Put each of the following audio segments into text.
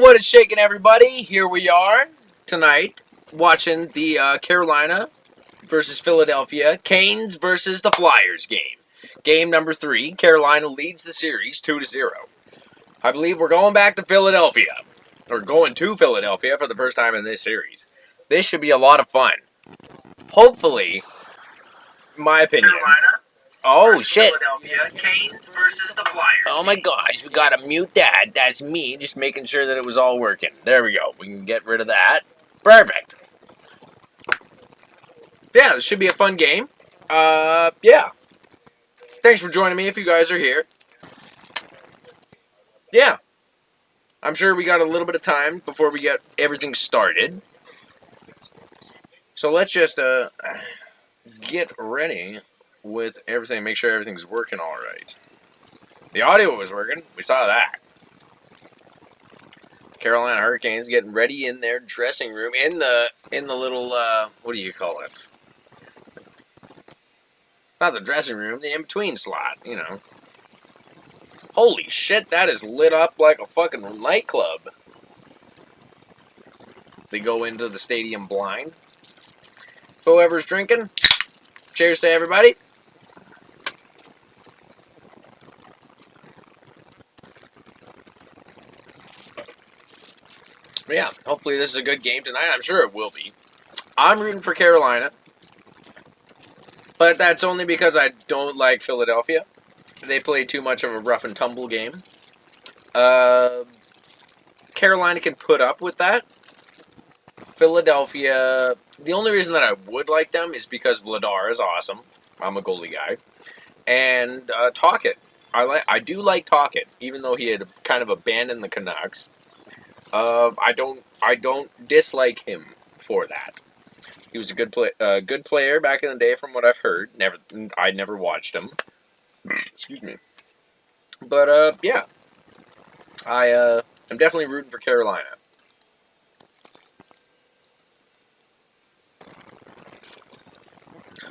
What is shaking, everybody? Here we are tonight watching the Carolina versus Philadelphia Canes versus the Flyers game. Game number 3. Carolina leads the series 2-0. I believe we're going back to Philadelphia. Or going to Philadelphia for the first time in this series. This should be a lot of fun. Hopefully, my opinion. Carolina. Oh, shit. Philadelphia Canes versus the Flyers. Oh my gosh, we gotta mute that. That's me, just making sure that it was all working. There we go. We can get rid of that. Perfect. Yeah, this should be a fun game. Yeah. Thanks for joining me if you guys are here. Yeah. I'm sure we got a little bit of time before we get everything started. So let's just, get ready with everything. Make sure everything's working all right. The audio was working. We saw that. Carolina Hurricanes getting ready in their dressing room in the little what do you call it? Not the dressing room, the in-between slot, you know. Holy shit, that is lit up like a fucking nightclub. They go into the stadium blind. Whoever's drinking, cheers to everybody. But yeah, hopefully this is a good game tonight. I'm sure it will be. I'm rooting for Carolina. But that's only because I don't like Philadelphia. They play too much of a rough and tumble game. Carolina can put up with that. Philadelphia, the only reason that I would like them is because Vladar is awesome. I'm a goalie guy. And Tocchet. I do like Tocchet, even though he had kind of abandoned the Canucks. I don't dislike him for that. He was a good player back in the day, from what I've heard. I never watched him. Excuse me. But yeah, I'm definitely rooting for Carolina.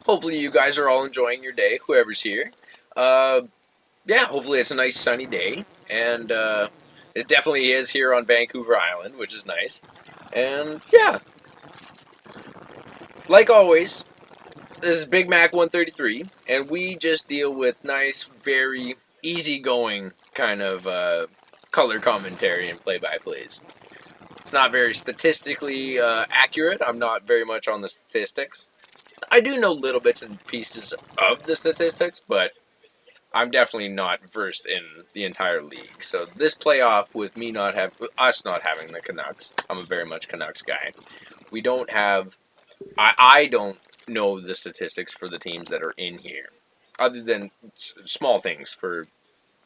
Hopefully you guys are all enjoying your day, whoever's here. Yeah, hopefully it's a nice sunny day, and it definitely is here on Vancouver Island, which is nice. And yeah, like always, this is Bigmack133, and we just deal with nice, very easygoing kind of color commentary and play-by-plays. It's not very statistically accurate. I'm not very much on the statistics. I do know little bits and pieces of the statistics, but I'm definitely not versed in the entire league. So this playoff, with us not having the Canucks, I'm a very much Canucks guy. We don't have. I don't know the statistics for the teams that are in here, other than small things for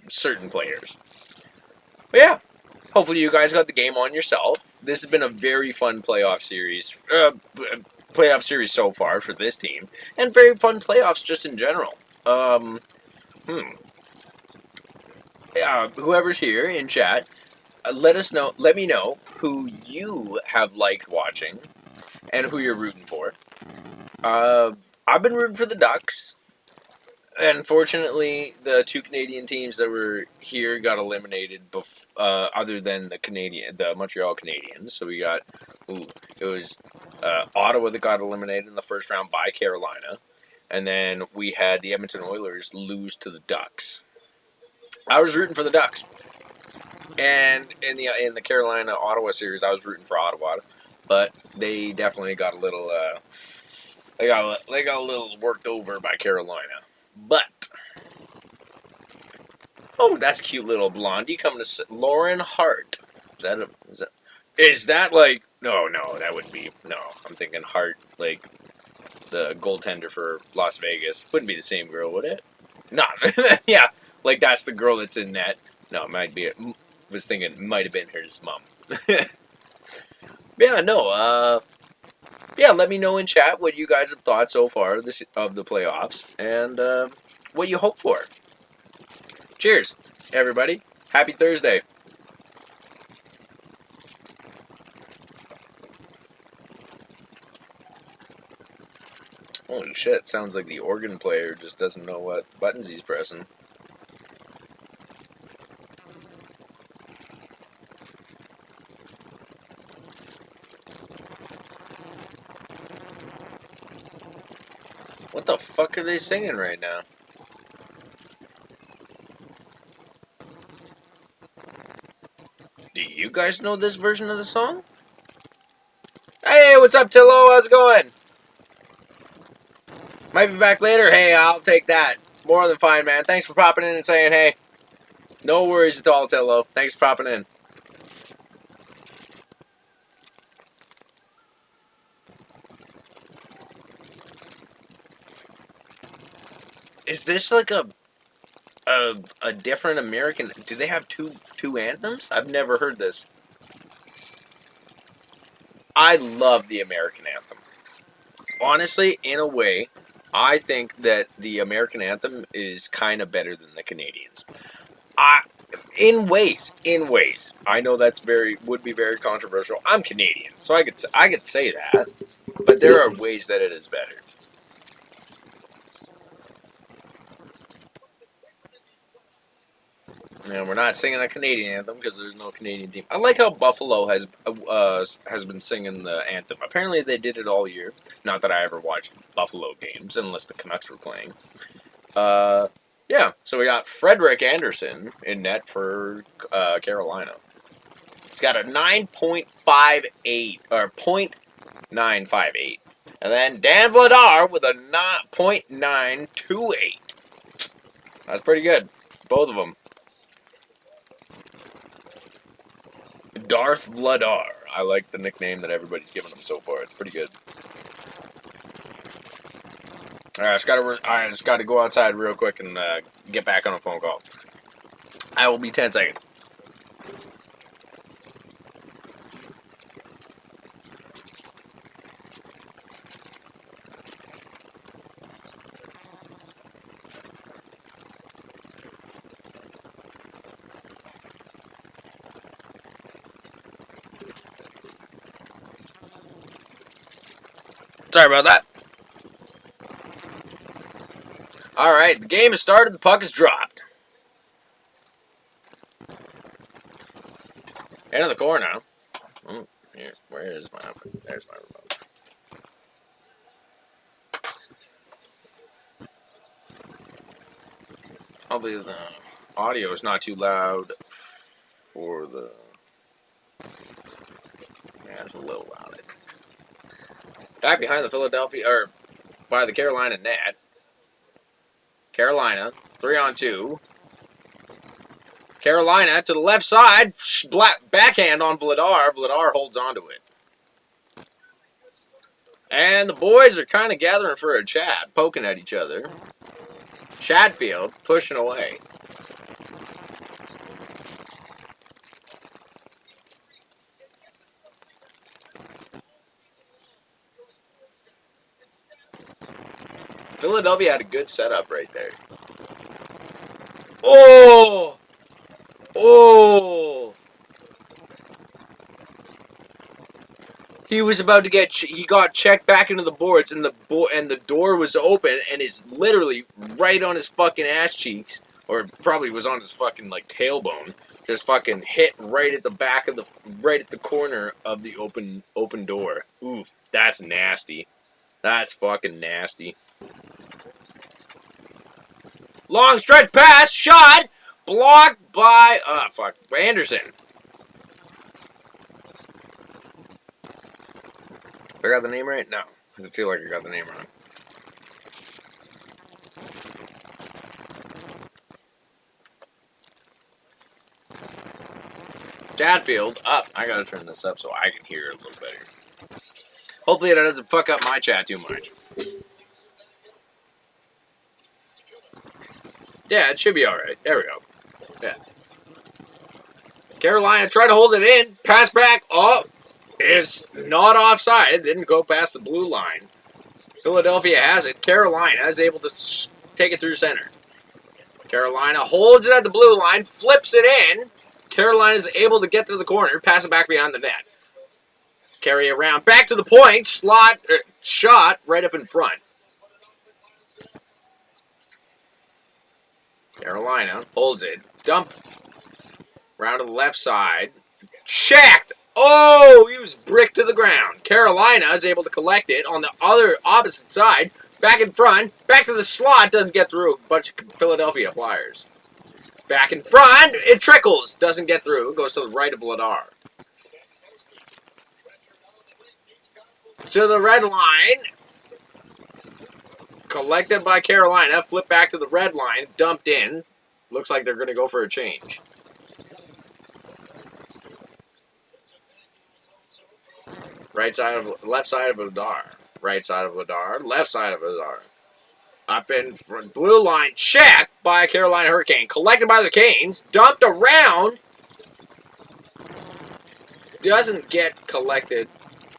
certain players. But yeah, hopefully you guys got the game on yourself. This has been a very fun playoff series so far for this team, and very fun playoffs just in general. Whoever's here in chat, let me know who you have liked watching and who you're rooting for. I've been rooting for the Ducks. Unfortunately, the two Canadian teams that were here got eliminated. Other than the Montreal Canadiens, so we got it was Ottawa that got eliminated in the first round by Carolina, and then we had the Edmonton Oilers lose to the Ducks. I was rooting for the Ducks, and in the Carolina Ottawa series, I was rooting for Ottawa, but they definitely got a little they got a little worked over by Carolina. But oh, that's a cute little blondie coming to Lauren Hart. Is that like no, that would be no. I'm thinking Hart, like the goaltender for Las Vegas. Wouldn't be the same girl, would it? No. Yeah, like that's the girl that's in net. No, it might be. Was thinking it might have been his mom. Yeah, no. Yeah, let me know in chat what you guys have thought so far of the playoffs, and what you hope for. Cheers, everybody. Happy Thursday. Holy shit, sounds like the organ player just doesn't know what buttons he's pressing. What the fuck are they singing right now? Do you guys know this version of the song? Hey, what's up, Tillo? How's it going? Might be back later. Hey, I'll take that. More than fine, man. Thanks for popping in and saying hey. No worries at all, Tillo. Thanks for popping in. Is this like a different American? Do they have two anthems? I've never heard this. I love the American anthem. Honestly, in a way, I think that the American anthem is kind of better than the Canadians. I, in ways, I know that's would be very controversial. I'm Canadian, so I could say that, but there are ways that it is better. And we're not singing a Canadian anthem because there's no Canadian team. I like how Buffalo has been singing the anthem. Apparently, they did it all year. Not that I ever watched Buffalo games unless the Canucks were playing. Yeah. So we got Frederick Anderson in net for Carolina. He's got a 9.58 or .958, and then Dan Vladar with a .928. That's pretty good. Both of them. Darth Vladar. I like the nickname that everybody's given him so far. It's pretty good. Alright, I just gotta go outside real quick and get back on a phone call. I will be 10 seconds. Sorry about that. Alright, the game has started. The puck is dropped. End of the core now. Oh, here. Where is my... There's my remote. Hopefully the audio is not too loud for the... Yeah, it's a little loud. Back behind the Philadelphia... Or by the Carolina net. Carolina, 3-on-2. Carolina to the left side. Backhand on Vladar. Vladar holds onto it. And the boys are kind of gathering for a chat, poking at each other. Chatfield pushing away. Philadelphia had a good setup right there. Oh! Oh! He was about to get... He got checked back into the boards, and the door was open, and is literally right on his fucking ass cheeks, or probably was on his fucking like tailbone. Just fucking hit right at the back of the... Right at the corner of the open door. Oof, that's nasty. That's fucking nasty. Long stretch pass, shot, blocked by, Anderson. I got the name right? No. I feel like I got the name wrong. Chatfield up. I gotta turn this up so I can hear it a little better. Hopefully it doesn't fuck up my chat too much. Yeah, it should be alright. There we go. Yeah. Carolina tried to hold it in. Pass back. Oh, is not offside. It didn't go past the blue line. Philadelphia has it. Carolina is able to take it through center. Carolina holds it at the blue line, flips it in. Carolina is able to get to the corner, pass it back behind the net. Carry around, back to the point, shot right up in front. Carolina holds it, dump, round to the left side, checked. Oh, he was bricked to the ground. Carolina is able to collect it on the opposite side, Back in front. Back to the slot. Doesn't get through. A bunch of Philadelphia Flyers. Back in front. It trickles. Doesn't get through. Goes to the right of Vladar. To the red line. Collected by Carolina. Flip back to the red line. Dumped in. Looks like they're going to go for a change. Right side of, left side of Vladar. Right side of Vladar. Left side of Vladar. Up in front, blue line, checked by Carolina Hurricane. Collected by the Canes. Dumped around. Doesn't get collected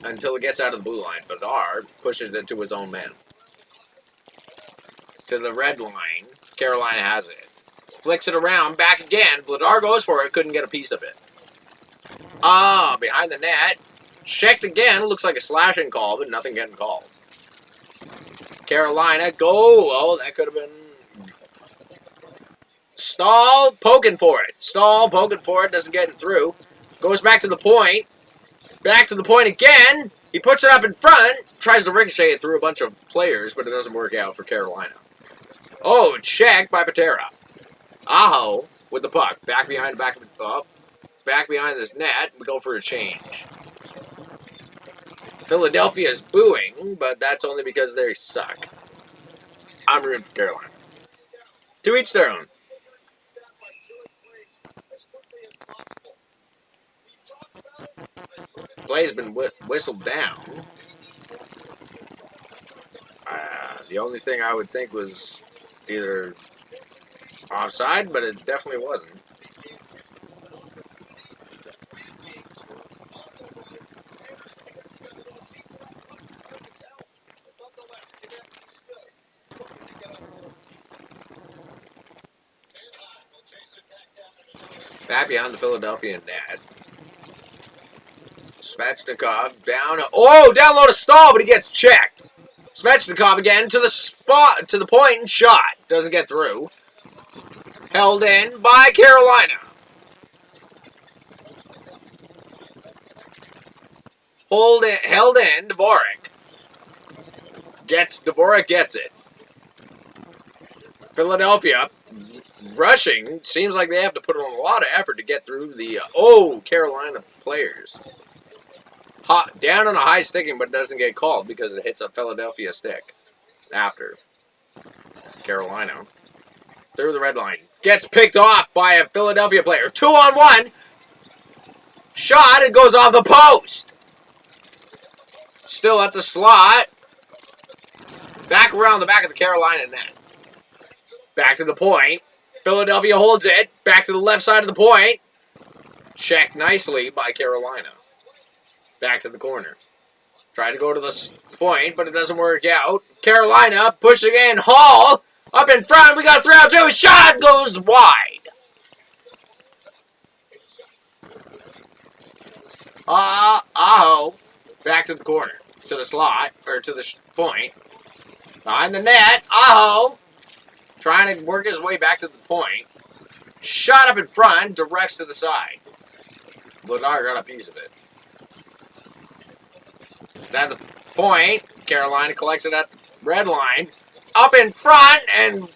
until it gets out of the blue line. Vladar pushes it to his own men. To the red line. Carolina has it. Flicks it around. Back again. Vladar goes for it. Couldn't get a piece of it. Behind the net. Checked again. Looks like a slashing call, but nothing getting called. Carolina, go. Oh, that could have been... Stahl, poking for it. Stahl, poking for it. Doesn't get it through. Goes back to the point. Back to the point again. He puts it up in front. Tries to ricochet it through a bunch of players, but it doesn't work out for Carolina. Oh, checked by Patera. Aho with the puck. Back behind back behind this net. We go for a change. Philadelphia is booing, but that's only because they suck. I'm rooting for Carolina. To each their own. Play's been whistled down. The only thing I would think was either offside, but it definitely wasn't. Back behind the Philadelphia net. Svechnikov down. Oh, down low to Stahl, but he gets checked. Svechnikov again to the spot, to the point and shot. Doesn't get through. Held in by Carolina. Held in. Dvorak gets it. Philadelphia rushing. Seems like they have to put on a lot of effort to get through the Carolina players. Down on a high sticking, but doesn't get called because it hits a Philadelphia stick. After Carolina through the red line, gets picked off by a Philadelphia player. 2-on-1 shot. It goes off the post. Still at the slot. Back around the back of the Carolina net. Back to the point. Philadelphia holds it. Back to the left side of the point. Checked nicely by Carolina. Back to the corner. Tried to go to the point, but it doesn't work out. Carolina pushing in. Hall up in front. We got 3-on-2. Shot goes wide. Aho. Back to the corner. To the slot. Or to the point. Behind the net. Aho. Trying to work his way back to the point. Shot up in front. Directs to the side. Vladar got a piece of it. At the point. Carolina collects it at the red line. Up in front. And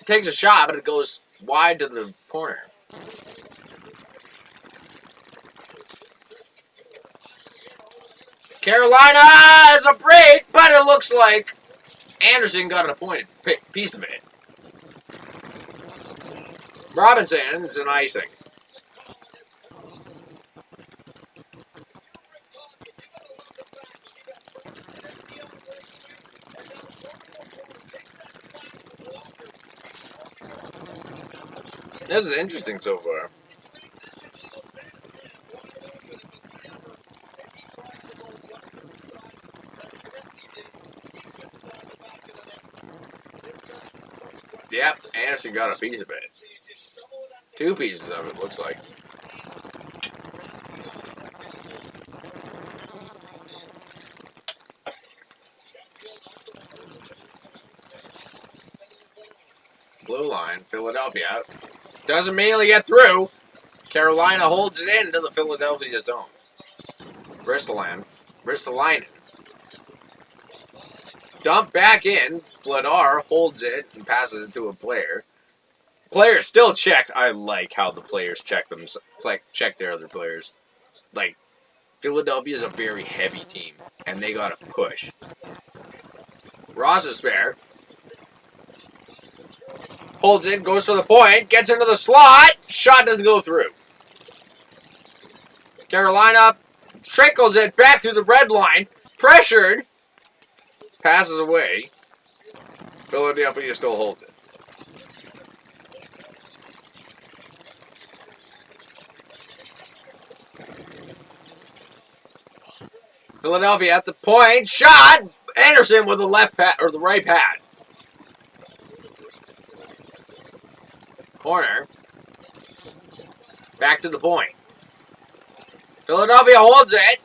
takes a shot, but it goes wide to the corner. Carolina has a break, but it looks like Anderson got an appointed piece of it. Robinson's an icing. This is interesting so far. Yep, Anderson got a piece of it. 2 pieces of it, looks like. Blue line, Philadelphia. Doesn't immediately get through. Carolina holds it into the Philadelphia zone. Ristolainen. Dump back in. Vladar holds it and passes it to a player. Players still checked. I like how the players check them. Check their other players. Like, Philadelphia is a very heavy team, and they got to push. Ross is fair. Holds it, goes for the point, gets into the slot. Shot doesn't go through. Carolina trickles it back through the red line. Pressured. Passes away. Philadelphia still holds it. Philadelphia at the point. Shot. Anderson with the left pad or the right pad. Corner. Back to the point. Philadelphia holds it.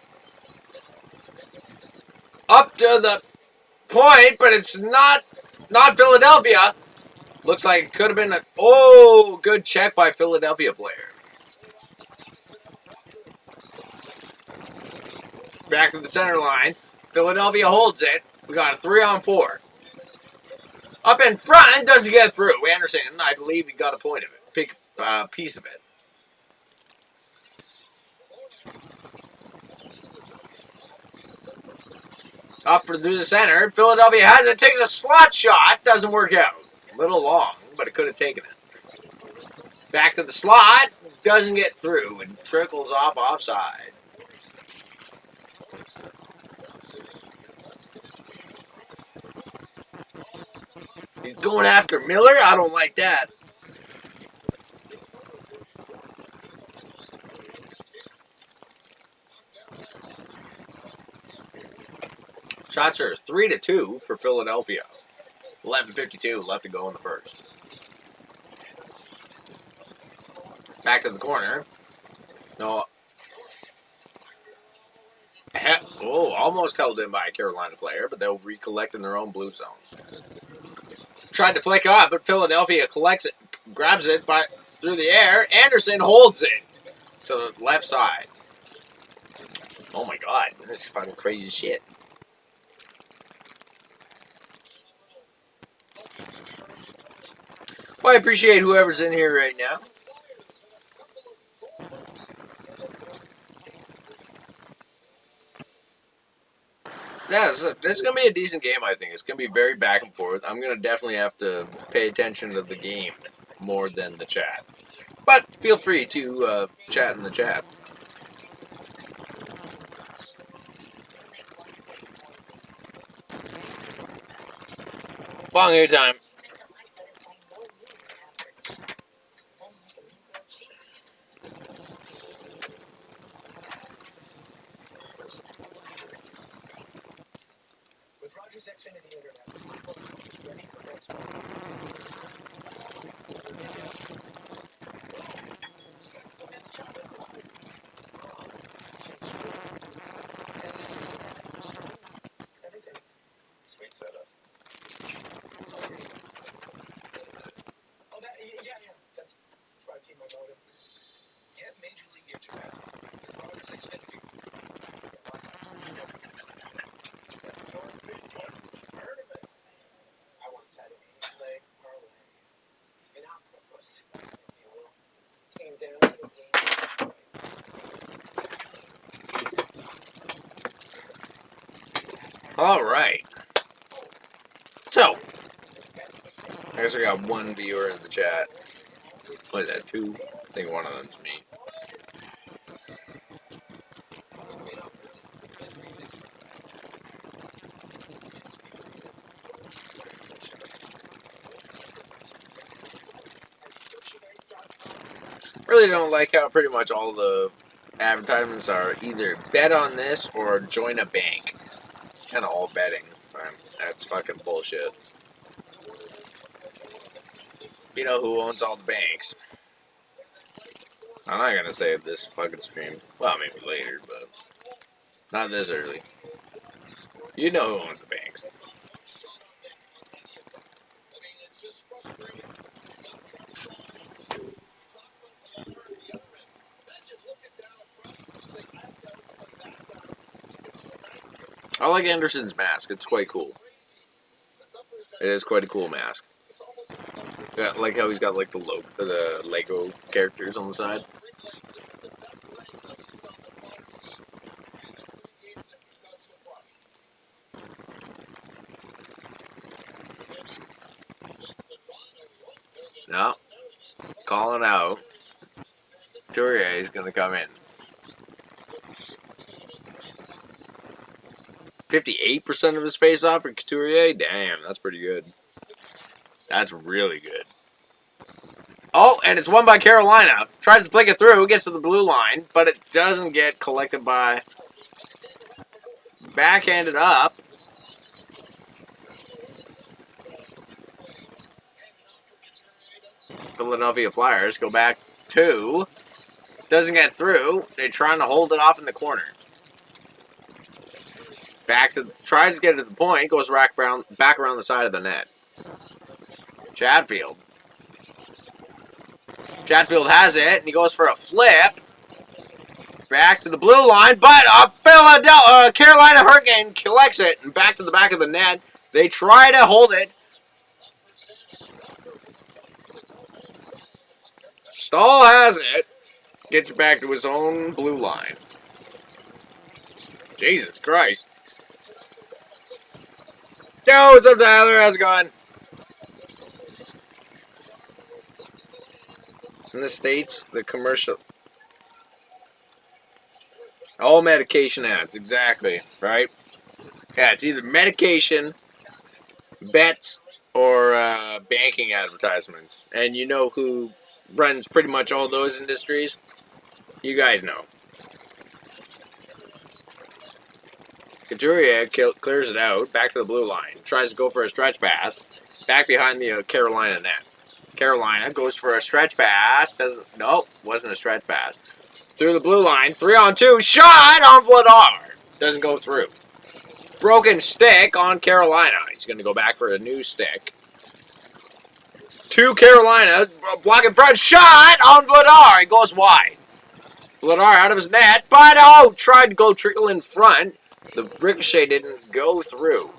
Up to the point, but it's not Philadelphia. Looks like it could have been a good check by Philadelphia player. Back to the center line. Philadelphia holds it. We got a 3-on-4. Up in front, doesn't get through. Anderson, I believe he got a point of it. Big piece of it. Up through the center. Philadelphia has it. Takes a slot shot. Doesn't work out. A little long, but it could have taken it. Back to the slot. Doesn't get through and trickles off offside. He's going after Miller. I don't like that. Shots are 3-2 for Philadelphia. 11:52 left to go in the first. Back to the corner. No. Almost held in by a Carolina player, but they'll recollect in their own blue zone. Tried to flick up, but Philadelphia collects it, grabs it through the air. Anderson holds it to the left side. Oh my God, this is fucking crazy shit. Well, I appreciate whoever's in here right now. Yeah, this is going to be a decent game, I think. It's going to be very back and forth. I'm going to definitely have to pay attention to the game more than the chat. But feel free to chat in the chat. Long hair time. With Rogers Xfinity Internet, ready for baseball. Sweet setup. Oh, yeah. That's why I keep my modem. Get Major League Internet with Rogers Xfinity. Heard of it? I once had an 8-leg parlay. An octopus, if you will. Came down to the game. All right. So, I guess I got one viewer in the chat. What is that, 2? I think one of them's me. Really don't like how pretty much all the advertisements are either bet on this or join a bank. It's kind of all betting. That's fucking bullshit. You know who owns all the banks? I'm not gonna save this fucking stream. Well, maybe later, but not this early. You know who owns the banks. I like Anderson's mask. It's quite cool. It is quite a cool mask. Yeah, like how he's got like the Lego characters on the side. No, calling out. Couturier is gonna come in. 58% of his face off for Couturier? Damn, that's pretty good. That's really good. Oh, and it's won by Carolina. Tries to flick it through, gets to the blue line, but it doesn't get collected by... Backhanded up. Philadelphia Flyers go back 2. Doesn't get through. They're trying to hold it off in the corner. Tries to get it to the point, goes back around the side of the net. Chatfield has it, and he goes for a flip. Back to the blue line, but Carolina Hurricane collects it, and back to the back of the net. They try to hold it. Stahl has it. Gets it back to his own blue line. Jesus Christ. Yo, what's up, Tyler? How's it going? In the States, the commercial... All medication ads, exactly, right? Yeah, it's either medication, bets, or banking advertisements. And you know who runs pretty much all those industries? You guys know. Couturier clears it out, back to the blue line. Tries to go for a stretch pass, back behind the Carolina net. Carolina goes for a stretch pass. Nope, wasn't a stretch pass. Through the blue line, 3-on-2, shot on Vladar. Doesn't go through. Broken stick on Carolina. He's going to go back for a new stick. To Carolina, block in front, shot on Vladar. It goes wide. Vladar out of his net, but tried to go trickle in front. The ricochet didn't go through.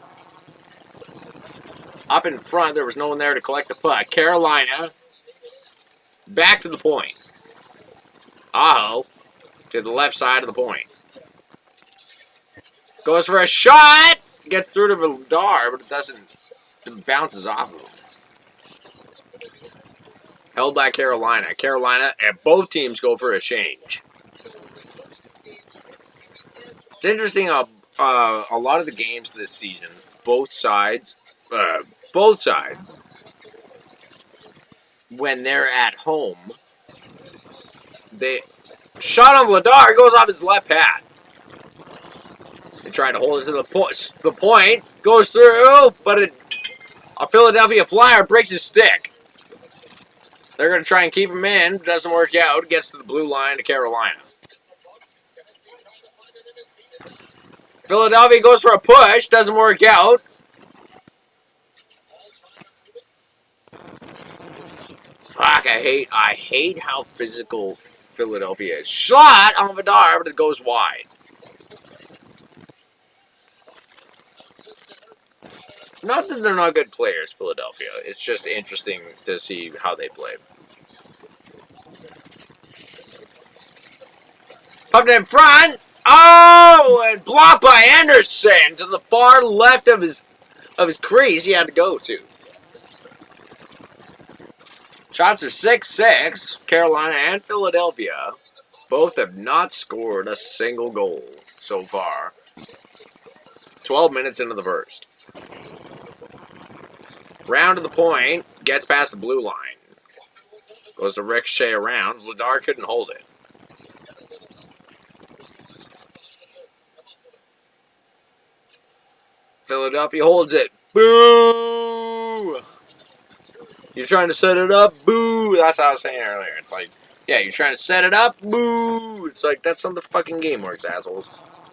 Up in front, there was no one there to collect the puck. Carolina, back to the point. Aho, to the left side of the point. Goes for a shot! Gets through to Vladar, but it doesn't. It bounces off of him. Held by Carolina. Carolina and both teams go for a change. It's interesting how a lot of the games this season, both sides, when they're at home, they shot on Vladar, goes off his left pad. They try to hold it to the point, goes through, but a Philadelphia Flyer breaks his stick. They're going to try and keep him in, doesn't work out, gets to the blue line to Carolina. Philadelphia goes for a push, doesn't work out. Fuck, I hate how physical Philadelphia is. Shot on Vladar, but it goes wide. Not that they're not good players, Philadelphia. It's just interesting to see how they play. Pumped in front. Oh, and blocked by Anderson to the far left of his crease. He had to go to. Shots are 6-6. Carolina and Philadelphia both have not scored a single goal so far. 12 minutes into the first. Round to the point. Gets past the blue line. Goes to ricochet around. Vladar couldn't hold it. Philadelphia holds it. Boo! You're trying to set it up? Boo! That's what I was saying earlier. It's like, yeah, you're trying to set it up? Boo! It's like, that's how the fucking game works, assholes.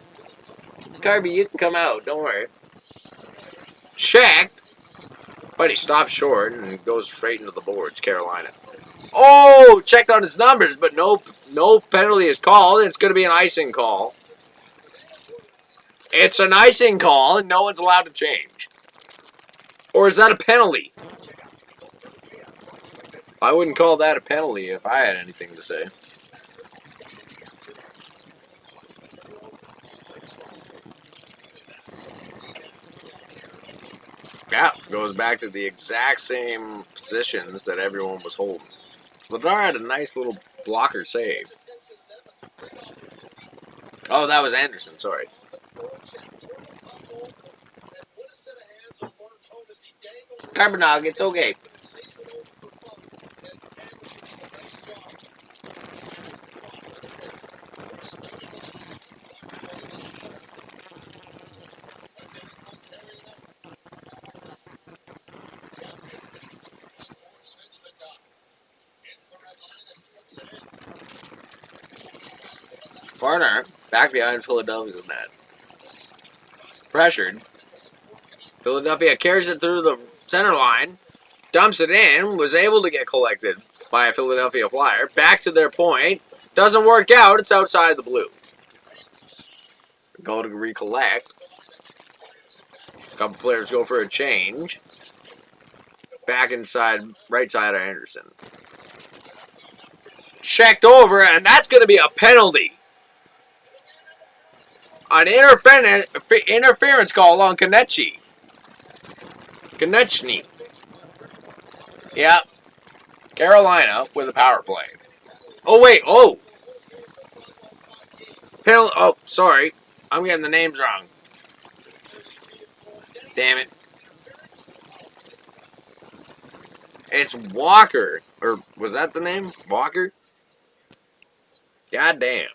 Kirby, you can come out. Don't worry. Checked. But he stops short and goes straight into the boards, Carolina. Oh! Checked on his numbers, but no penalty is called. It's going to be an icing call. It's an icing call, and no one's allowed to change. Or is that a penalty? I wouldn't call that a penalty if I had anything to say. Yeah, goes back to the exact same positions that everyone was holding. Ladar had a nice little blocker save. Oh, that was Anderson, sorry. Carbonog, it's okay. Varner, back behind Philadelphia's net. Pressured. Philadelphia carries it through the center line, dumps it in, was able to get collected by a Philadelphia Flyer. Back to their point. Doesn't work out. It's outside the blue. Go to recollect. A couple players go for a change. Back inside, right side of Anderson. Checked over, and that's going to be a penalty. An interference call on Konechny. Yep. Carolina with a power play. Oh, wait. Oh. Oh, sorry. I'm getting the names wrong. Damn it. It's Walker. Or was that the name? Walker? God damn.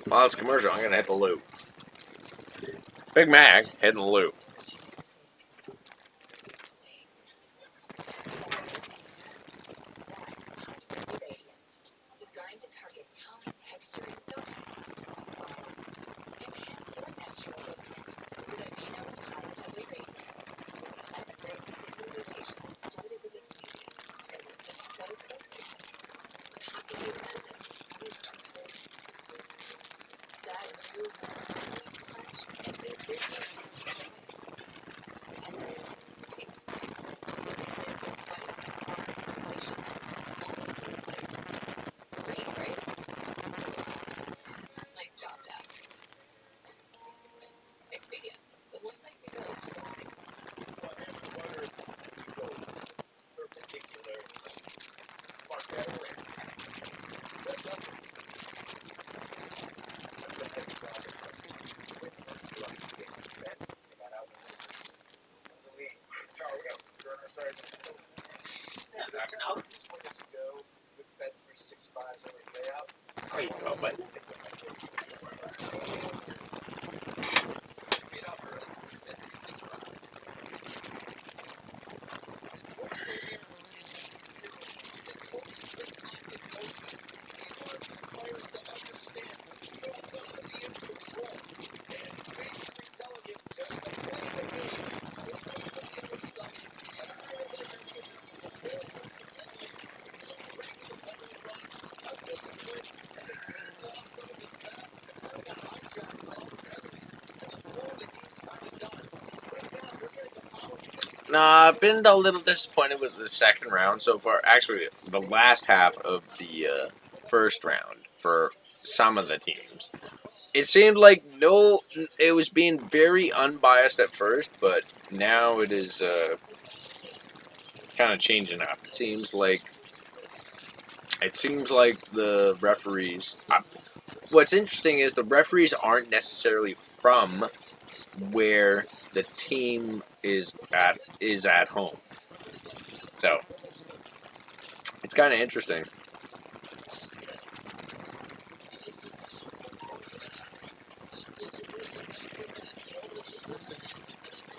Well, it's commercial. I'm going to hit the loop. Big Mac hitting the loop. There you go, buddy. Nah, I've been a little disappointed with the second round so far. Actually, the last half of the first round for some of the teams. It seemed like it was being very unbiased at first, but now it is kind of changing up. It seems like the referees. What's interesting is the referees aren't necessarily from where the team is at home. So it's kind of interesting.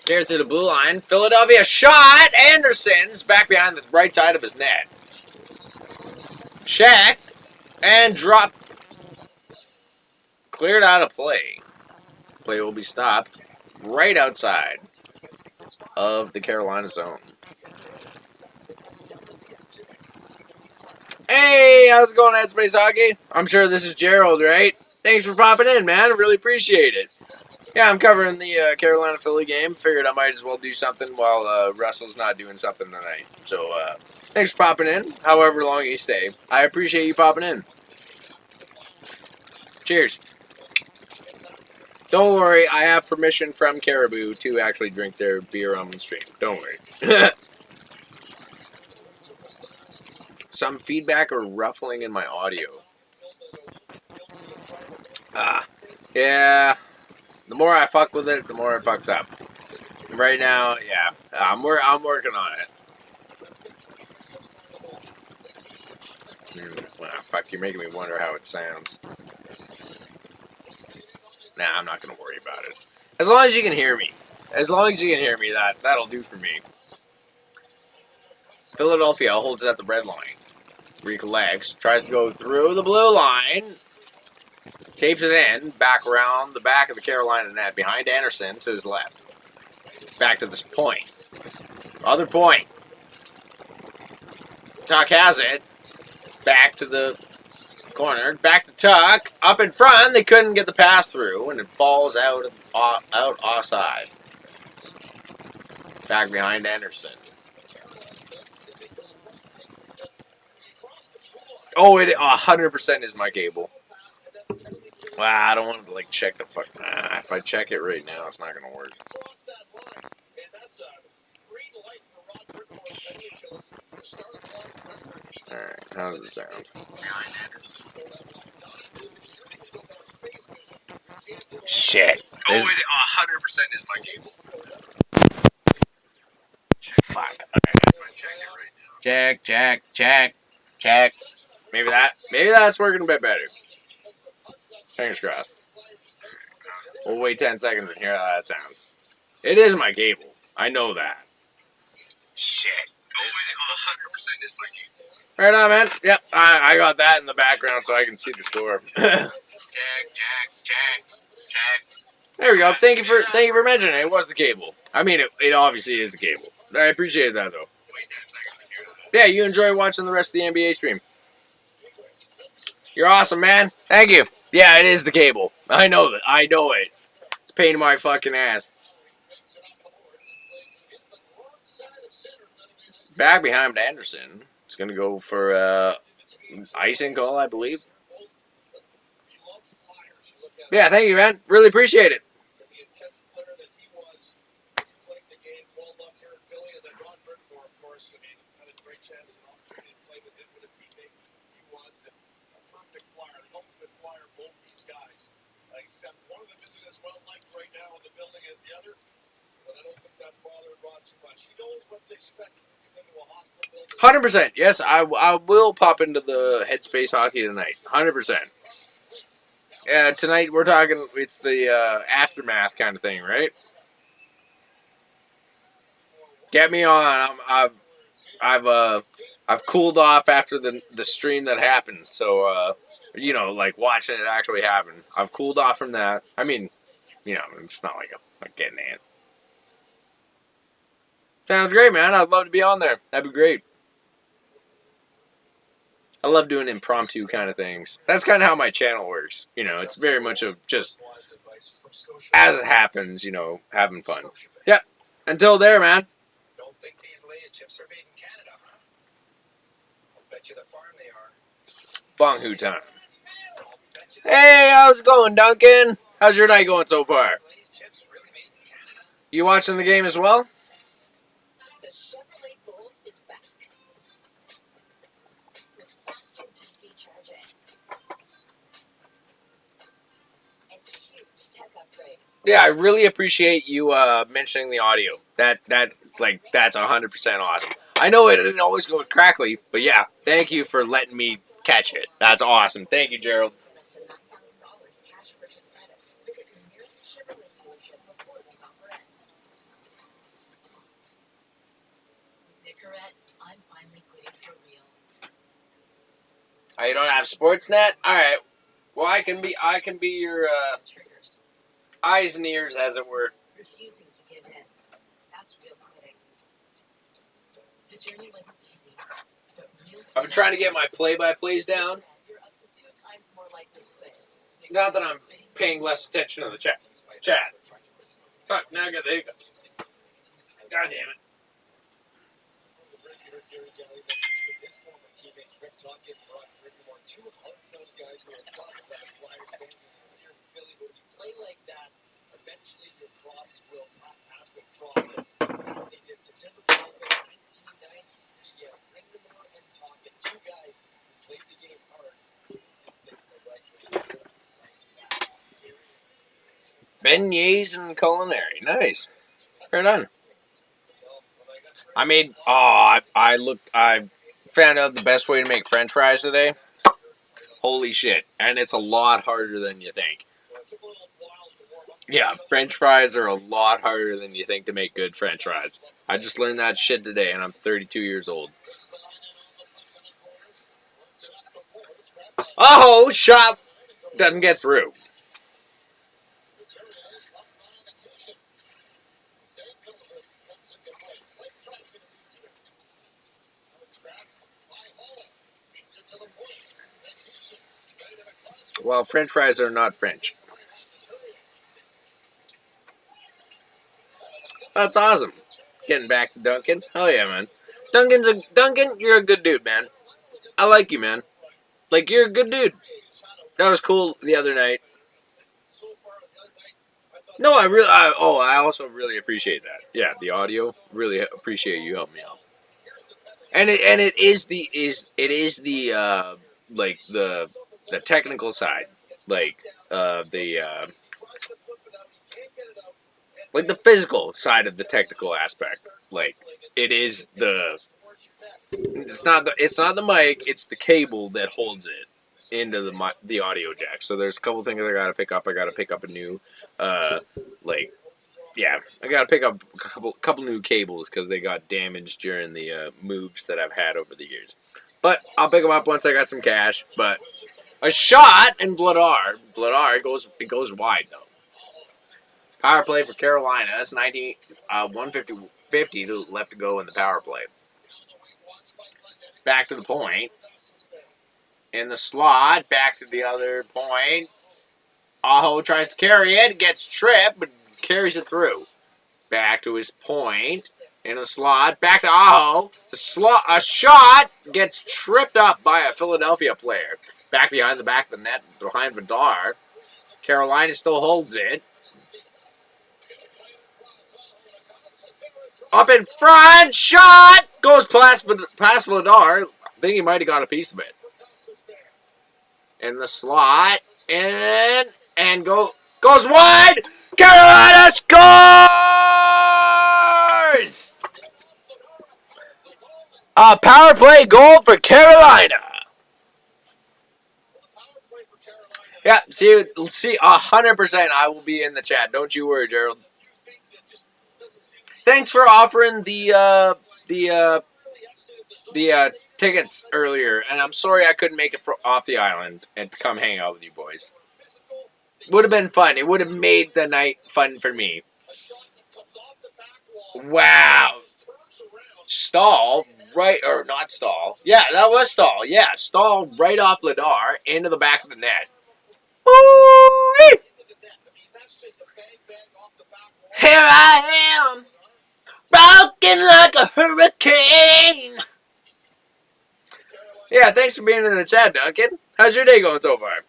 Clear through the blue line. Philadelphia shot. Anderson's back behind the right side of his net. Checked and dropped. Cleared out of play. Play will be stopped right outside of the Carolina zone. Hey, how's it going, Headspace Hockey? I'm sure this is Gerald, right? Thanks for popping in, man. I really appreciate it. Yeah, I'm covering the Carolina Philly game. Figured I might as well do something while Russell's not doing something tonight. So, thanks for popping in, however long you stay. I appreciate you popping in. Cheers. Don't worry, I have permission from Caribou to actually drink their beer on the stream. Don't worry. Some feedback or ruffling in my audio. Yeah. The more I fuck with it, the more it fucks up. Right now, yeah, I'm working on it. Well, fuck, you're making me wonder how it sounds. Nah, I'm not gonna worry about it. As long as you can hear me. As long as you can hear me, that'll do for me. Philadelphia holds at the red line. Recollects, tries to go through the blue line. Tapes it in, back around the back of the Carolina net, behind Anderson to his left. Back to this point. Other point. Tuck has it. Back to the corner. Back to Tuck. Up in front. They couldn't get the pass through, and it falls out offside. Back behind Anderson. Oh, it 100% is my cable. Wow, I don't want to like check the fuck. If I check it right now, it's not gonna work. Alright, how does it sound? Shit. Oh, it 100% is my cable. Fuck. Check. Maybe that's working a bit better. Fingers crossed. We'll wait 10 seconds and hear how that sounds. It is my cable. I know that. Shit. Oh, it 100% is my cable. Right on, man. Yep, I got that in the background so I can see the score. Check. There we go. Thank you for mentioning it. It was the cable. I mean, it obviously is the cable. I appreciate that though. Yeah, you enjoy watching the rest of the NBA stream. You're awesome, man. Thank you. Yeah, it is the cable. I know that. I know it. It's a pain in my fucking ass. Back behind Anderson. It's going to go for icing goal, I believe. Yeah, thank you, man. Really appreciate it. Except one of them isn't as well liked right now in the building as the other, but I don't think that's bothering Rod too much. He knows what to expect when you come into a hospital building. 100%. Yes, I will pop into the Headspace Hockey tonight. 100%. Tonight we're talking, it's the aftermath kind of thing, right? Get me on. I've cooled off after the stream that happened, so like watching it actually happen. I've cooled off from that. I mean, it's not like I'm getting it. Sounds great, man. I'd love to be on there. That'd be great. I love doing impromptu kind of things. That's kind of how my channel works. It's very much of just as it happens, having fun. Yep. Until there, man. Don't think these Lay's chips are made in Canada, huh? I'll bet you the farm they are. Bong Hoo time. Hey, how's it going, Duncan? How's your night going so far? You watching the game as well? The Chevrolet Bolt is back with faster DC charging and huge tech upgrades. Yeah, I really appreciate you mentioning the audio. That's 100% awesome. I know it didn't always go crackly, but yeah, thank you for letting me catch it. That's awesome. Thank you, Gerald. Cash purchase credit. Visit your nearest Chevrolet dealership before this offer ends. With Nicorette, I'm finally quitting for real. Oh, you don't have Sportsnet? All right. Well, I can be your Triggers. eyes and ears, as it were. Refusing to give in. That's real quitting. The journey wasn't easy, but real I've been trying to get my play-by-plays down. You're up to 2 times more likely to quit. Not that I'm paying less attention to the chat. Fuck, now I got the hiccups. God damn it. His former teammates, Rick Tompkins, Brock Whitmore, two hard-nosed guys who are talking about Flyers fans here in Philly. But when you play like that, eventually your cross will pass with cross. And they did September 12th, 1993. Whitmore and Tompkins, two guys who played the game hard, did things the right way. Just like that. Beignets and culinary. Nice. Right on. I made. I found out the best way to make French fries today. Holy shit! And it's a lot harder than you think. Yeah, French fries are a lot harder than you think to make good French fries. I just learned that shit today, and I'm 32 years old. Oh, shot doesn't get through. Well, French fries are not French. That's awesome. Getting back to Duncan. Hell yeah, man. Duncan, you're a good dude, man. I like you, man. Like, you're a good dude. That was cool the other night. No, I also really appreciate that. Yeah, the audio. Really appreciate you helping me out. And it is like the technical side, like like the physical side of the technical aspect. Like it is it's not the mic, it's the cable that holds it into the audio jack. So there's a couple things I gotta pick up. I gotta pick up a new I gotta pick up a couple new cables because they got damaged during the moves that I've had over the years. But I'll pick them up once I got some cash. But a shot and Vladar it goes wide though. Power play for Carolina. That's 150 left to go in the power play. Back to the point. In the slot. Back to the other point. Aho tries to carry it. Gets tripped, but carries it through. Back to his point. In the slot. Back to Aho. A shot gets tripped up by a Philadelphia player. Back behind the back of the net. Behind Vladar. Carolina still holds it. Up in front, shot! Goes past Vladar. I think he might have got a piece of it. In the slot, and goes wide! Carolina scores! A power play goal for Carolina. Yeah, see, 100% I will be in the chat. Don't you worry, Gerald. Thanks for offering the tickets earlier, and I'm sorry I couldn't make it off the island and come hang out with you boys. Would have been fun. It would have made the night fun for me. Wow. Stall, right, or not stall. Yeah, that was stall. Yeah, stall right off Vladar into the back of the net. Ooh-wee! Here I am. Broken like a hurricane. Yeah, thanks for being in the chat, Duncan. How's your day going so far?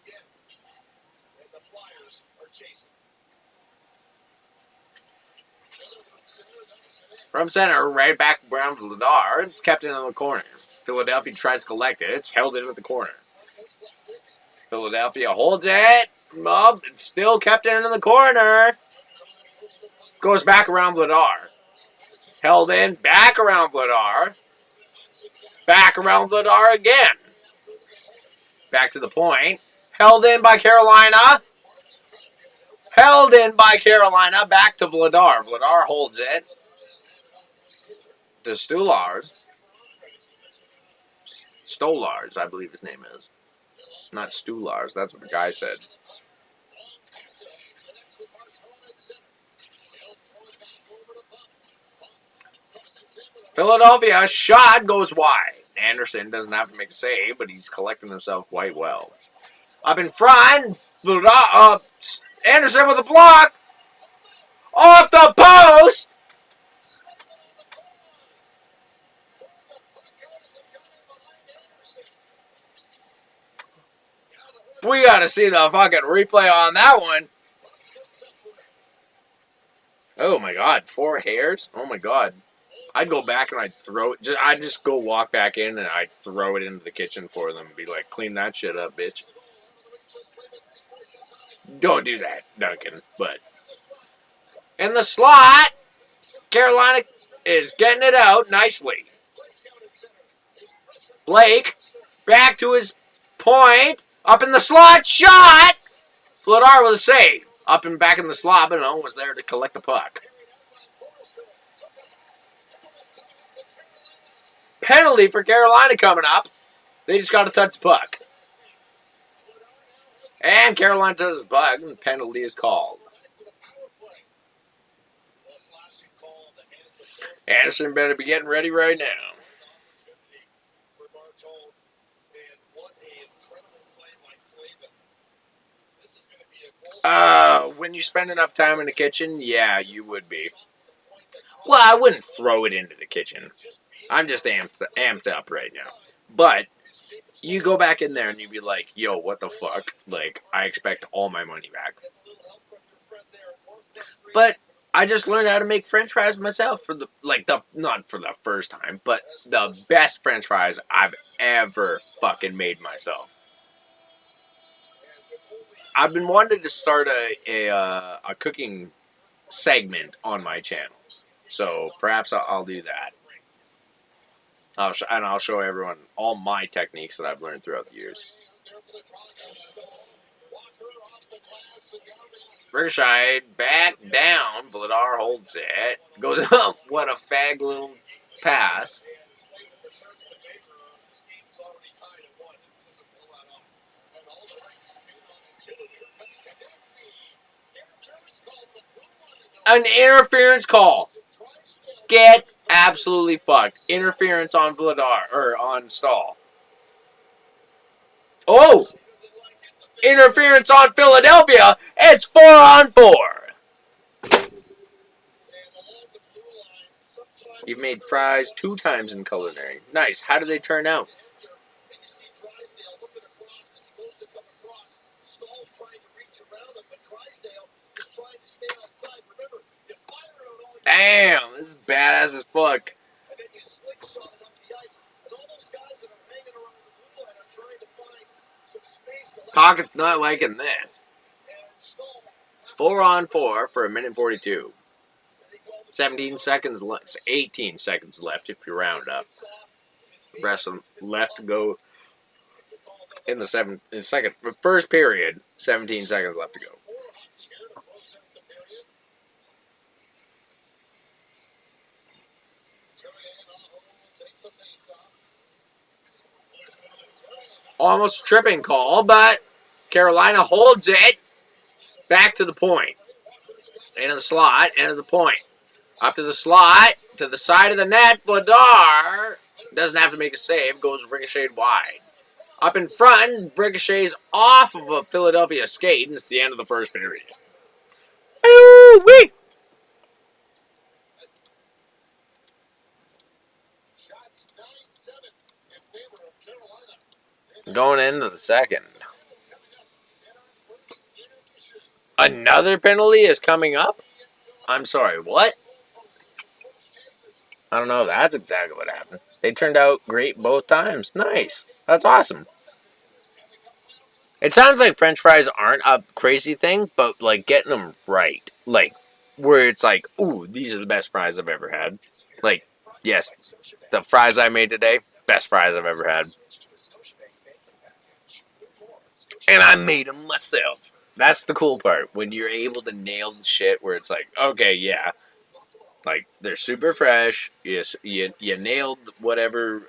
From center, right back around Vladar. It's kept in the corner. Philadelphia tries to collect it. It's held into the corner. Philadelphia holds it. It's still kept in the corner. Goes back around Vladar. Held in, back around Vladar. Back around Vladar again. Back to the point. Held in by Carolina. Held in by Carolina. Back to Vladar. Vladar holds it. To Stulars. Stolars, I believe his name is. Not Stulars. That's what the guy said. Philadelphia, shot goes wide. Anderson doesn't have to make a save, but he's collecting himself quite well. Up in front, Anderson with a block. Off the post! We gotta see the fucking replay on that one. Oh my god, 4 hairs? Oh my god. I'd go back and I'd throw it. I'd just go walk back in and I'd throw it into the kitchen for them and be like, clean that shit up, bitch. Don't do that, Duncan. But in the slot, Carolina is getting it out nicely. Blake, back to his point. Up in the slot, shot! Vladar with a save. Up and back in the slot, but no one was there to collect the puck. Penalty for Carolina coming up. They just got to touch the puck. And Carolina touches the puck, and the penalty is called. Anderson better be getting ready right now. When you spend enough time in the kitchen, yeah, you would be. Well, I wouldn't throw it into the kitchen. I'm just amped up right now. But you go back in there and you'd be like, yo, what the fuck? Like, I expect all my money back. But I just learned how to make French fries myself for not for the first time, but the best French fries I've ever fucking made myself. I've been wanting to start a cooking segment on my channel, so perhaps I'll do that. I'll show everyone all my techniques that I've learned throughout the years. Ricochet back down. Vladar holds it. Goes up. What a fag little pass. An interference call. Get absolutely fucked. Interference on Vladar, or on Stahl. Oh! Interference on Philadelphia. It's 4-on-4. You've made fries 2 times in culinary. Nice. How do they turn out? Damn, this is badass as fuck. Pocket's not liking this. It's 4-on-4 for 1:42. 17 seconds left. 18 seconds left if you round up. The rest of them left to go in the first period. 17 seconds left to go. Almost tripping call, but Carolina holds it back to the point. Into the slot, into the point. Up to the slot, to the side of the net. Vladar doesn't have to make a save, goes ricocheted wide. Up in front, ricochets off of a Philadelphia skate, and it's the end of the first period. Ooh-wee! Going into the second. Another penalty is coming up? I'm sorry, what? I don't know. That's exactly what happened. They turned out great both times. Nice. That's awesome. It sounds like French fries aren't a crazy thing, but like getting them right. Like, where it's like, ooh, these are the best fries I've ever had. Like, yes, the fries I made today, best fries I've ever had. And I made them myself. That's the cool part. When you're able to nail the shit where it's like, okay, yeah. Like, they're super fresh. You nailed whatever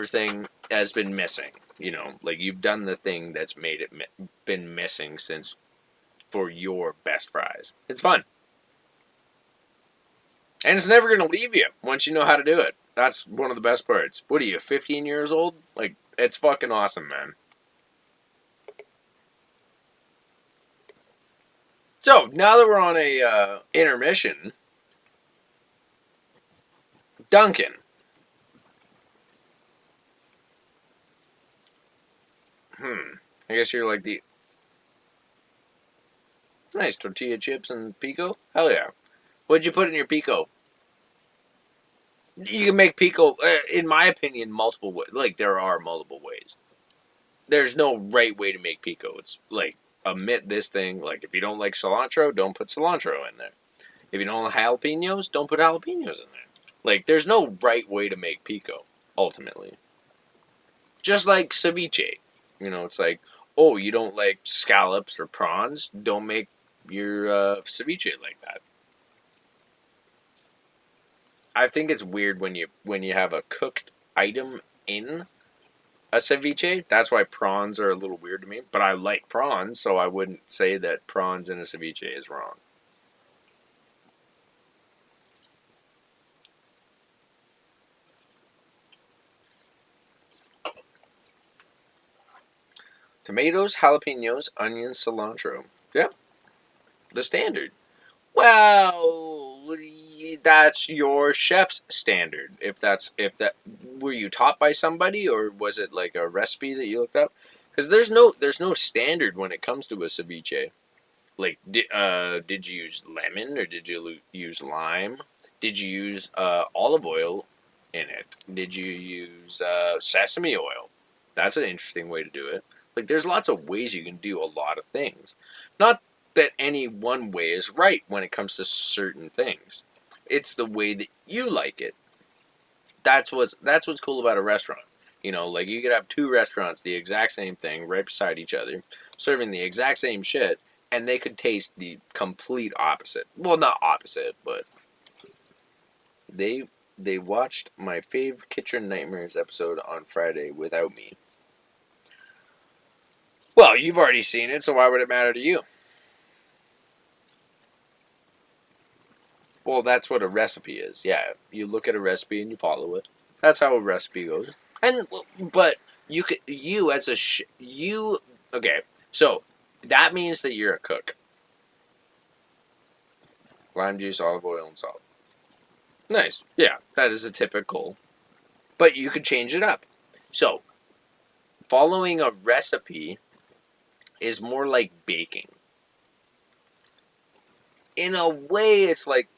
thing has been missing. You know, like you've done the thing that's made it been missing since for your best fries. It's fun. And it's never going to leave you once you know how to do it. That's one of the best parts. What are you, 15 years old? Like, it's fucking awesome, man. So now that we're on a intermission, Duncan. I guess you're like the nice tortilla chips and pico. Hell yeah. What'd you put in your pico? You can make pico, in my opinion, multiple ways. Like there are multiple ways. There's no right way to make pico. It's like omit this thing. Like if you don't like cilantro, don't put cilantro in there. If you don't like jalapenos, don't put jalapenos in there. Like there's no right way to make pico. Ultimately, just like ceviche. It's like, oh, you don't like scallops or prawns? Don't make your ceviche like that. I think it's weird when you have a cooked item in a ceviche. That's why prawns are a little weird to me. But I like prawns, so I wouldn't say that prawns in a ceviche is wrong. Tomatoes, jalapenos, onions, cilantro. Yeah, the standard. Well, that's your chef's standard. If that were you taught by somebody or was it like a recipe that you looked up? Because there's no standard when it comes to a ceviche. Like did you use lemon or did you use lime? Did you use olive oil in it? Did you use sesame oil? That's an interesting way to do it. Like there's lots of ways you can do a lot of things. Not that any one way is right when it comes to certain things. It's the way that you like it. That's what's cool about a restaurant. Like you could have two restaurants, the exact same thing, right beside each other, serving the exact same shit, and they could taste the complete opposite. Well, not opposite, but they watched my fave Kitchen Nightmares episode on Friday without me. Well, you've already seen it, so why would it matter to you? Well, that's what a recipe is. Yeah, you look at a recipe and you follow it. That's how a recipe goes. And but you as a you okay. So that means that you're a cook. Lime juice, olive oil, and salt. Nice. Yeah, that is a typical. But you could change it up. So following a recipe is more like baking. In a way, it's like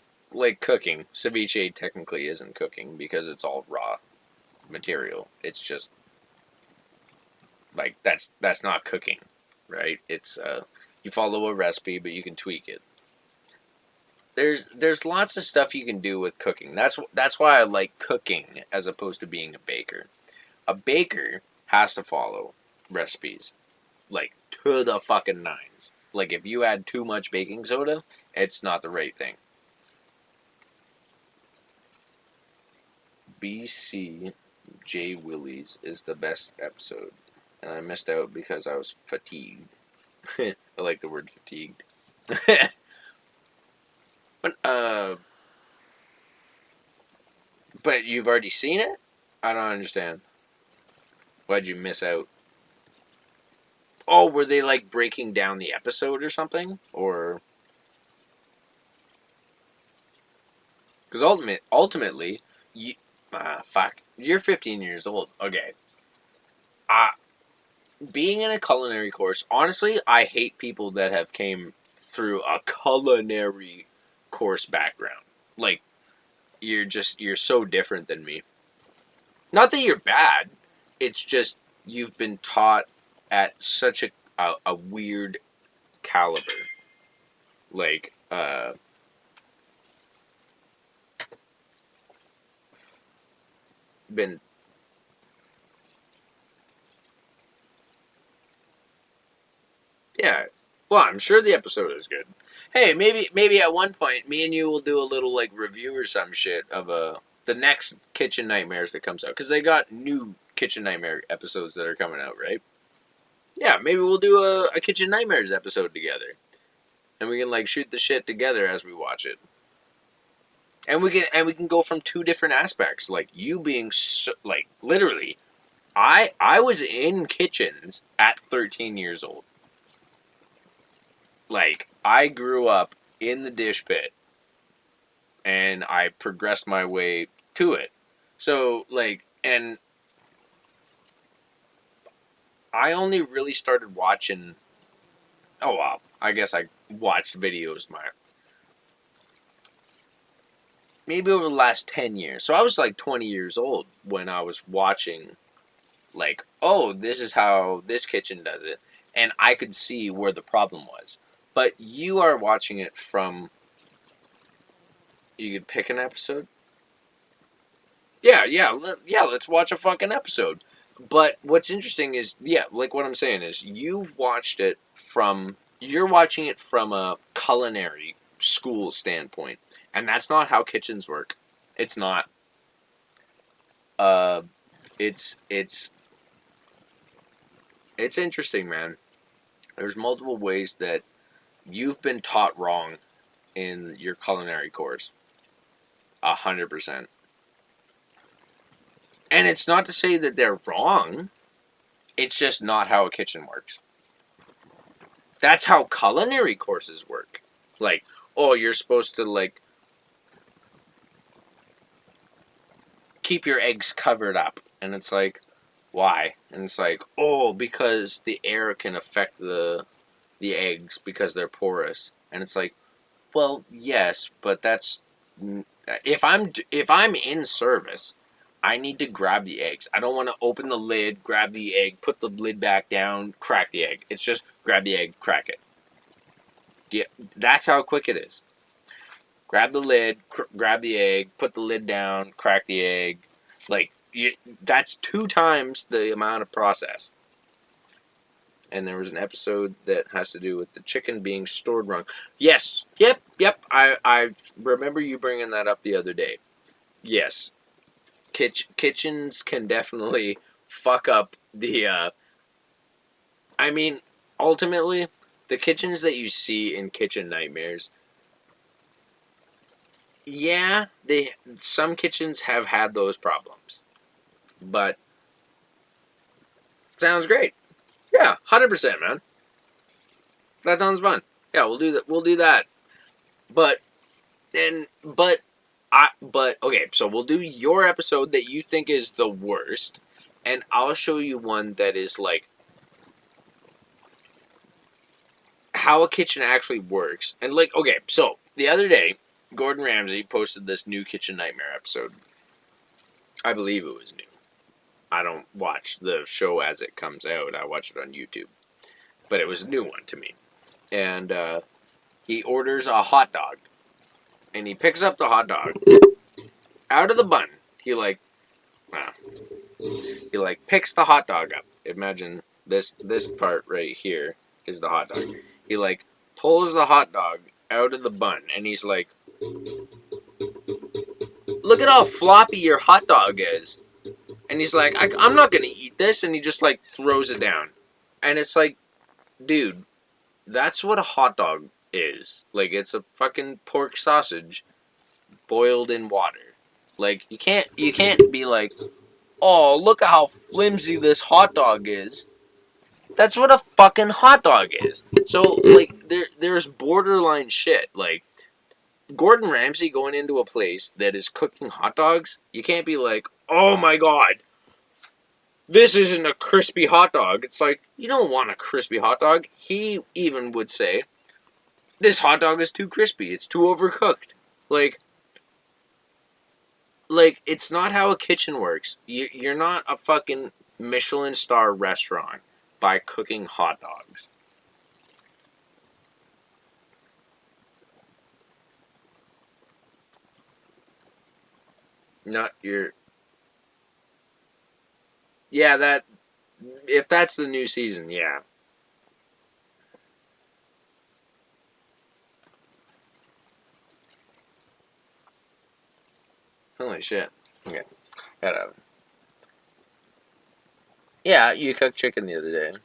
cooking. Ceviche technically isn't cooking because it's all raw material. It's just like that's not cooking, right? It's you follow a recipe, but you can tweak it. There's lots of stuff you can do with cooking. That's why I like cooking as opposed to being a baker. A baker has to follow recipes like to the fucking nines. Like if you add too much baking soda, it's not the right thing. BCJ Willie's is the best episode, and I missed out because I was fatigued. I like the word fatigued. but but you've already seen it? I don't understand. Why'd you miss out? Oh, were they like breaking down the episode or something? Or because ultimately, you fuck, you're 15 years old. Okay, uh, being in a culinary course, honestly, I hate people that have came through a culinary course background. Like you're so different than me. Not that you're bad. It's just you've been taught at such a weird caliber. Like been yeah. Well, I'm sure the episode is good. Hey, maybe at one point, me and you will do a little like review or some shit of the next Kitchen Nightmares that comes out because they got new Kitchen Nightmare episodes that are coming out, right? Yeah, maybe we'll do a Kitchen Nightmares episode together, and we can like shoot the shit together as we watch it, and we can go from two different aspects, like you being so, like literally, I was in kitchens at 13 years old. like, I grew up in the dish pit and I progressed my way to it. So, like, and I only really started watching. Oh, well, I guess I watched videos maybe over the last 10 years. So I was like 20 years old when I was watching, like, oh, this is how this kitchen does it. And I could see where the problem was. But you are watching it from. You could pick an episode? Yeah, let's watch a fucking episode. But what's interesting is, yeah, like what I'm saying is, you're watching it from a culinary school standpoint, and that's not how kitchens work. It's not. Uh, it's it's interesting, man. There's multiple ways that you've been taught wrong in your culinary course. 100%. And it's not to say that they're wrong. It's just not how a kitchen works. That's how culinary courses work. Like, oh, you're supposed to, like, keep your eggs covered up. And it's like, why? And it's like, oh, because the air can affect the eggs because they're porous. And it's like, well, yes, but that's if I'm in service, I need to grab the eggs. I don't want to open the lid, grab the egg, put the lid back down, crack the egg. It's just grab the egg, crack it. Yeah, that's how quick it is. Grab the lid, grab the egg, put the lid down, crack the egg. Like, that's 2 times the amount of process. And there was an episode that has to do with the chicken being stored wrong. Yes, yep. I remember you bringing that up the other day. Yes, kitchens can definitely fuck up the. I mean, ultimately, the kitchens that you see in Kitchen Nightmares. Yeah, some kitchens have had those problems, but sounds great. Yeah, 100%, man. That sounds fun. Yeah, we'll do that. We'll do that. But then, but okay. So we'll do your episode that you think is the worst, and I'll show you one that is like how a kitchen actually works. And like, okay, so the other day, Gordon Ramsay posted this new Kitchen Nightmare episode. I believe it was new. I don't watch the show as it comes out. I watch it on YouTube, but it was a new one to me. And he orders a hot dog, and he picks up the hot dog out of the bun. He like, uh, he like picks the hot dog up. Imagine this part right here is the hot dog. He like pulls the hot dog out of the bun, and he's like, "Look at how floppy your hot dog is." And he's like, "I'm not gonna eat this," and he just like throws it down. And it's like, dude, that's what a hot dog is. Like, it's a fucking pork sausage boiled in water. Like, you can't be like, "Oh, look at how flimsy this hot dog is." That's what a fucking hot dog is. So like there's borderline shit. Like Gordon Ramsay going into a place that is cooking hot dogs, you can't be like, "Oh my god, this isn't a crispy hot dog." It's like, you don't want a crispy hot dog. He even would say, "This hot dog is too crispy. It's too overcooked." Like it's not how a kitchen works. You're not a fucking Michelin star restaurant by cooking hot dogs. Not your. Yeah, that. If that's the new season, yeah. Holy shit. Okay. Gotta. Yeah, you cooked chicken the other day.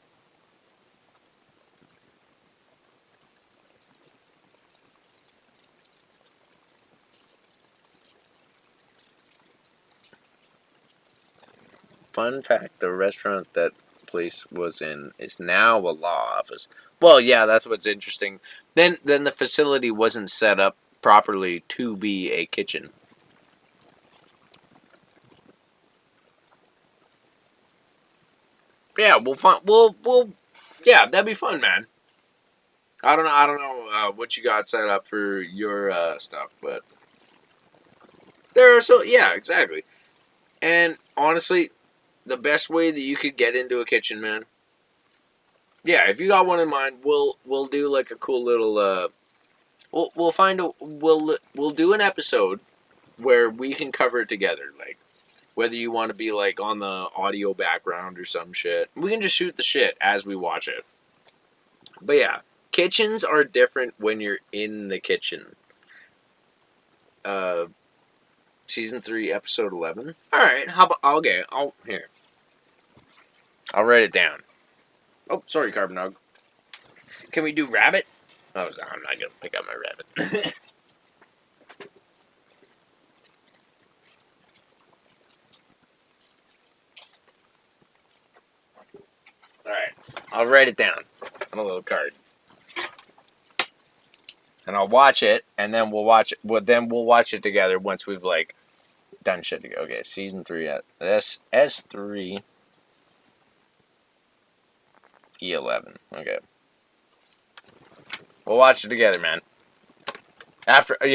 Fun fact: the restaurant that place was in is now a law office. Well, yeah, that's what's interesting. Then the facility wasn't set up properly to be a kitchen. Yeah, we'll find. We'll. Yeah, that'd be fun, man. I don't know what you got set up for your stuff, but there are so yeah, exactly. And honestly, the best way that you could get into a kitchen, man. Yeah, if you got one in mind, we'll do like a cool little we'll find a we'll do an episode where we can cover it together, like whether you want to be like on the audio background or some shit. We can just shoot the shit as we watch it. But yeah, kitchens are different when you're in the kitchen. Uh Season 3, episode 11. Alright, how about okay, I'll write it down. Oh, sorry, Carbon Dog. Can we do rabbit? Oh, I'm not gonna pick up my rabbit. Alright, I'll write it down on a little card. And I'll watch it, and then we'll watch it. Well, then we'll watch it together once we've like done shit together. Okay, season 3 at S3 E11. Okay, we'll watch it together, man. After a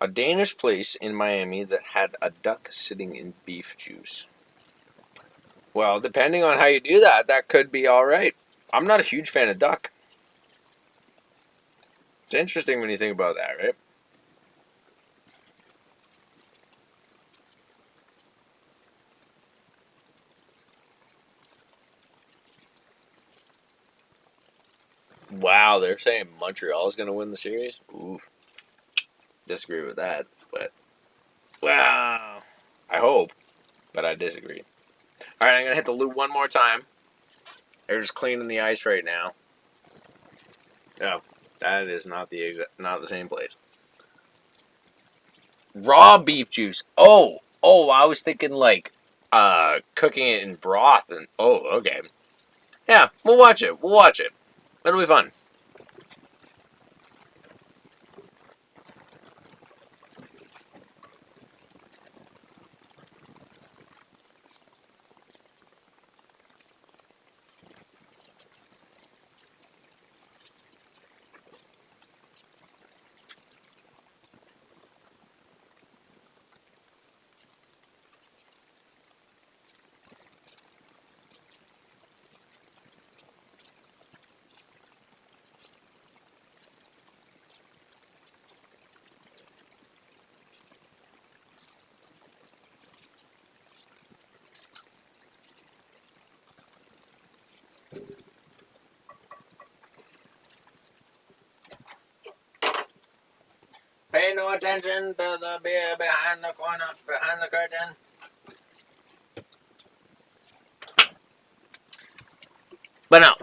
Danish place in Miami that had a duck sitting in beef juice. Well, depending on how you do that, that could be all right. I'm not a huge fan of duck. It's interesting when you think about that, right? Wow, they're saying Montreal's going to win the series? Oof. Disagree with that, but wow. I hope, but I disagree. All right, I'm going to hit the loop one more time. They're just cleaning the ice right now. Oh, that is not the same place. Raw beef juice. Oh, I was thinking like cooking it in broth and okay. Yeah, we'll watch it. It'll be fun. Pay no attention to the beer behind the corner, behind the curtain. But no,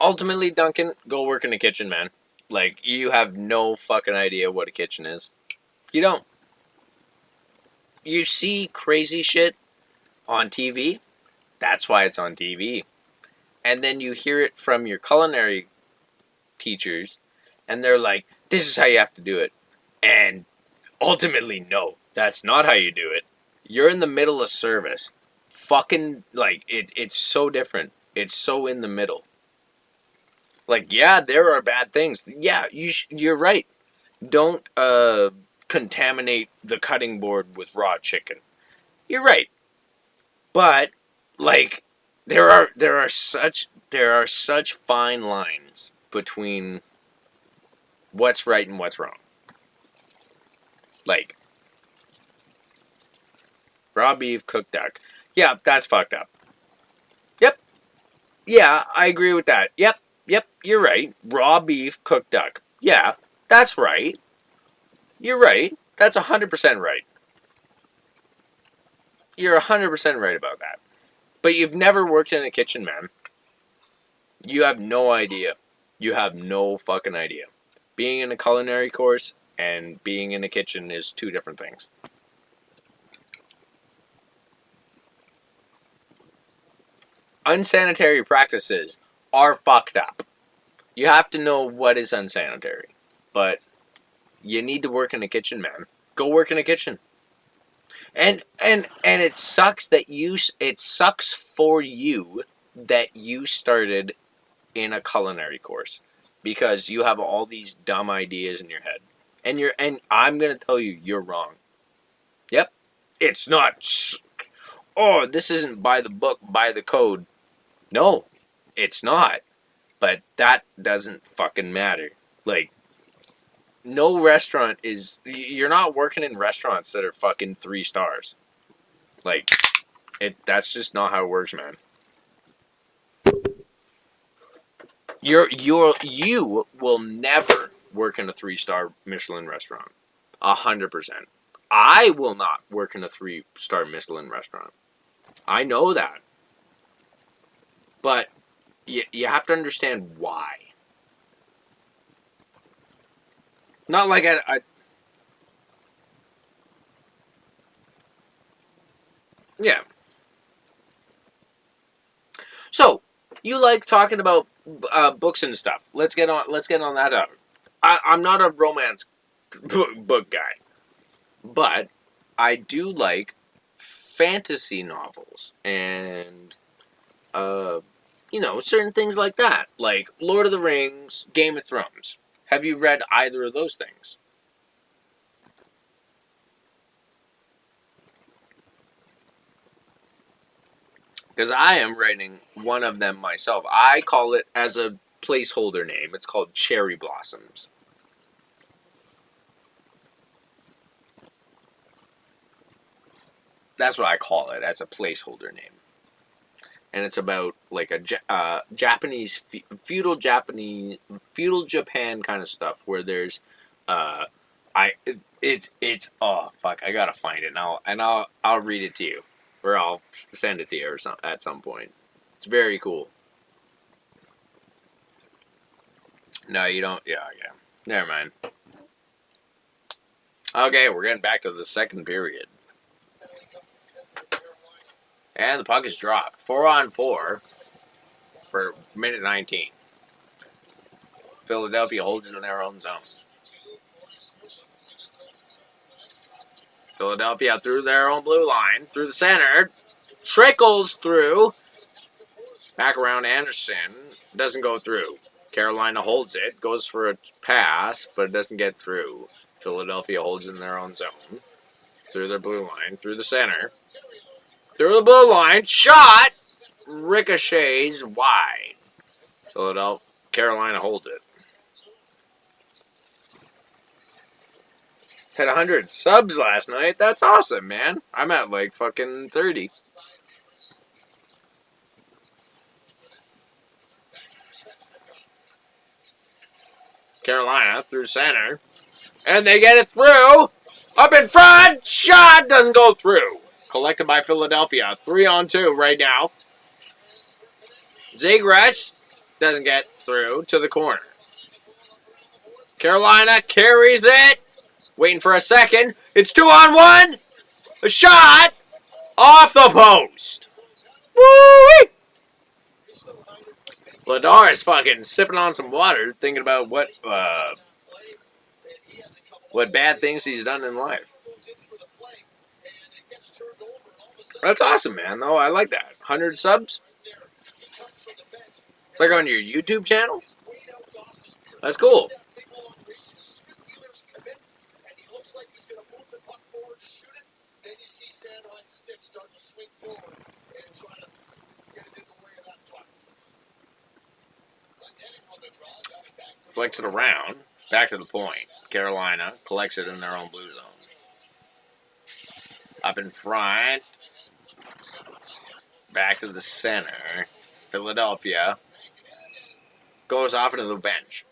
ultimately, Duncan, go work in the kitchen, man. Like, you have no fucking idea what a kitchen is. You don't. You see crazy shit on TV. That's why it's on TV. And then you hear it from your culinary teachers, and they're like, this is how you have to do it. And ultimately, no, that's not how you do it. You're in the middle of service. Fucking, like, it's so different. It's so in the middle. Like, yeah, there are bad things. Yeah, you're right. Don't contaminate the cutting board with raw chicken. You're right. But like there are such fine lines between what's right and what's wrong. Like raw beef, cooked duck. Yeah, that's fucked up. Yep. Yeah, I agree with that. Yep. You're right. Raw beef, cooked duck. Yeah, that's right. You're right. That's 100% right. You're 100% right about that. But you've never worked in a kitchen, man. You have no idea. You have no fucking idea. Being in a culinary course, and being in a kitchen is two different things. Unsanitary practices are fucked up. You have to know what is unsanitary. But you need to work in a kitchen, man. Go work in a kitchen. And it sucks that it sucks for you that you started in a culinary course because you have all these dumb ideas in your head. And I'm going to tell you you're wrong. Yep. It's not oh, this isn't by the book, by the code. No, it's not. But that doesn't fucking matter. Like, no restaurant is. You're not working in restaurants that are fucking 3 stars. Like, that's just not how it works, man. You will never work in a 3-star Michelin restaurant. 100%. I will not work in a 3-star Michelin restaurant. I know that. But you have to understand why. Not like I yeah. So, you like talking about books and stuff. Let's get on that out. I'm not a romance book guy, but I do like fantasy novels and certain things like that, like Lord of the Rings, Game of Thrones. Have you read either of those things? Because I am writing one of them myself. I call it as a placeholder name. It's called Cherry Blossoms. That's what I call it as a placeholder name. And it's about like a Japanese feudal Japan kind of stuff where there's it's oh fuck, I gotta find it now and I'll read it to you or I'll send it to you at some point. It's very cool. No, you don't. Yeah. Never mind. Okay, we're getting back to the second period. And the puck is dropped. 4-on-4 for minute 19. Philadelphia holds it in their own zone. Philadelphia through their own blue line, through the center, trickles through. Back around Anderson, doesn't go through. Carolina holds it, goes for a pass, but it doesn't get through. Philadelphia holds it in their own zone. Through their blue line, through the center. Through the blue line, shot! Ricochets wide. Carolina holds it. Had 100 subs last night. That's awesome, man. I'm at like fucking 30. Carolina through center. And they get it through. Up in front. Shot doesn't go through. Collected by Philadelphia. 3-on-2 right now. Zegras doesn't get through to the corner. Carolina carries it. Waiting for a second. It's 2-on-1. A shot. Off the post. Woo! Ladar is fucking sipping on some water, thinking about what bad things he's done in life. That's awesome, man. Though I like that. 100 subs. Like on your YouTube channel. That's cool. Flicks it around. Back to the point. Carolina collects it in their own blue zone. Up in front. Back to the center. Philadelphia goes off into the bench.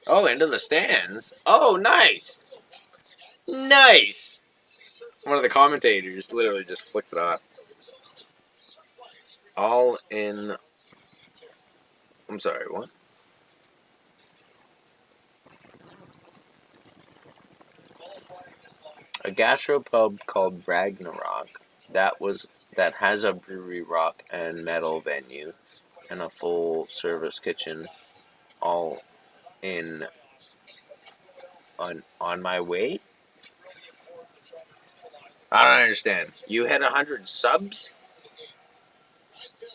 Oh, into the stands. Oh, nice. Nice. One of the commentators literally just flicked it off. All in. I'm sorry, what? A gastropub called Ragnarok that has a brewery, rock and metal venue and a full service kitchen, all in on my way. I don't understand. You hit 100 subs?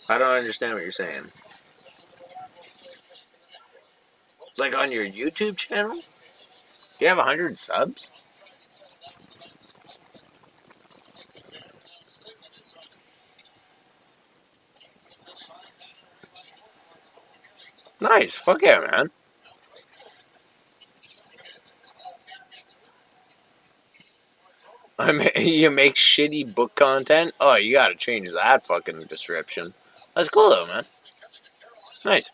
I don't understand what you're saying. Like on your YouTube channel? You have 100 subs? Nice. Fuck yeah, man. You make shitty book content? Oh, you gotta change that fucking description. That's cool though, man. Nice.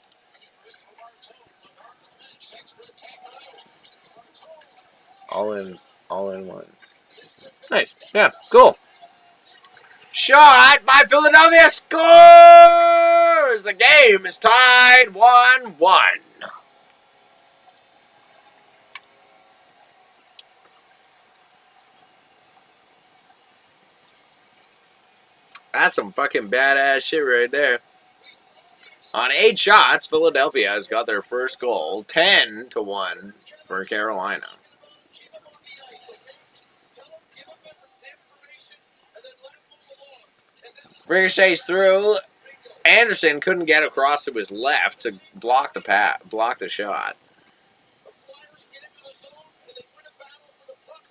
All in, all in one. Nice. Yeah, cool. Shot by Philadelphia scores! The game is tied 1-1. That's some fucking badass shit right there. On 8 shots, Philadelphia has got their first goal, 10-1 for Carolina. Ricochets through. Anderson couldn't get across to his left to block the shot.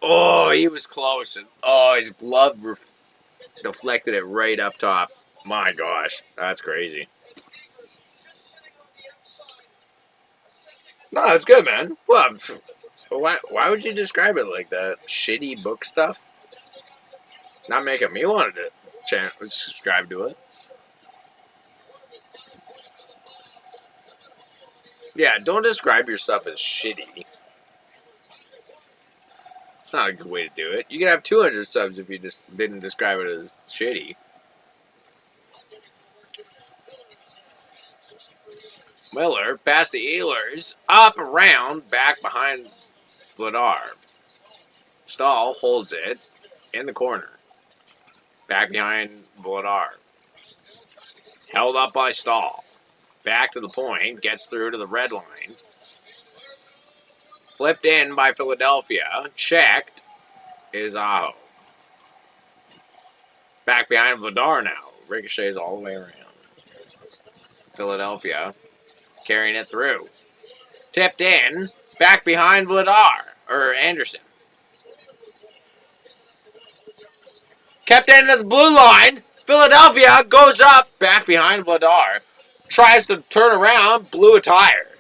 Oh, he was close. And, oh, his glove deflected it right up top. My gosh, that's crazy. No, it's good, man. Well, why would you describe it like that? Shitty book stuff? Not making me want to subscribe to it. Yeah, don't describe your stuff as shitty. It's not a good way to do it. You could have 200 subs if you just didn't describe it as shitty. Miller past the Ehlers, up around, back behind Vladar. Stahl holds it in the corner. Back behind Vladar. Held up by Stahl. Back to the point, gets through to the red line. Flipped in by Philadelphia. Checked is Aho. Back behind Vladar now. Ricochets all the way around. Philadelphia carrying it through. Tipped in. Back behind Vladar. Or Anderson. Kept into the blue line. Philadelphia goes up. Back behind Vladar. Tries to turn around. Blew a tire.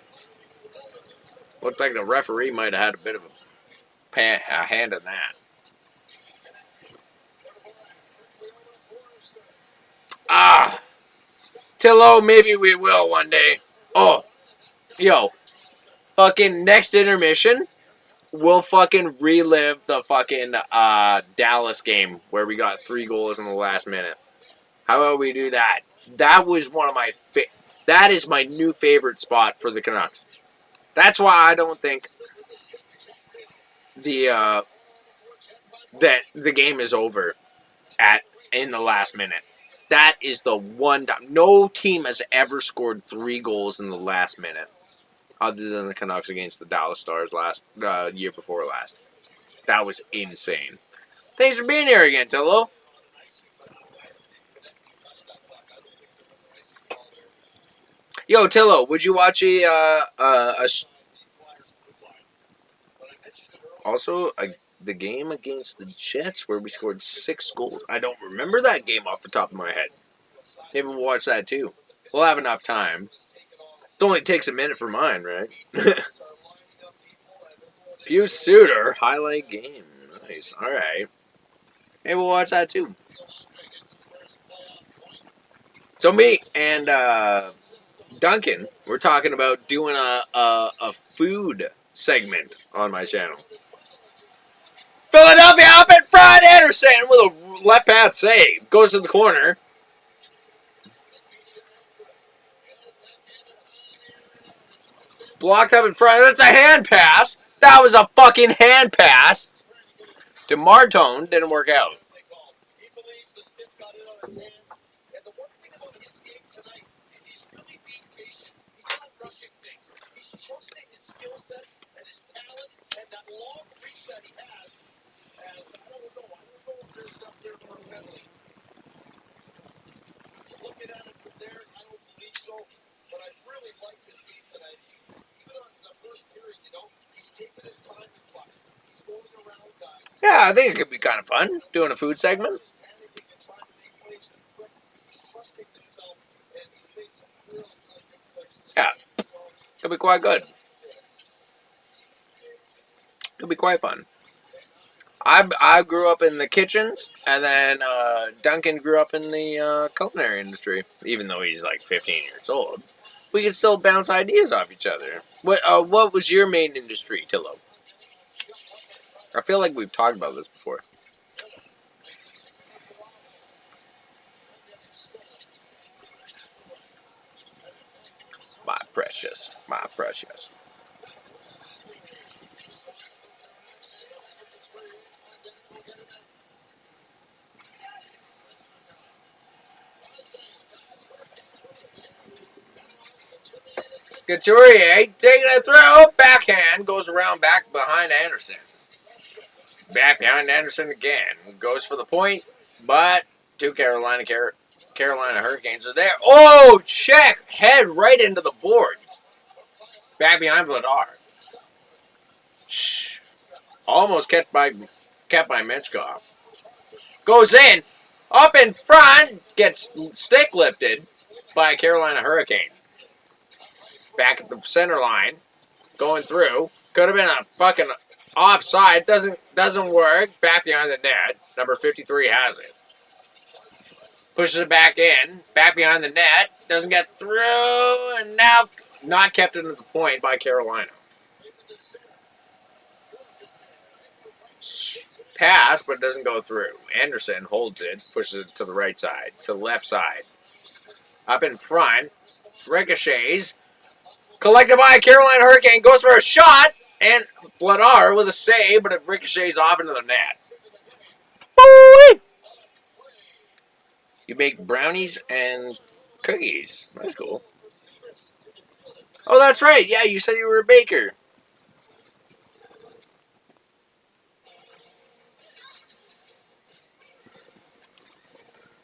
Looked like the referee might have had a bit of a hand in that. Ah. Tillo, maybe we will one day. Oh. Yo. Fucking next intermission, we'll fucking relive the fucking Dallas game where we got 3 goals in the last minute. How about we do that? That was one of my that is my new favorite spot for the Canucks. That's why I don't think that the game is over in the last minute. That is the one time. No team has ever scored 3 goals in the last minute, other than the Canucks against the Dallas Stars year before last. That was insane. Thanks for being here again, Tillo. Yo, Tillo, would you watch the game against the Jets where we scored 6 goals? I don't remember that game off the top of my head. Maybe we'll watch that too. We'll have enough time. It only takes a minute for mine, right? Pew Suter, highlight game. Nice. All right. Maybe we'll watch that too. So me and Duncan, we're talking about doing a food segment on my channel. Philadelphia up in front. Anderson with a left path save. Goes to the corner. Blocked up in front. That's a hand pass. That was a fucking hand pass. to Martone, didn't work out. He believes the stiff got it on his hands. And the one thing about his game tonight is he's really being patient. He's not rushing things. He's trusting his skill sets and his talent and that long reach that he has. As I don't know if there's enough there for a penalty. Looking at it from there, I don't believe so. But I really like his game tonight. Even on the first period, he's taking his time in flux. He's going around guys. Yeah, I think it could be kind of fun doing a food segment. Yeah, it'll be quite good. It'll be quite fun. I grew up in the kitchens, and then Duncan grew up in the culinary industry. Even though he's like 15 years old, we could still bounce ideas off each other. What was your main industry, Tillo? I feel like we've talked about this before. My precious, my precious. Couturier taking a throw, backhand, goes around back behind Anderson. Back behind Anderson again. Goes for the point, but two Carolina Hurricanes are there. Oh, check! Head right into the boards. Back behind Vladar. Almost kept by Mitchkov. Goes in. Up in front. Gets stick lifted by a Carolina Hurricane. Back at the center line. Going through. Could have been a fucking offside. Doesn't work. Back behind the net. Number 53 has it. Pushes it back in. Back behind the net. Doesn't get through. And now not kept into the point by Carolina. Pass, but it doesn't go through. Anderson holds it. Pushes it to the right side. To the left side. Up in front. Ricochets. Collected by a Carolina Hurricane. Goes for a shot. And Vladar with a save, but it ricochets off into the net. Woo-wee! You make brownies and cookies. That's cool. Oh, that's right. Yeah, you said you were a baker.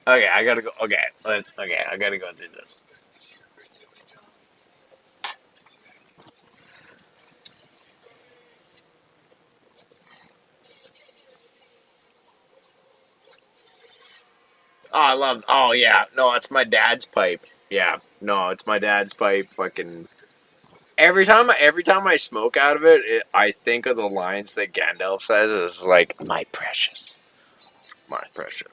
Okay, I gotta go. Okay, I gotta go do this. Oh, I love. Oh yeah, no, it's my dad's pipe. Yeah, no, it's my dad's pipe. Fucking every time I smoke out of it, I think of the lines that Gandalf says. Is like my precious, my precious.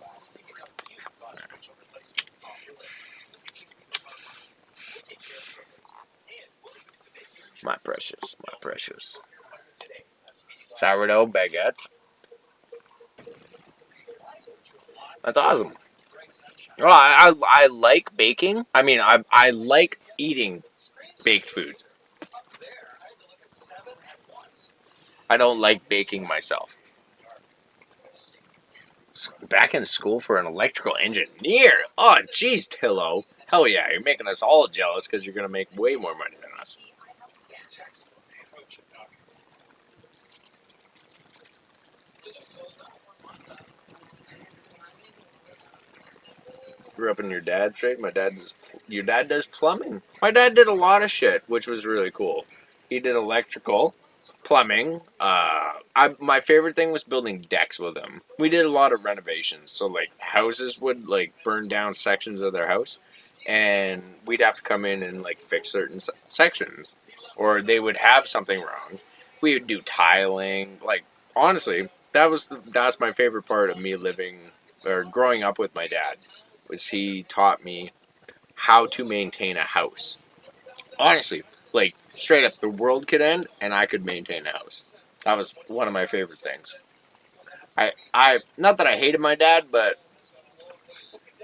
My precious, my precious. Sourdough baguette. That's awesome. Well, I like baking. I mean, I like eating baked foods. I don't like baking myself. Back in school for an electrical engineer. Oh, jeez, Tillo. Hell yeah, you're making us all jealous because you're going to make way more money than us. Grew up in your dad's trade. Your dad does plumbing. My dad did a lot of shit, which was really cool. He did electrical, plumbing. My favorite thing was building decks with him. We did a lot of renovations, so like houses would like burn down sections of their house, and we'd have to come in and like fix certain sections, or they would have something wrong. We would do tiling. Like honestly, that's my favorite part of me living or growing up with my dad. Was he taught me how to maintain a house. Honestly, like straight up, the world could end and I could maintain a house. That was one of my favorite things. I not that I hated my dad, but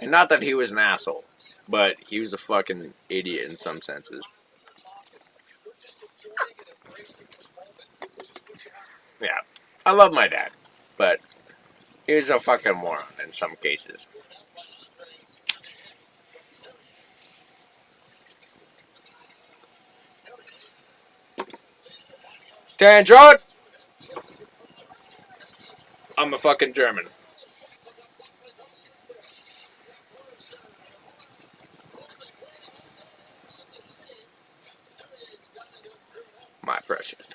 and not that he was an asshole, but he was a fucking idiot in some senses. Yeah, I love my dad. but he's a fucking moron in some cases. Tangent! I'm a fucking German. My precious.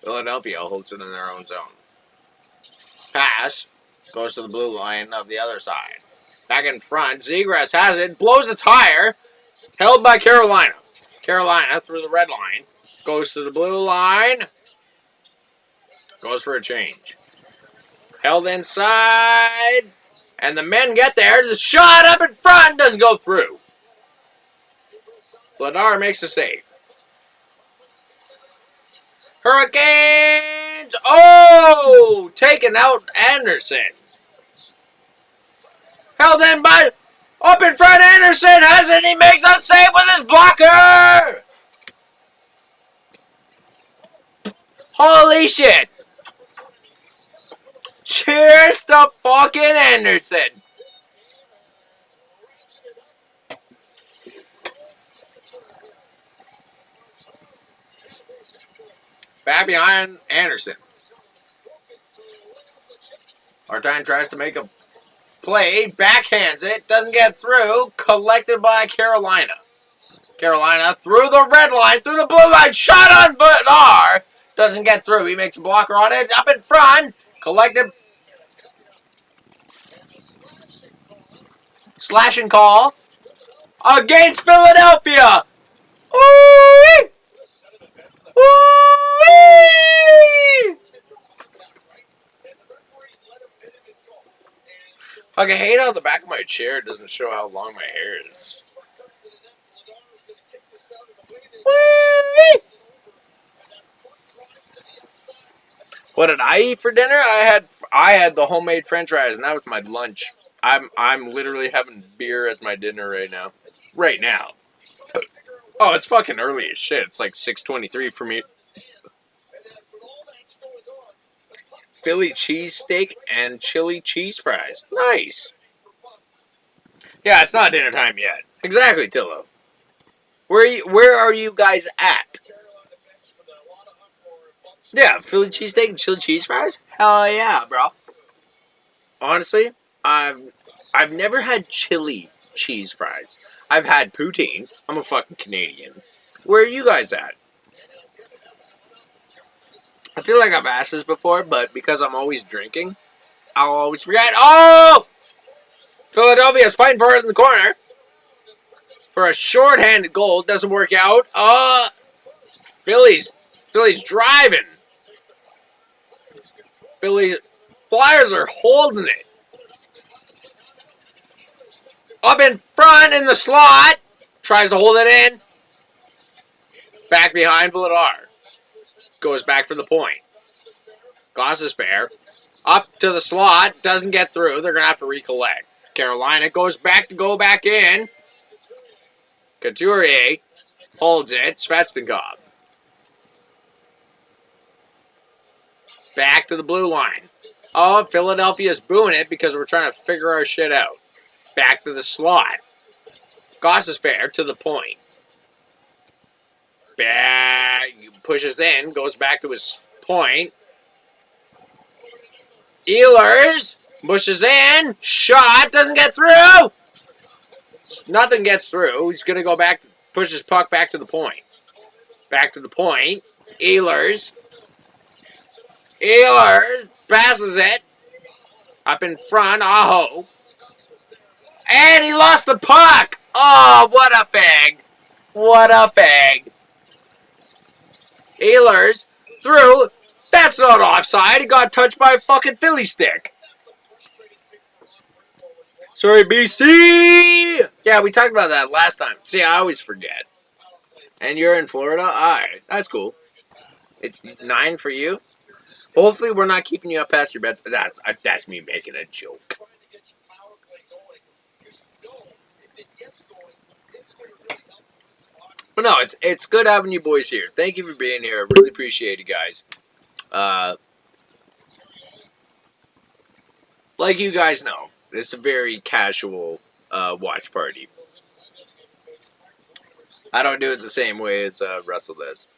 Philadelphia holds it in their own zone. Pass goes to the blue line of the other side. Back in front, Zegras has it, blows a tire, held by Carolina. Carolina through the red line, goes to the blue line, goes for a change. Held inside, and the men get there. The shot up in front doesn't go through. Vladar makes a save. Hurricanes! Oh! Taken out Anderson. Held in by... Up in front, Anderson has it. He makes a save with his blocker! Holy shit! Cheers to fucking Anderson! Back behind Anderson. Artine tries to make a play, backhands it, doesn't get through, collected by Carolina. Carolina through the red line, through the blue line, shot on Vladar, doesn't get through. He makes a blocker on it, up in front, collected. Slash and call against Philadelphia. Ooh-wee! Ooh-wee! Fucking hate how the back of my chair doesn't show how long my hair is. Whee! What did I eat for dinner? I had the homemade French fries, and that was my lunch. I'm literally having beer as my dinner right now. Right now. Oh, it's fucking early as shit. It's like 6:23 for me. Philly cheesesteak and chili cheese fries. Nice. Yeah, it's not dinner time yet. Exactly, Tillo. Where are you guys at? Yeah, Philly cheesesteak and chili cheese fries? Hell yeah, bro. Honestly, I've never had chili cheese fries. I've had poutine. I'm a fucking Canadian. Where are you guys at? I feel like I've asked this before, but because I'm always drinking, I'll always forget. Oh! Philadelphia's fighting for it in the corner. For a shorthanded goal. Doesn't work out. Philly's driving. Flyers are holding it. Up in front in the slot. Tries to hold it in. Back behind Vladar. Goes back for the point. Goss is fair. Up to the slot. Doesn't get through. They're going to have to recollect. Carolina goes back to go back in. Couturier holds it. Svechnikov. Back to the blue line. Oh, Philadelphia's booing it because we're trying to figure our shit out. Back to the slot. Goss is fair to the point. Back, pushes in, goes back to his point. Ehlers pushes in, shot, doesn't get through. Nothing gets through. He's going to go back, push his puck back to the point. Back to the point. Ehlers passes it. Up in front, Aho. And he lost the puck. Oh, what a fag. What a fag. Ehlers through. That's not offside. He got touched by a fucking Philly stick. Sorry, BC. Yeah, we talked about that last time. See, I always forget. And you're in Florida? Alright, that's cool. It's 9 for you? Hopefully we're not keeping you up past your bed. That's me making a joke. But no, it's good having you boys here. Thank you for being here. I really appreciate it, guys. Like you guys know, it's a very casual watch party. I don't do it the same way as Russell does.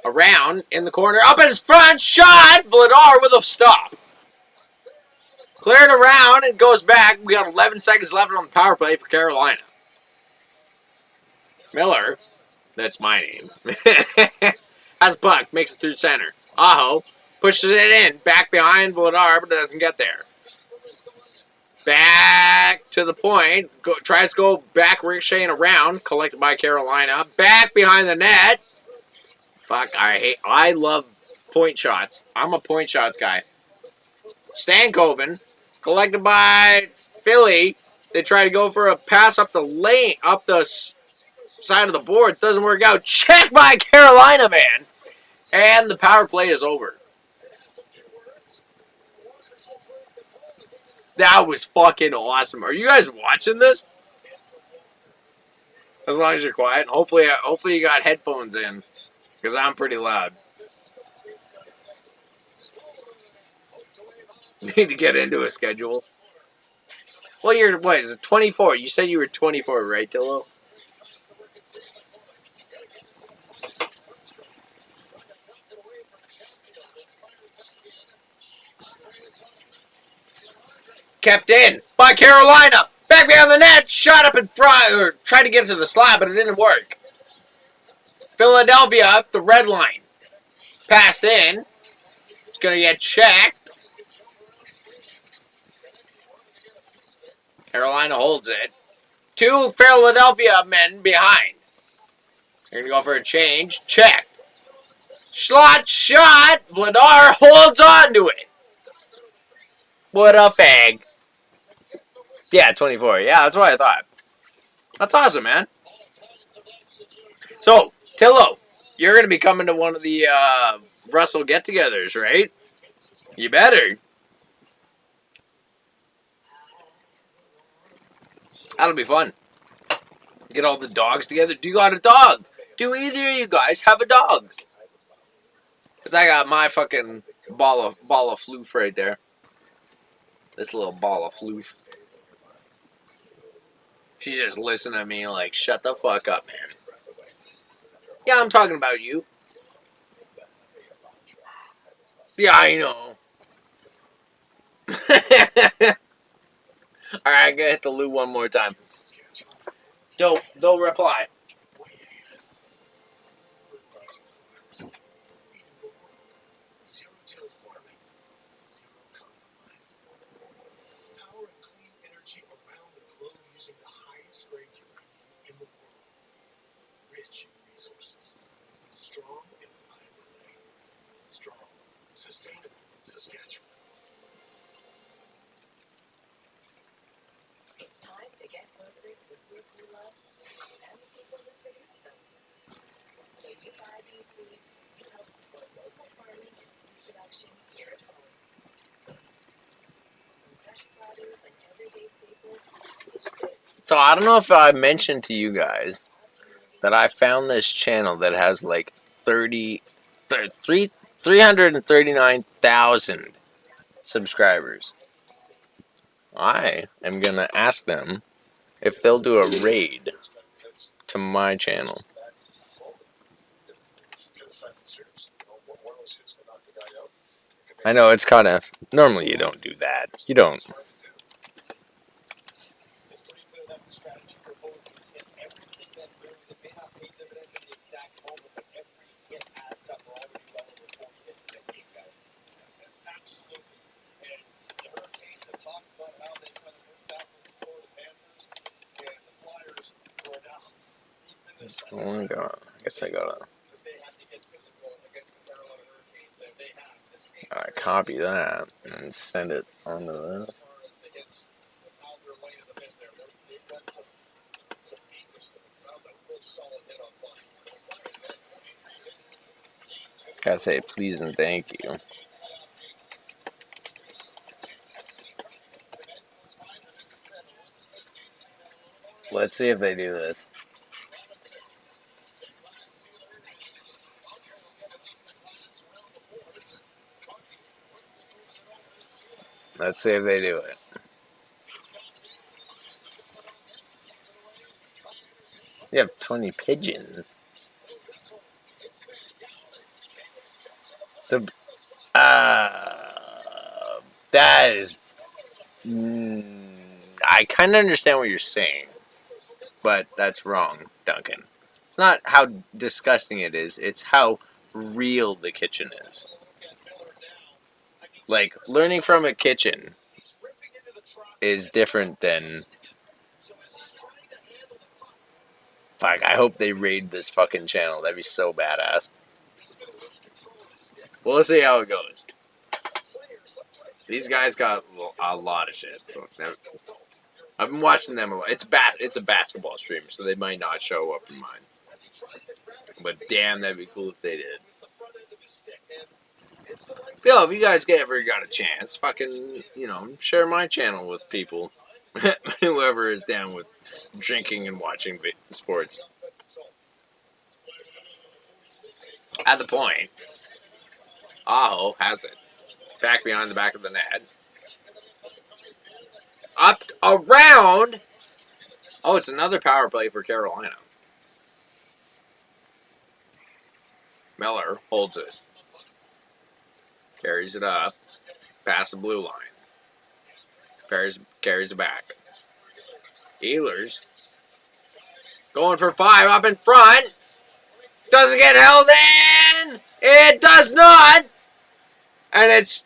Around in the corner, up his front shot. Vladar with a stop. Cleared around and goes back. We got 11 seconds left on the power play for Carolina. Miller, that's my name, has puck, makes it through center. Aho pushes it in, back behind Vladar, but doesn't get there. Back to the point, tries to go back, ricocheting around, collected by Carolina. Back behind the net. Fuck, I love point shots. I'm a point shots guy. Stankoven, collected by Philly. They try to go for a pass up the lane, up the side of the boards. Doesn't work out. Check by Carolina, man. And the power play is over. That was fucking awesome. Are you guys watching this? As long as you're quiet. Hopefully you got headphones in, because I'm pretty loud. Need to get into a schedule. Well, you're, what, is it 24? You said you were 24, right, Dillo? Kept in by Carolina. Back behind the net. Shot up in front, or tried to get to the slot, but it didn't work. Philadelphia up the red line. Passed in. It's going to get checked. Carolina holds it. 2 Philadelphia men behind. They're going to go for a change. Check. Slot shot. Vladar holds on to it. What a fag. Yeah, 24. Yeah, that's what I thought. That's awesome, man. So, Tillo, you're going to be coming to one of the Russell get-togethers, right? You better. That'll be fun. Get all the dogs together. Do you got a dog? Do either of you guys have a dog? Because I got my fucking ball of floof right there. This little ball of floof. She's just listening to me like, shut the fuck up, man. Yeah, I'm talking about you. Yeah, I know. Alright, I'm gonna hit the loo one more time. They'll reply. It's time to get closer to the foods we love and the people who produce them. WIBC helps support local farming and food production here at home. From fresh produce and everyday staples to packaged goods. So I don't know if I mentioned to you guys that I found this channel that has like 339,000 subscribers. I am gonna ask them if they'll do a raid to my channel. I know it's kind of, normally you don't do that. You don't. It's pretty clear that's a strategy for both teams. And everything that moves, it may not pay dividends in the exact moment, but every hit adds up. We're already well over 40 hits in this game, guys. Absolutely. And the Hurricanes have talked about how they kind of moved out from the Florida Panthers, and the Flyers are now deep in this. I guess I gotta. That they have to get physical against the Carolina Hurricanes, and they have. This game. I copy that and send it onto this. Solid Gotta say please and thank you. Let's see if they do this. Let's see if they do it. You have 20 pigeons. The that is. I kind of understand what you're saying, but that's wrong, Duncan. It's not how disgusting it is; it's how real the kitchen is. Like learning from a kitchen is different than. Fuck, I hope they raid this fucking channel. That'd be so badass. Well, let's see how it goes. These guys got a lot of shit. So I've been watching them a lot. It's a basketball stream, so they might not show up in mine. But damn, that'd be cool if they did. Yo, if you guys ever got a chance, fucking, share my channel with people. Whoever is down with drinking and watching sports. At the point, Aho has it. Back behind the back of the net. Up, around. Oh, it's another power play for Carolina. Miller holds it. Carries it up. Past the blue line. Carries it back. Ehlers. Going for 5 up in front. Doesn't get held in. It does not. And it's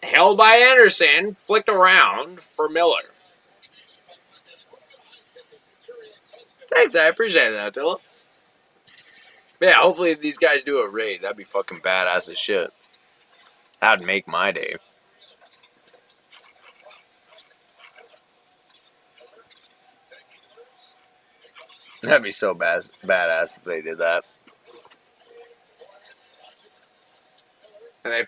held by Anderson. Flicked around for Miller. Thanks, I appreciate that, Attila. Yeah, hopefully these guys do a raid. That'd be fucking badass as shit. That'd make my day. That'd be so badass if they did that. And they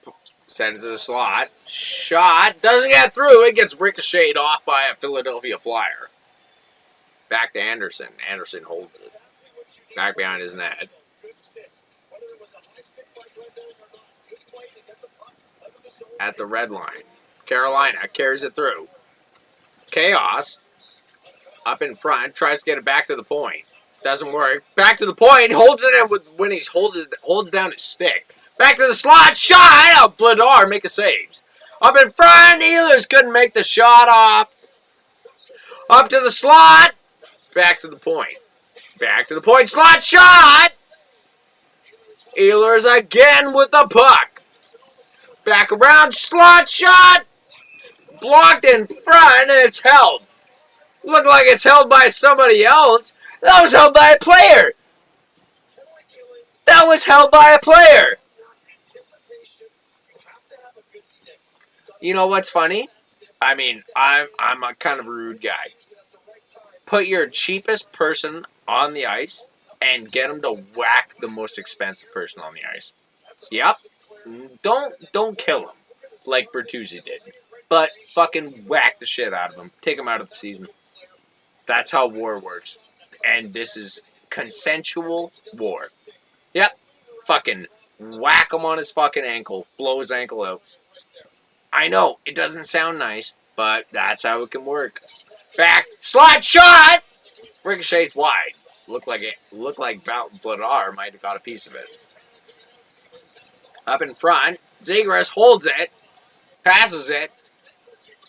send it to the slot. Shot. Doesn't get through. It gets ricocheted off by a Philadelphia Flyer. Back to Anderson. Anderson holds it. Back behind his net. At the red line. Carolina carries it through. Chaos. Up in front. Tries to get it back to the point. Doesn't work. Back to the point. Holds it in when he holds down his stick. Back to the slot. Shot. Oh, Bladar make a save. Up in front. Ehlers couldn't make the shot off. Up to the slot. Back to the point. Back to the point. Slot shot. Ehlers again with the puck. Back around. Slot shot. Blocked in front. And it's held. Looked like it's held by somebody else. That was held by a player. That was held by a player. You know what's funny? I mean, I'm a kind of rude guy. Put your cheapest person on the ice and get them to whack the most expensive person on the ice. Yep. Don't kill him like Bertuzzi did. But fucking whack the shit out of him. Take him out of the season. That's how war works. And this is consensual war. Yep. Fucking whack him on his fucking ankle. Blow his ankle out. I know, it doesn't sound nice, but that's how it can work. Back. Slot shot! Ricochets wide. Looked like Vladar might have got a piece of it. Up in front. Zegras holds it. Passes it.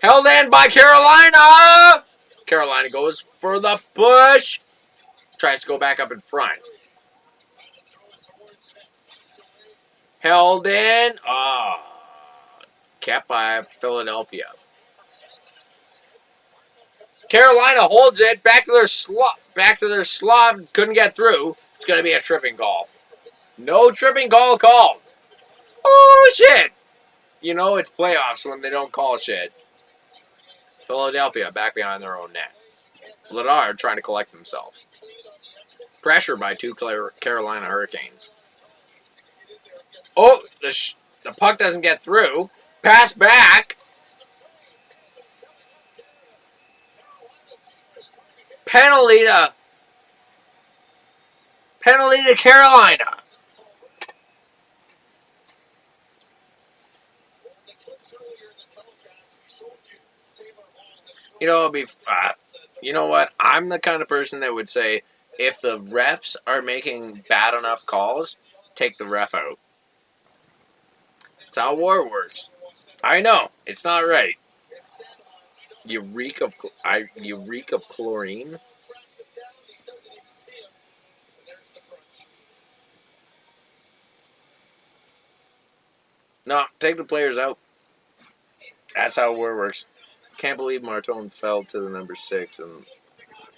Held in by Carolina! Carolina goes for the push. Tries to go back up in front. Held in. Kept by Philadelphia. Carolina holds it. Back to their slot. Couldn't get through. It's going to be a tripping call. No tripping call called. Oh, shit. You know it's playoffs when they don't call shit. Philadelphia back behind their own net. Vladar trying to collect himself. Pressure by 2 Carolina Hurricanes. Oh, the puck doesn't get through. Pass back. Penalty to Carolina. You know, you know what? I'm the kind of person that would say if the refs are making bad enough calls, take the ref out. That's how war works. I know it's not right. You reek of chlorine. No, take the players out. That's how war works. Can't believe Martone fell to the number 6 and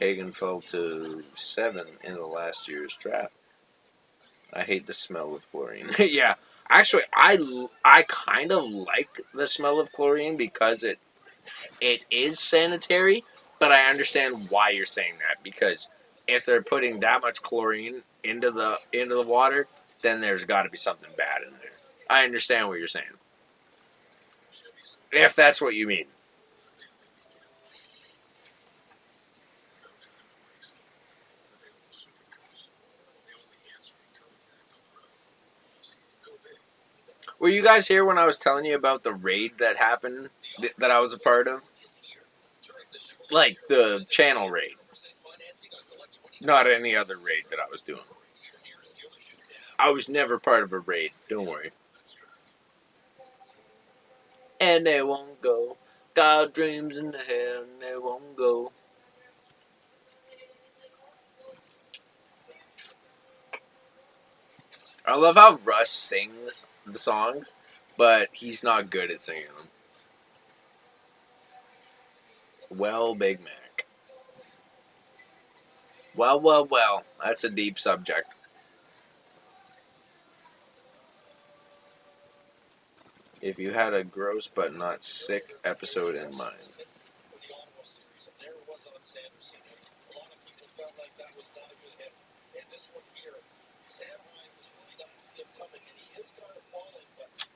Hagen fell to 7 in the last year's draft. I hate the smell of chlorine. Yeah, actually, I kind of like the smell of chlorine because it is sanitary, but I understand why you're saying that because if they're putting that much chlorine into the water, then there's got to be something bad in there. I understand what you're saying. If that's what you mean. Were you guys here when I was telling you about the raid that happened that I was a part of? Like the channel raid. Not any other raid that I was doing. I was never part of a raid, don't worry. And they won't go. Got dreams in the head and they won't go. I love how Russ sings the songs, but he's not good at singing them. Well, Big Mac. Well. That's a deep subject. If you had a gross but not sick episode in mind.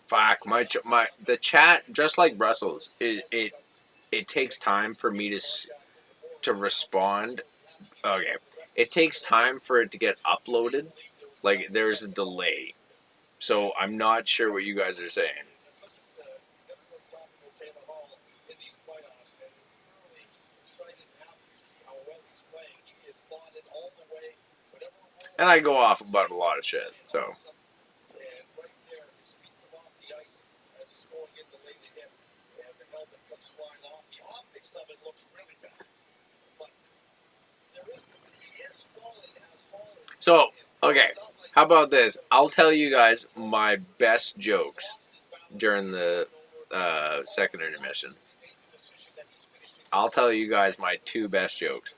Fuck, the chat, just like Russell's, it takes time for me to respond. Okay, it takes time for it to get uploaded. Like there's a delay, so I'm not sure what you guys are saying. And I go off about a lot of shit, so. So, okay, how about this? I'll tell you guys my best jokes during the second intermission. I'll tell you guys my 2 best jokes.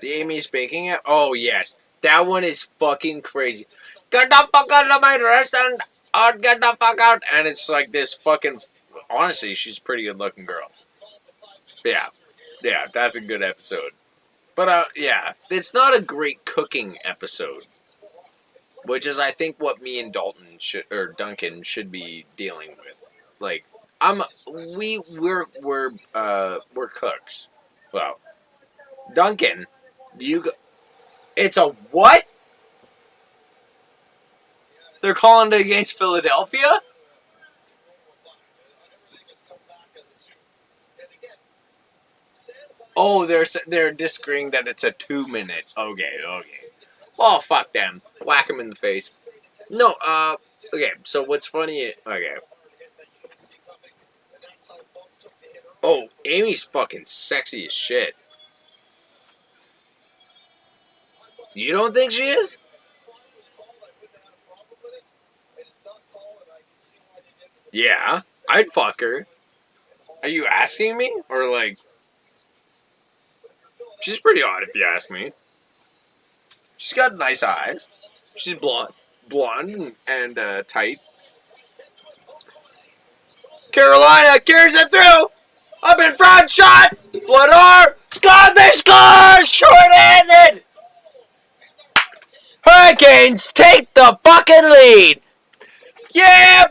The Amy speaking it? Oh, yes. That one is fucking crazy. Get the fuck out of my restaurant! Or get the fuck out! And it's like this fucking... Honestly, she's a pretty good looking girl. Yeah, that's a good episode. But, yeah, it's not a great cooking episode. Which is, I think, what me and Duncan should be dealing with. Like, we're cooks. Well, Duncan, it's a what? They're calling it against Philadelphia? Oh, they're disagreeing that it's a 2-minute. Okay. Oh, fuck them. Whack them in the face. No, okay, so what's funny... Okay. Oh, Amy's fucking sexy as shit. You don't think she is? Yeah, I'd fuck her. Are you asking me? Or like... She's pretty odd if you ask me. She's got nice eyes. She's blonde and tight. Carolina carries it through. Up in front, shot. Vladar. They score! Short-handed. Hey! Hurricanes take the fucking lead. Yeah,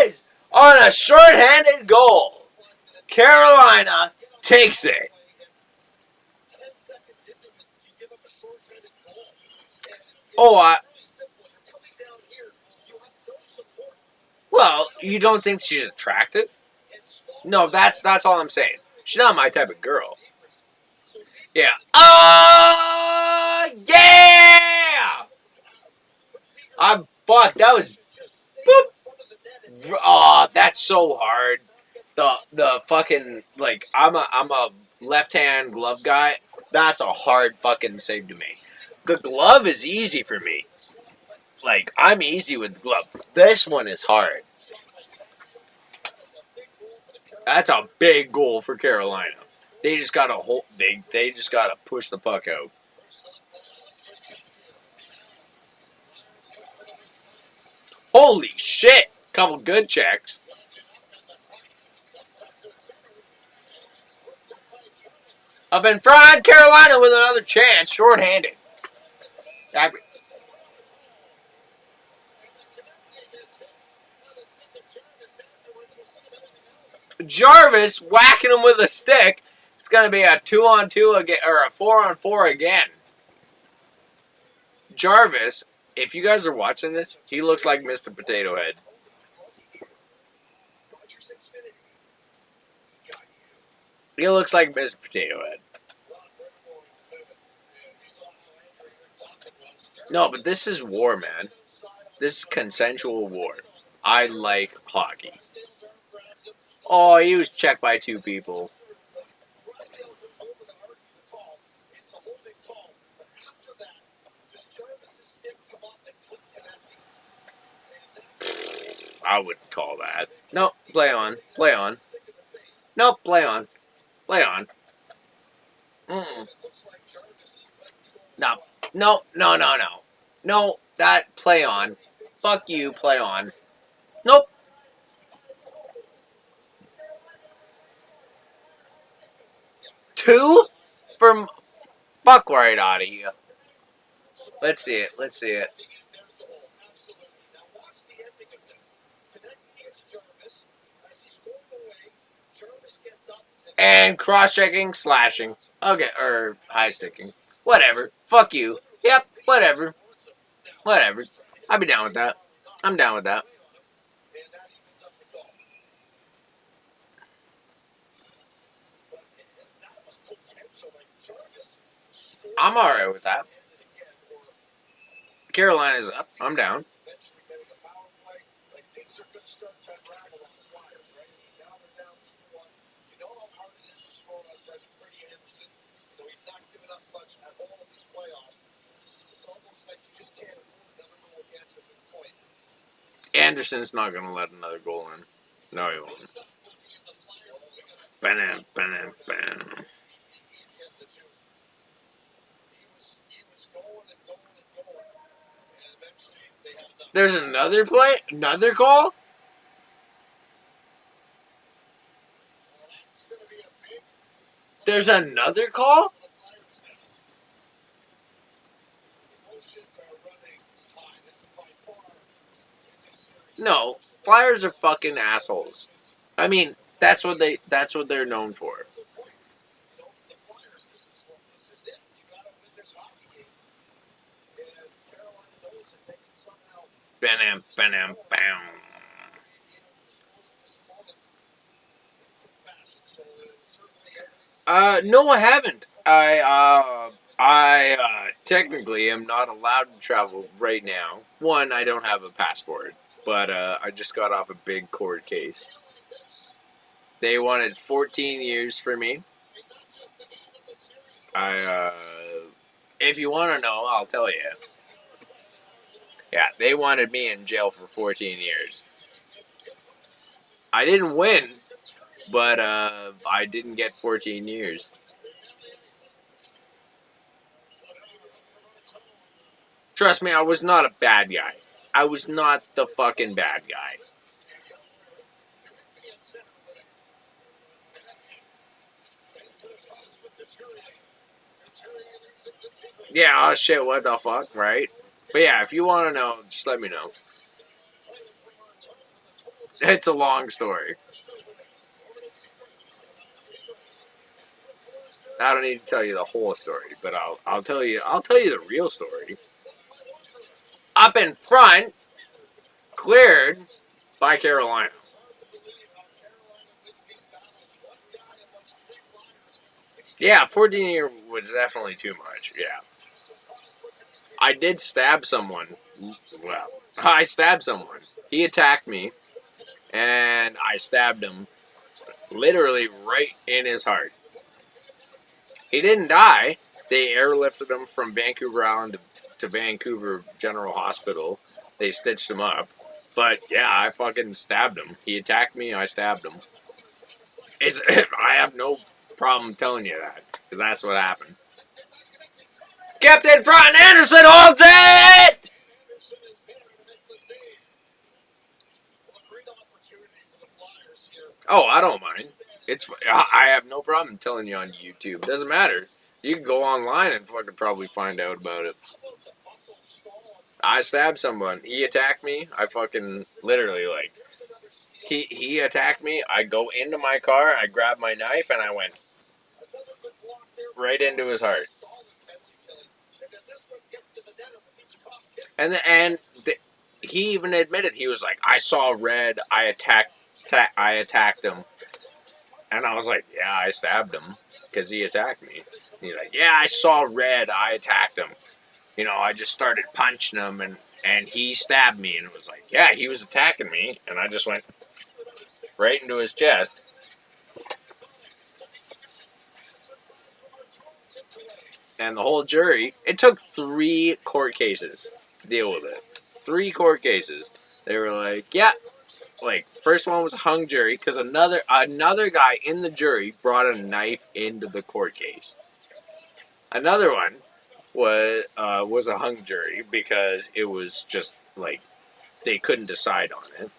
boys! On a shorthanded goal, Carolina takes it. 10 seconds into it, you give up a short-handed goal. And it's Oh, really simple. You're coming down here. You have no support. well, you don't think she's attractive? And stall No, that's all I'm saying. She's not my type of girl. So Yeah. Oh, yeah! Fuck, that was, boop. Oh, that's so hard. The fucking, like, I'm a left-hand glove guy. That's a hard fucking save to make. The glove is easy for me. Like, I'm easy with the glove. This one is hard. That's a big goal for Carolina. They just gotta hold. They just gotta push the puck out. Holy shit! Couple good checks. Up in front, Carolina with another chance, shorthanded. Jarvis whacking him with a stick. It's gonna be a 2-on-2 again, or a 4-on-4 again. Jarvis, if you guys are watching this, he looks like Mr. Potato Head. He looks like Mr. Potato Head. No, but this is war, man. This is consensual war. I like hockey. Oh, he was checked by 2 people. I wouldn't call that. Nope, play on. Play on. Nope, play on. Play on. No. No, no, no, no. No, that play on. Fuck you, play on. Nope. Two? From fuck right out of you. Let's see it. Let's see it. And cross-checking, slashing. Okay, or high-sticking. Whatever. Fuck you. Yep, whatever. Whatever. I'd be down with that. I'm down with that. I'm alright with that. Carolina's up. I'm down. Anderson's not going to let another goal in. No, he won't. Bam, bam, bam. There's another play? Another call? There's another call? No, Flyers are fucking assholes. I mean, that's what they're known for. Bam, bam, bam. No, I haven't. I technically am not allowed to travel right now. One, I don't have a passport, but I just got off a big court case. They wanted 14 years for me. If you want to know, I'll tell you. Yeah, they wanted me in jail for 14 years. I didn't win, but I didn't get 14 years. Trust me, I was not a bad guy. I was not the fucking bad guy. Yeah, oh shit, what the fuck, right? But yeah, if you want to know, just let me know. It's a long story. I don't need to tell you the whole story, but I'll tell you the real story. Up in front, cleared by Carolina. Yeah, 14-year was definitely too much. Yeah, I did stab someone. Well, I stabbed someone. He attacked me, and I stabbed him literally right in his heart. He didn't die. They airlifted him from Vancouver Island to Vancouver General Hospital. They stitched him up. But yeah, I fucking stabbed him. He attacked me, I stabbed him. It's, I have no problem telling you that, because that's what happened. Captain Front Anderson holds it! Oh, I don't mind. I have no problem telling you on YouTube. Doesn't matter. You can go online and fucking probably find out about it. I stabbed someone. He attacked me. I fucking literally like he attacked me. I go into my car. I grabbed my knife and I went right into his heart. He even admitted, he was like, I saw red. I attacked him. And I was like, yeah, I stabbed him because he attacked me. He's like, yeah, I saw red. I attacked him. You know, I just started punching him, and he stabbed me, and it was like, yeah, he was attacking me, and I just went right into his chest. And the whole jury, it took 3 court cases to deal with it. 3 court cases. They were like, yeah, like, first one was a hung jury, because another guy in the jury brought a knife into the court case. Another one was a hung jury because it was just like they couldn't decide on it.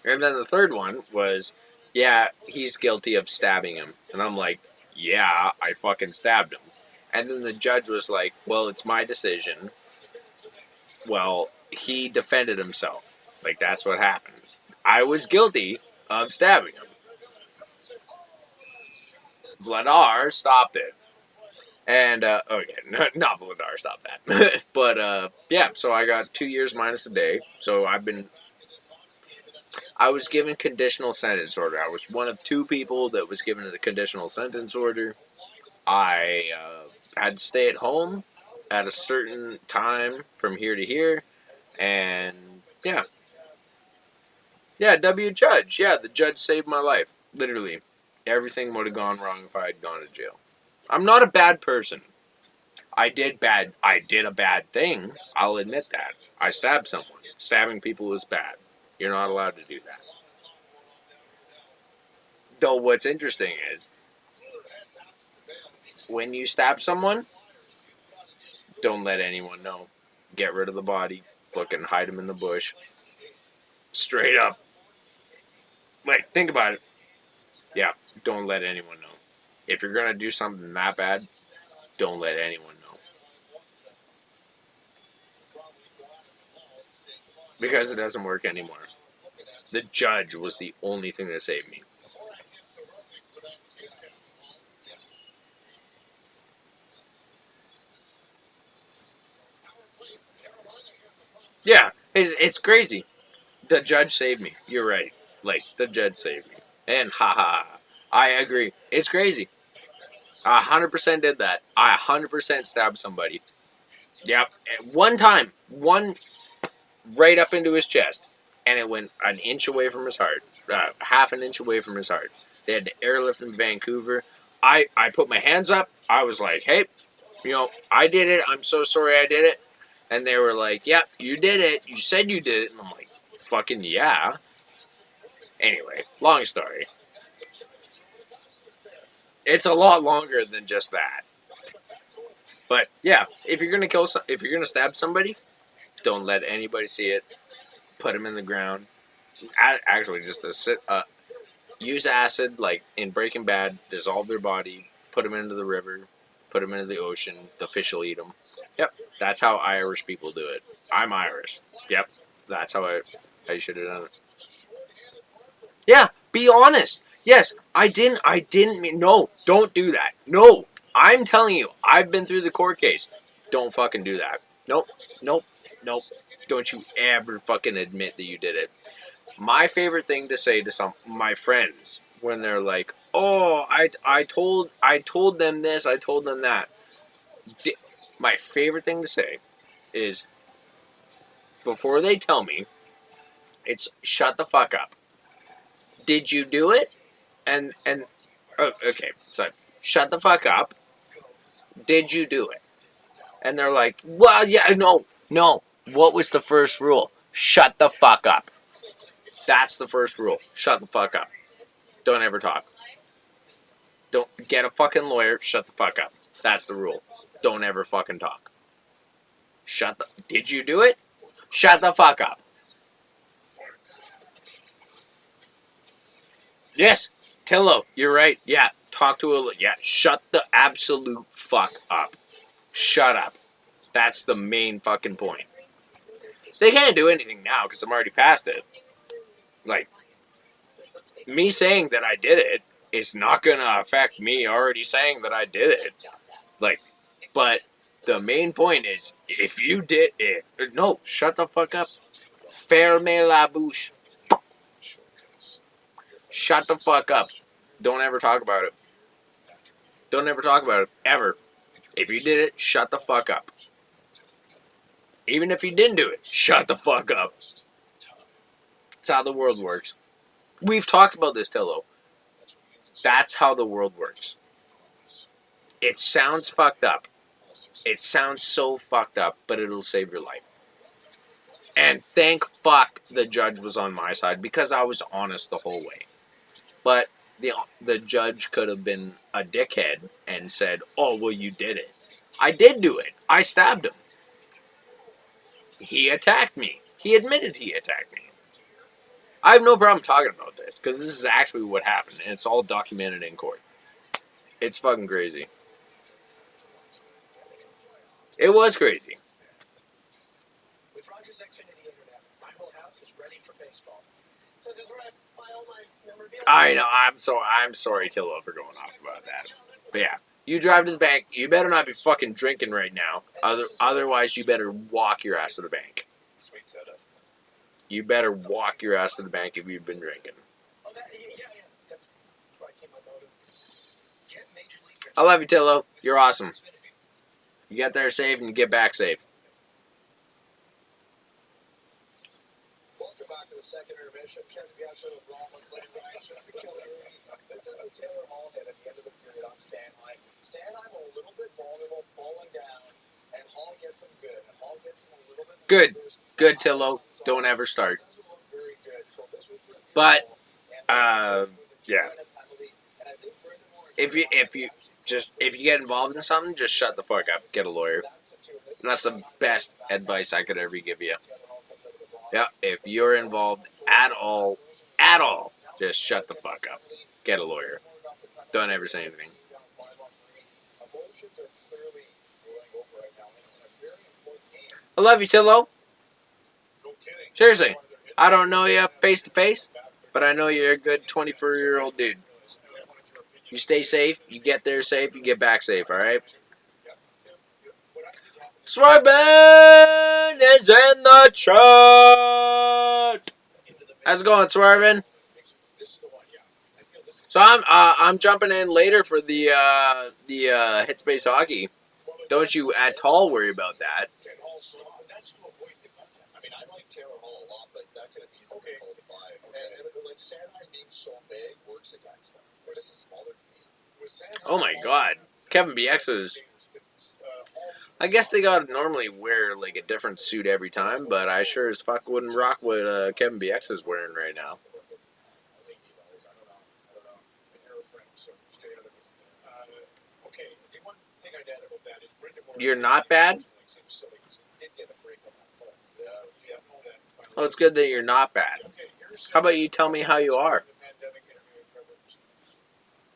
And then the third one was, yeah, he's guilty of stabbing him. And I'm like, yeah, I fucking stabbed him. And then the judge was like, well, it's my decision. Well, he defended himself. Like, that's what happened. I was guilty of stabbing him. Vladar stopped it. And, not Vladar, stop that. But, yeah, so I got 2 years minus a day. So I was given conditional sentence order. I was one of 2 people that was given a conditional sentence order. I had to stay at home at a certain time from here to here. And, yeah. Yeah, W. Judge. Yeah, the judge saved my life. Literally. Everything would have gone wrong if I had gone to jail. I'm not a bad person. I did a bad thing. I'll admit that. I stabbed someone. Stabbing people is bad. You're not allowed to do that. Though what's interesting is, when you stab someone, don't let anyone know. Get rid of the body. Fucking hide him in the bush. Straight up. Like, think about it. Yeah, don't let anyone know. If you're gonna do something that bad, don't let anyone know. Because it doesn't work anymore. The judge was the only thing that saved me. Yeah, it's crazy. The judge saved me. You're right. Like, the judge saved me. And haha, I agree. It's crazy. I 100% did that. I 100% stabbed somebody. Yep. One right up into his chest. And it went an inch away from his heart. Half an inch away from his heart. They had to airlift him to Vancouver. I put my hands up. I was like, hey, I did it. I'm so sorry I did it. And they were like, yep, you did it. You said you did it. And I'm like, fucking yeah. Anyway, long story. It's a lot longer than just that. But yeah, if you're gonna stab somebody, don't let anybody see it. Put them in the ground. Actually, just use acid, like in Breaking Bad. Dissolve their body. Put them into the river. put them into the ocean. The fish will eat them. Yep, that's how Irish people do it. I'm Irish. Yep, that's how I should have done it. Yeah, be honest. Yes, I didn't mean, no, don't do that. No, I'm telling you, I've been through the court case. Don't fucking do that. Nope, nope, nope. Don't you ever fucking admit that you did it. My favorite thing to say to some my friends when they're like, "Oh, I told them this, I told them that." My favorite thing to say is before they tell me, it's shut the fuck up. Did you do it? And oh, okay, so shut the fuck up. Did you do it? And they're like, well, yeah, no. What was the first rule? Shut the fuck up. That's the first rule. Shut the fuck up. Don't ever talk. Don't get a fucking lawyer. Shut the fuck up. That's the rule. Don't ever fucking talk. Did you do it? Shut the fuck up. Yes, Tillo, you're right. Yeah, talk to a, yeah, shut the absolute fuck up. Shut up. That's the main fucking point. They can't do anything now because I'm already past it. Like, me saying that I did it is not going to affect me already saying that I did it. Like, but the main point is, if you did it, no, shut the fuck up. Ferme la bouche. Shut the fuck up. Don't ever talk about it. Don't ever talk about it. Ever. If you did it, shut the fuck up. Even if you didn't do it, shut the fuck up. That's how the world works. We've talked about this, Tillo. That's how the world works. It sounds fucked up. It sounds so fucked up, but it'll save your life. And thank fuck the judge was on my side because I was honest the whole way. But the judge could have been a dickhead and said, oh, well, you did it. I did do it. I stabbed him. He attacked me. He admitted he attacked me. I have no problem talking about this because this is actually what happened and it's all documented in court. It's fucking crazy. It was crazy. With Rogers Xfinity Internet, my whole house is ready for baseball. So this is where I buy all my memorabilia. I know. I'm sorry, Tillo, for going off about that. But yeah, you drive to the bank. You better not be fucking drinking right now. Otherwise, you better walk your ass to the bank. Sweet soda. You better walk your ass to the bank if you've been drinking. Oh, yeah. That's where I came up with. Get Major League. I love you, Tillo. You're awesome. You get there safe and you get back safe. Welcome back to the second intermission. Kevin Bianco of Raw McLean Rice trying to kill Erie. This is the Taylor Hall hit at the end of the period on Sanheim. Sanheim a little bit vulnerable, falling down, and Hall gets him good. And Hall gets him a little bit. Good, Tillo. Don't ever start. Doesn't look very good. So this was really But, yeah. if you get involved in something, just shut the fuck up. Get a lawyer. And that's the best advice I could ever give you. Yeah, if you're involved at all, just shut the fuck up. Get a lawyer. Don't ever say anything. I love you, Tillo. Seriously, I don't know you face to face, but I know you're a good 24-year-old dude. You stay safe, you get there safe, you get back safe, alright? Swervin is in the chat! How's it going, Swervin? So I'm jumping in later for the Hitspace hockey. Don't you at all worry about that. I mean, I like Taylor Hall a lot, but that could have easily been 5. And like Sanheim being so big works against them. Whereas it's a smaller team. Oh my god. Kevin BX is... I guess they gotta normally wear like a different suit every time, but I sure as fuck wouldn't rock what Kevin BX is wearing right now. You're not bad? Well, it's good that you're not bad. How about you tell me how you are?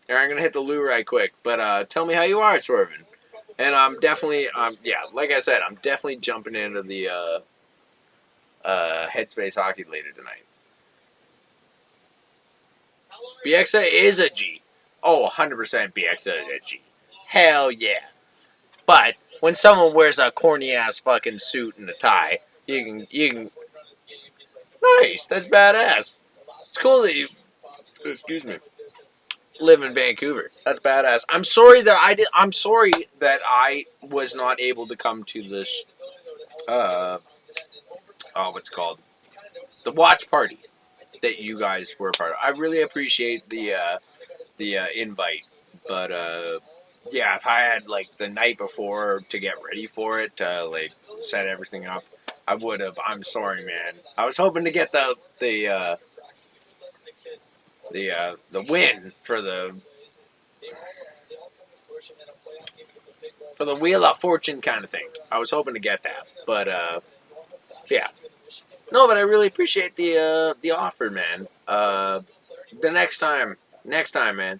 Here, I'm going to hit the loo right quick, but tell me how you are, Swervin. And I'm definitely, yeah, like I said, I'm definitely jumping into the Headspace Hockey later tonight. BXA is a G. Oh, 100% BXA is a G. Hell yeah. But when someone wears a corny ass fucking suit and a tie, you can. Nice, that's badass. It's cool that you, excuse me, live in Vancouver. That's badass. I'm sorry that I did. I'm sorry that I was not able to come to this. What's it called? The watch party that you guys were a part of. I really appreciate the invite, but yeah, if I had like the night before to get ready for it, to like set everything up, I would have. I'm sorry, man. I was hoping to get the win for the Wheel of Fortune kind of thing. I was hoping to get that, but yeah. No, but I really appreciate the offer, man. The next time, man.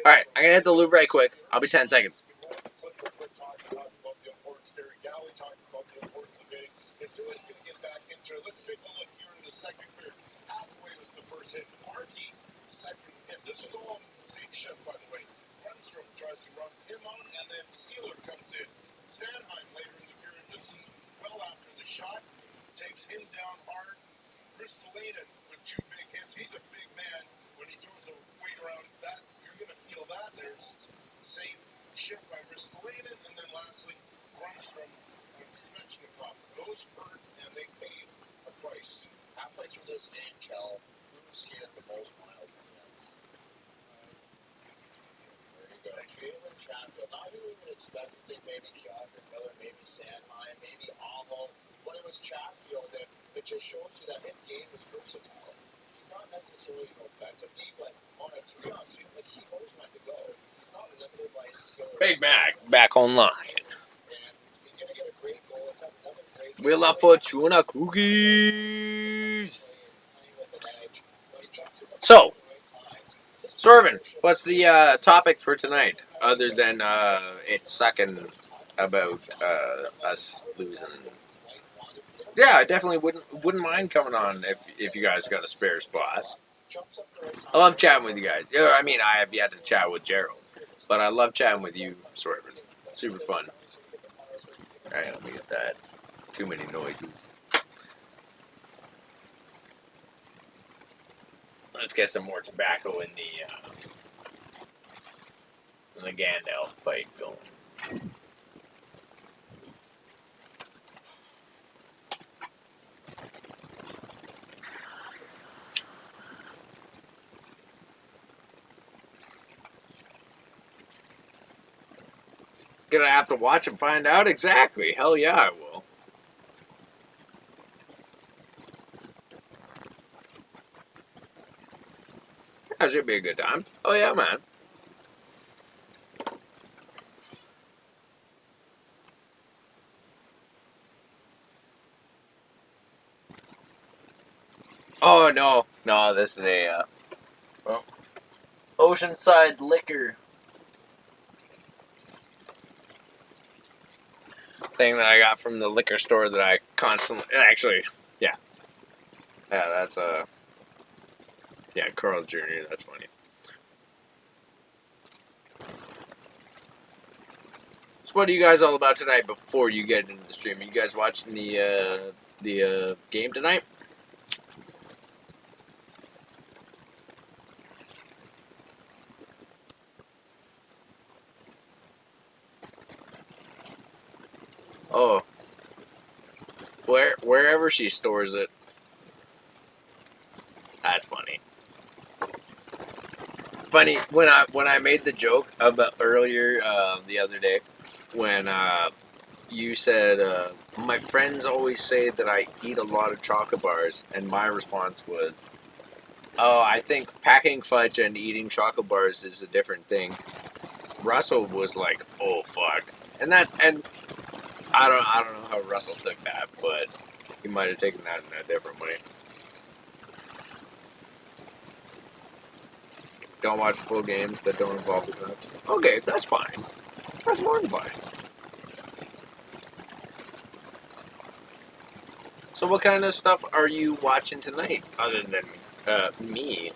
All right, I'm gonna hit the loop right quick. I'll be 10 seconds. Let's take a look here in the second period. Halfway with the first hit. Markey, second hit. This is all same shift, by the way. Runstrom tries to run him on, and then Sealer comes in. Sandheim later in the period, just as well after the shot, takes him down hard. Ristolainen with 2 big hits. He's a big man. When he throws a weight around that, you're going to feel that. There's same shift by Ristolainen, and then lastly, Runstrom and Svechnikov. Those hurt, and they paid a price. Halfway through this game, Kel, who skated the most miles on the ice? There you go. Jalen Chatfield. Now you would expect to think maybe Keandre Miller, maybe Sandheim, maybe Amo, but it was Chatfield, and it just shows you that his game is versatile. He's not necessarily an offensive D, but on a 3-on-2, like he knows when to go. He's not limited by his skill. Big Mac back online. He's going to get a great goal. Let's have another great game. Wheel of Fortune cookies. So, Sorvin, what's the topic for tonight? Other than it sucking about us losing. Yeah, I definitely wouldn't mind coming on if you guys got a spare spot. I love chatting with you guys. Yeah, I mean, I have yet to chat with Gerald, but I love chatting with you, Sorvin. Super fun. All right, let me get that. Too many noises. Let's get some more tobacco in the Gandalf pipe going. Gonna have to watch and find out exactly. Hell yeah, I will. That should be a good time. Oh yeah, man. Oh no, this is a Oceanside liquor thing that I got from the liquor store that I constantly actually, yeah, that's Carl's Jr. That's funny. So what are you guys all about tonight before you get into the stream? Are you guys watching the game tonight? Oh, wherever she stores it. That's funny. Funny when I made the joke about earlier the other day when you said my friends always say that I eat a lot of chocolate bars, and my response was, "Oh, I think packing fudge and eating chocolate bars is a different thing." Russell was like, "Oh fuck," and I don't know how Russell took that, but he might have taken that in a different way. Don't watch full games that don't involve the Canucks. Okay, that's fine. That's more than fine. So what kind of stuff are you watching tonight, other than me?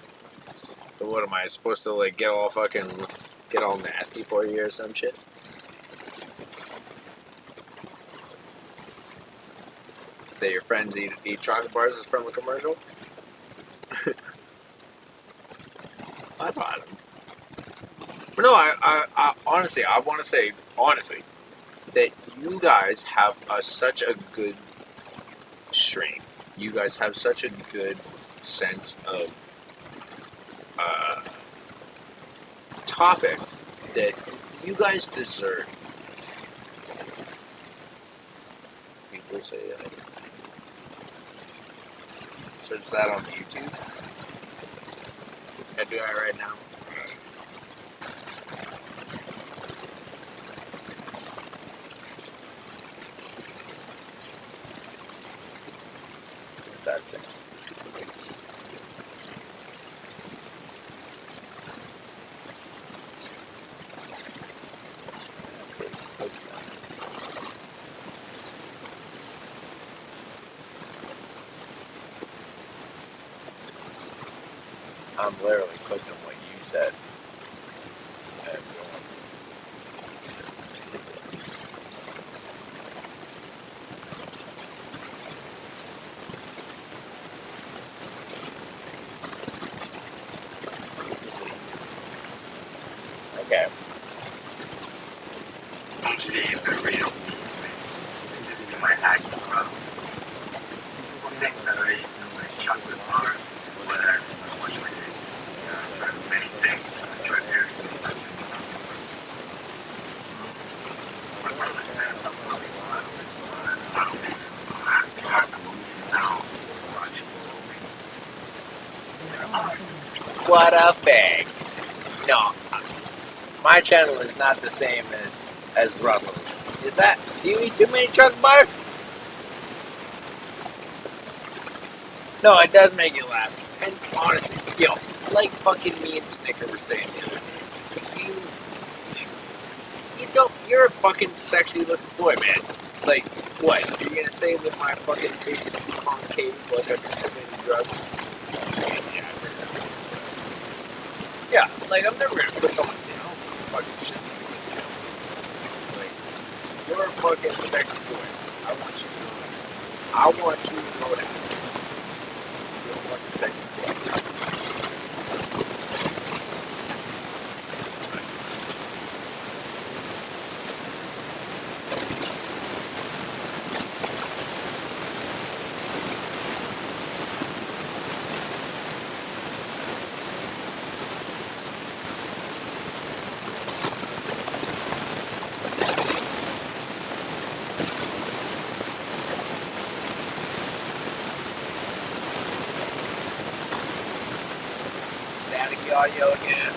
So what am I supposed to like get all nasty for you or some shit? That your friends eat chocolate bars is from a commercial? I thought. But no, I honestly, I want to say honestly that you guys have such a good strength. You guys have such a good sense of topics that you guys deserve. People say that. Search that on YouTube. I do that right now. That's it. I'm literally clicking what you said. Okay. I'm seeing the real. This is my acting problem. People think that I eat like chocolate bars, whatever, much like this. I've tried many things. I've tried everything. My brother said something like, I don't think so. I just have to move now. Watch it. They're awesome. What a fag. No, my channel is not the same as Russell's. Is that? Do you eat too many chocolate bars? No, it does make you laugh. And honestly, yo, like fucking me and Snicker were saying the other day, you're a fucking sexy looking boy, man. Like, what? You're gonna say that my fucking face is too concave like I've been taking any drugs? Yeah, like I'm never gonna put someone down for fucking shit. Like, you're a fucking sexy boy. I want you to know that. I want you to know that. You're a fucking sexy boy. Static audio again.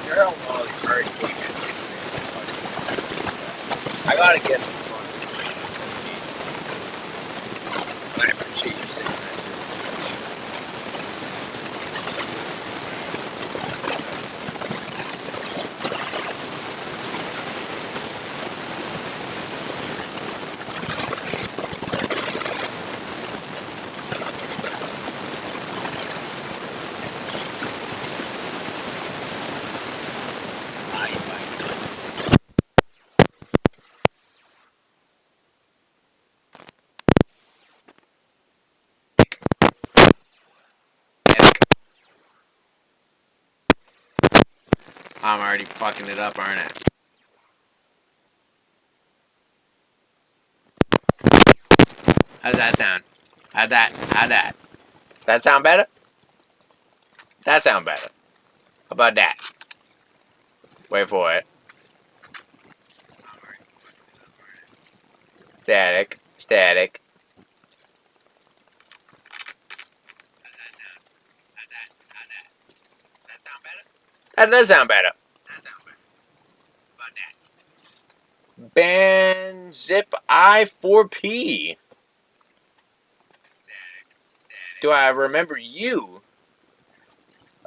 Girl was already came in. I gotta get some fun. I appreciate you saying that. I'm already fucking it up, aren't I? How's that sound? How'd that? That sound better? That sound better. How about that? Wait for it. Static. Static. That does sound better. How about that? Band Zip I4P. Do I remember you?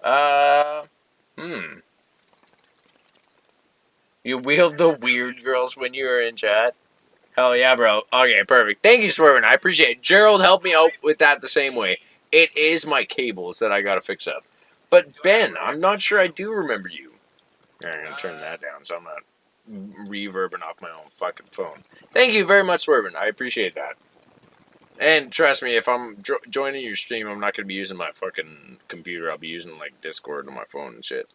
Uh, hmm. You wheeled the weird girls when you were in chat? Hell yeah, bro. Okay, perfect. Thank you, Swervin. I appreciate it. Gerald helped me out with that the same way. It is my cables that I gotta fix up. But Ben, I'm not sure I do remember you. I'm gonna turn that down so I'm not reverbing off my own fucking phone. Thank you very much, Swervin. I appreciate that. And trust me, if I'm joining your stream, I'm not gonna be using my fucking computer. I'll be using like Discord on my phone and shit.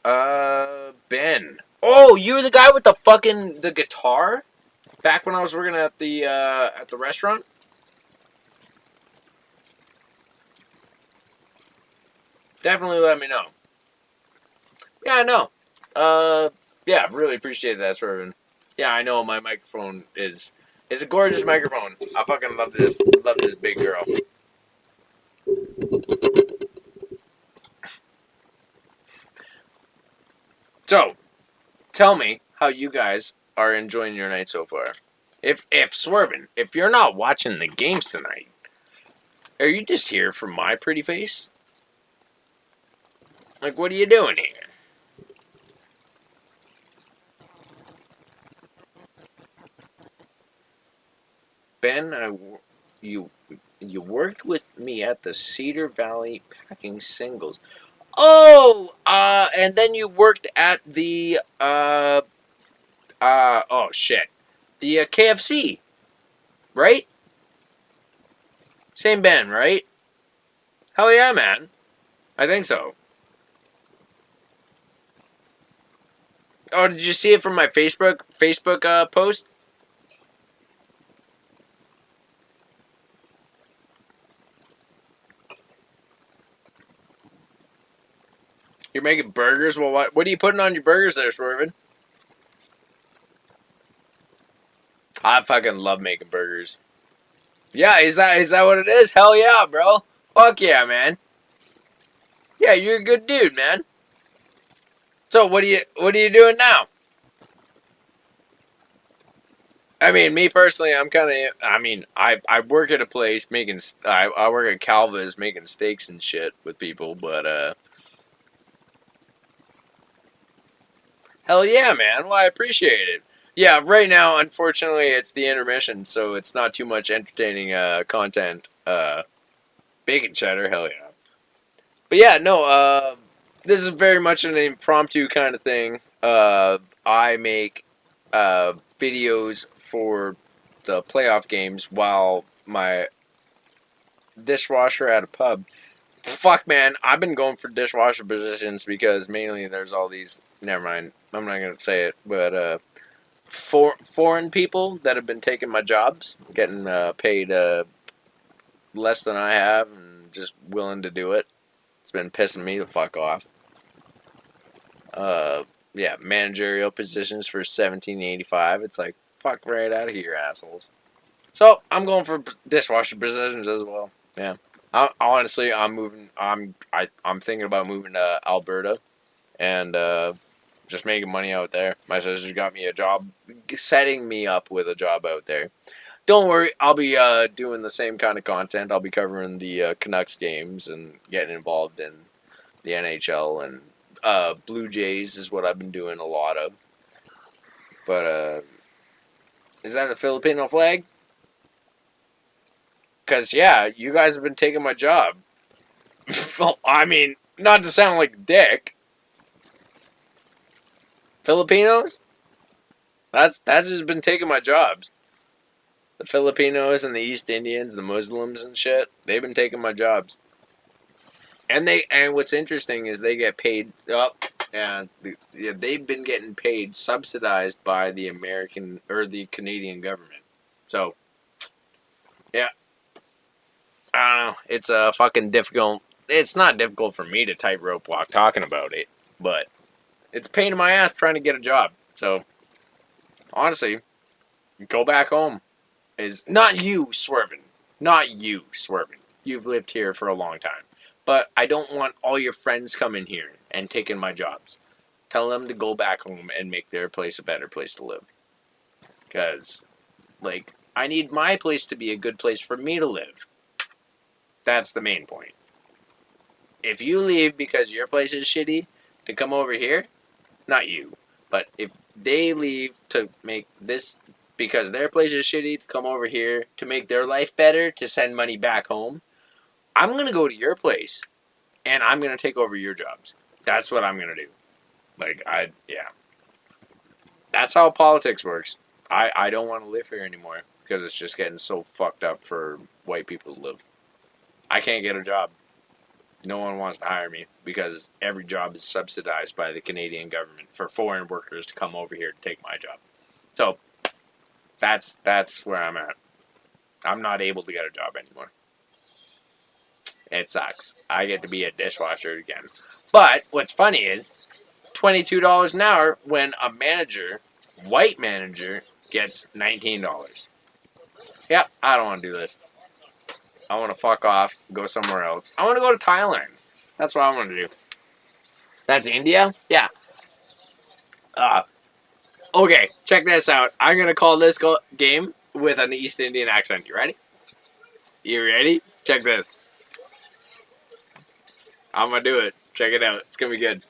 Ben. Oh, you were the guy with the guitar? Back when I was working at the restaurant? Definitely let me know. Yeah, I know. Yeah, really appreciate that, Swervin. Yeah, I know my microphone is a gorgeous microphone. I fucking love this big girl. So, tell me how you guys are enjoying your night so far. If Swervin, if you're not watching the games tonight, are you just here for my pretty face? Like, what are you doing here? Ben, you you worked with me at the Cedar Valley packing singles. Oh, and then you worked at the oh shit, the KFC, right? Same Ben, right? Hell yeah, man. I think so. Oh, did you see it from my Facebook post? You're making burgers. Well, what are you putting on your burgers there, Swervin? I fucking love making burgers. Yeah, is that what it is? Hell yeah, bro. Fuck yeah, man. Yeah, you're a good dude, man. So what are you doing now? I mean, me personally, I'm kind of. I mean, I work at a place making. I work at Calva's making steaks and shit with people, but hell yeah, man. Well, I appreciate it. Yeah, right now, unfortunately, it's the intermission, so it's not too much entertaining content. Bacon cheddar, hell yeah. But yeah, no. This is very much an impromptu kind of thing. I make videos for the playoff games while my dishwasher at a pub. Fuck, man, I've been going for dishwasher positions because mainly there's all these. Never mind, I'm not gonna say it, but foreign people that have been taking my jobs, getting paid less than I have, and just willing to do it. It's been pissing me the fuck off. Yeah, managerial positions for 17.85. It's like fuck right out of here, assholes. So I'm going for dishwasher positions as well. Yeah. Honestly, I'm moving. I'm thinking about moving to Alberta and just making money out there. My sister's got me a job, setting me up with a job out there. Don't worry, I'll be doing the same kind of content. I'll be covering the Canucks games and getting involved in the NHL and Blue Jays is what I've been doing a lot of. But is that a Filipino flag? Because yeah, you guys have been taking my job. Well, I mean, not to sound like a dick. Filipinos? That's just been taking my jobs. The Filipinos and the East Indians, the Muslims and shit, they've been taking my jobs. And what's interesting is they get paid up, and they've been getting paid subsidized by the American or the Canadian government. So, yeah, I don't know. It's a fucking difficult. It's not difficult for me to tightrope walk talking about it, but it's a pain in my ass trying to get a job. So, honestly, go back home. Is not you swerving. Not you swerving. You've lived here for a long time. But I don't want all your friends coming here and taking my jobs. Tell them to go back home and make their place a better place to live. Because, like, I need my place to be a good place for me to live. That's the main point. If you leave because your place is shitty to come over here, not you, but if they leave to make this because their place is shitty to come over here to make their life better to send money back home, I'm going to go to your place and I'm going to take over your jobs. That's what I'm going to do. Yeah. That's how politics works. I don't want to live here anymore because it's just getting so fucked up for white people to live. I can't get a job. No one wants to hire me because every job is subsidized by the Canadian government for foreign workers to come over here to take my job. So that's where I'm at. I'm not able to get a job anymore. It sucks. I get to be a dishwasher again. But what's funny is $22 an hour when a manager, white manager, gets $19. Yep, I don't want to do this. I want to fuck off, go somewhere else. I want to go to Thailand. That's what I want to do. That's India? Yeah. Okay, check this out. I'm going to call this game with an East Indian accent. You ready? You ready? Check this. I'm going to do it. Check it out. It's going to be good.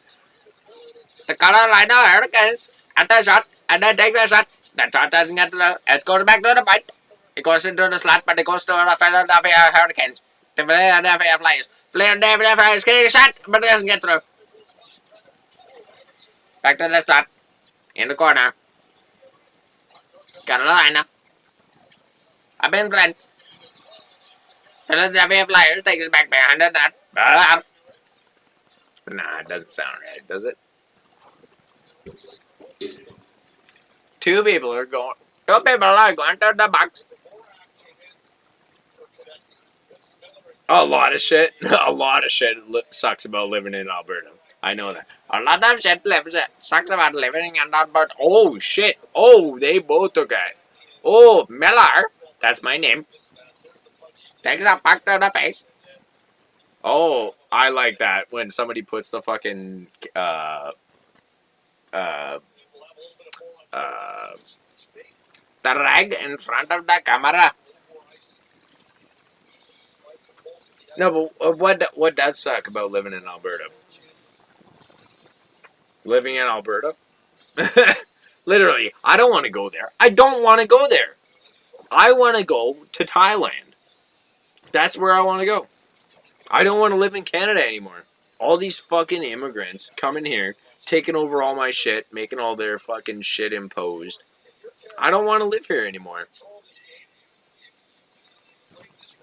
The Carolina Hurricanes at the shot, and then take the shot. The shot doesn't get to the... It goes back to the point. It goes into the slot, but it goes to the Philadelphia Hurricanes. The Philadelphia Flyers. Philadelphia Flyers getting a shot, but it doesn't get through. Back to the slot. In the corner. Carolina. Up in front. Philadelphia Flyers take it back behind the net. Nah, it doesn't sound right, does it? Two people are going to the box. A lot of shit. A lot of shit sucks about living in Alberta. I know that. A lot of shit sucks about living in Alberta. Oh, shit. Oh, they both took it. Oh, Miller. That's my name. Takes a puck to the face. Oh, I like that when somebody puts the fucking the rag in front of the camera. No, but what does suck about living in Alberta? Living in Alberta? Literally, I don't want to go there. I don't want to go there. I want to go to Thailand. That's where I want to go. I don't want to live in Canada anymore. All these fucking immigrants coming here, taking over all my shit, making all their fucking shit imposed. I don't want to live here anymore.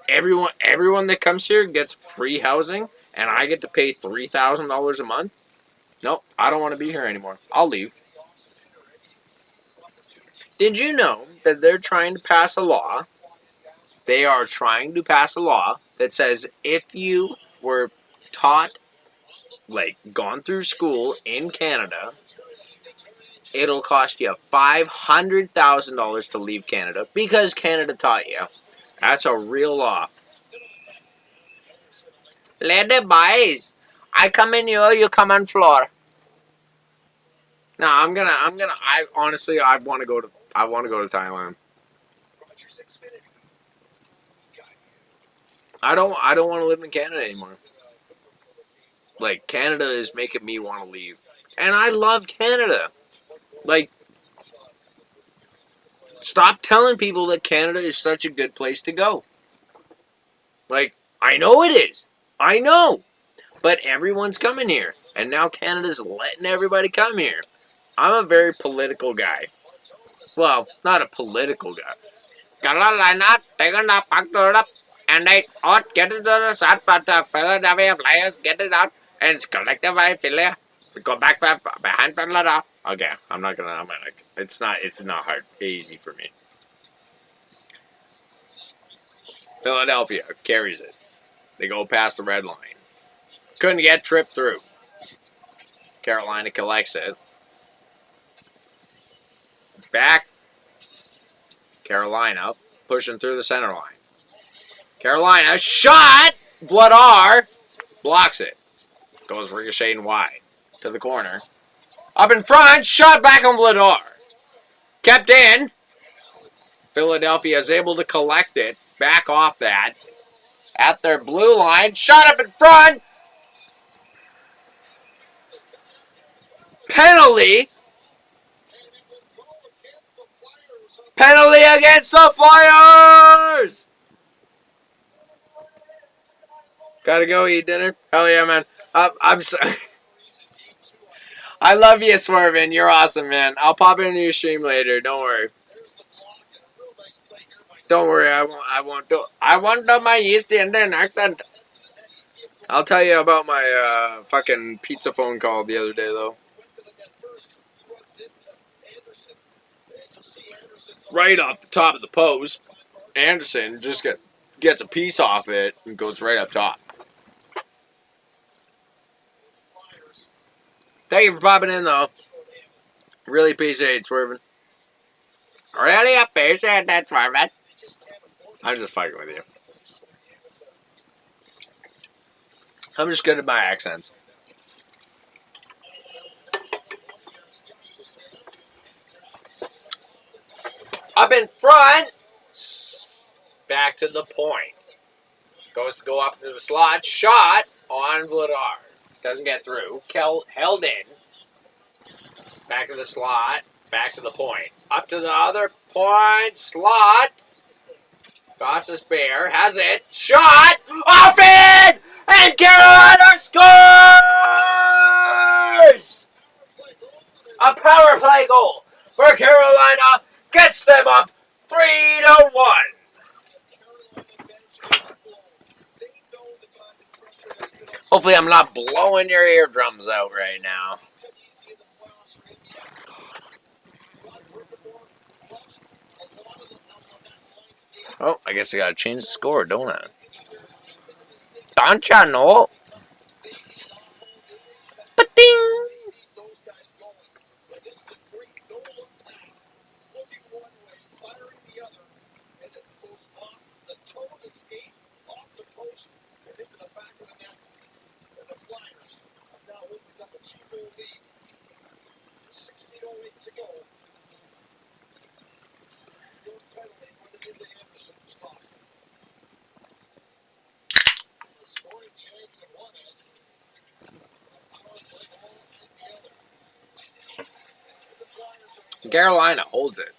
Everyone that comes here gets free housing, and I get to pay $3,000 a month? Nope, I don't want to be here anymore. I'll leave. Did you know that they're trying to pass a law? They are trying to pass a law that says if you were taught, gone through school in Canada, it'll cost you $500,000 to leave Canada because Canada taught you. That's a real law. Lady boys, I come in here, you come on floor. No, I honestly, I want to go to Thailand. I don't want to live in Canada anymore. Canada is making me want to leave. And I love Canada. Stop telling people that Canada is such a good place to go. I know it is. I know. But everyone's coming here. And now Canada's letting everybody come here. I'm a very political guy. Well, not a political guy. Carolina, taking the puck to it up. And they ought get it to the shot, but the Philadelphia Flyers get it out. And it's collected by Philly. We go back behind Philadelphia. Okay, it's not hard. Easy for me. Philadelphia carries it. They go past the red line. Couldn't get tripped through. Carolina collects it. Back. Carolina pushing through the center line. Carolina shot. Vladar blocks it. Goes ricocheting wide to the corner. Up in front. Shot back on Vladar. Kept in. Philadelphia is able to collect it. Back off that. at their blue line. Shot up in front. Penalty. Penalty against the Flyers. Gotta go eat dinner. Hell yeah, man. I'm sorry. I love you, Swervin. You're awesome, man. I'll pop into your stream later. Don't worry. Don't worry. I won't do my East Indian accent. I'll tell you about my fucking pizza phone call the other day, though. Right off the top of the post, Anderson just gets a piece off it and goes right up top. Thank you for popping in, though. Really appreciate it, Swervin. Really appreciate that, Swervin. I'm just fucking with you. I'm just good at my accents. Up in front. Back to the point. Goes to go up into the slot. Shot on Vladar. Doesn't get through. Held in. Back to the slot. Back to the point. Up to the other point. Slot. Goss's Bear has it. Shot. Off it! And Carolina scores! A power play goal for Carolina. Gets them up 3-1. Hopefully I'm not blowing your eardrums out right now. Oh, I guess I gotta change the score, don't I? Don't ya know? Ba-ding! Carolina holds it.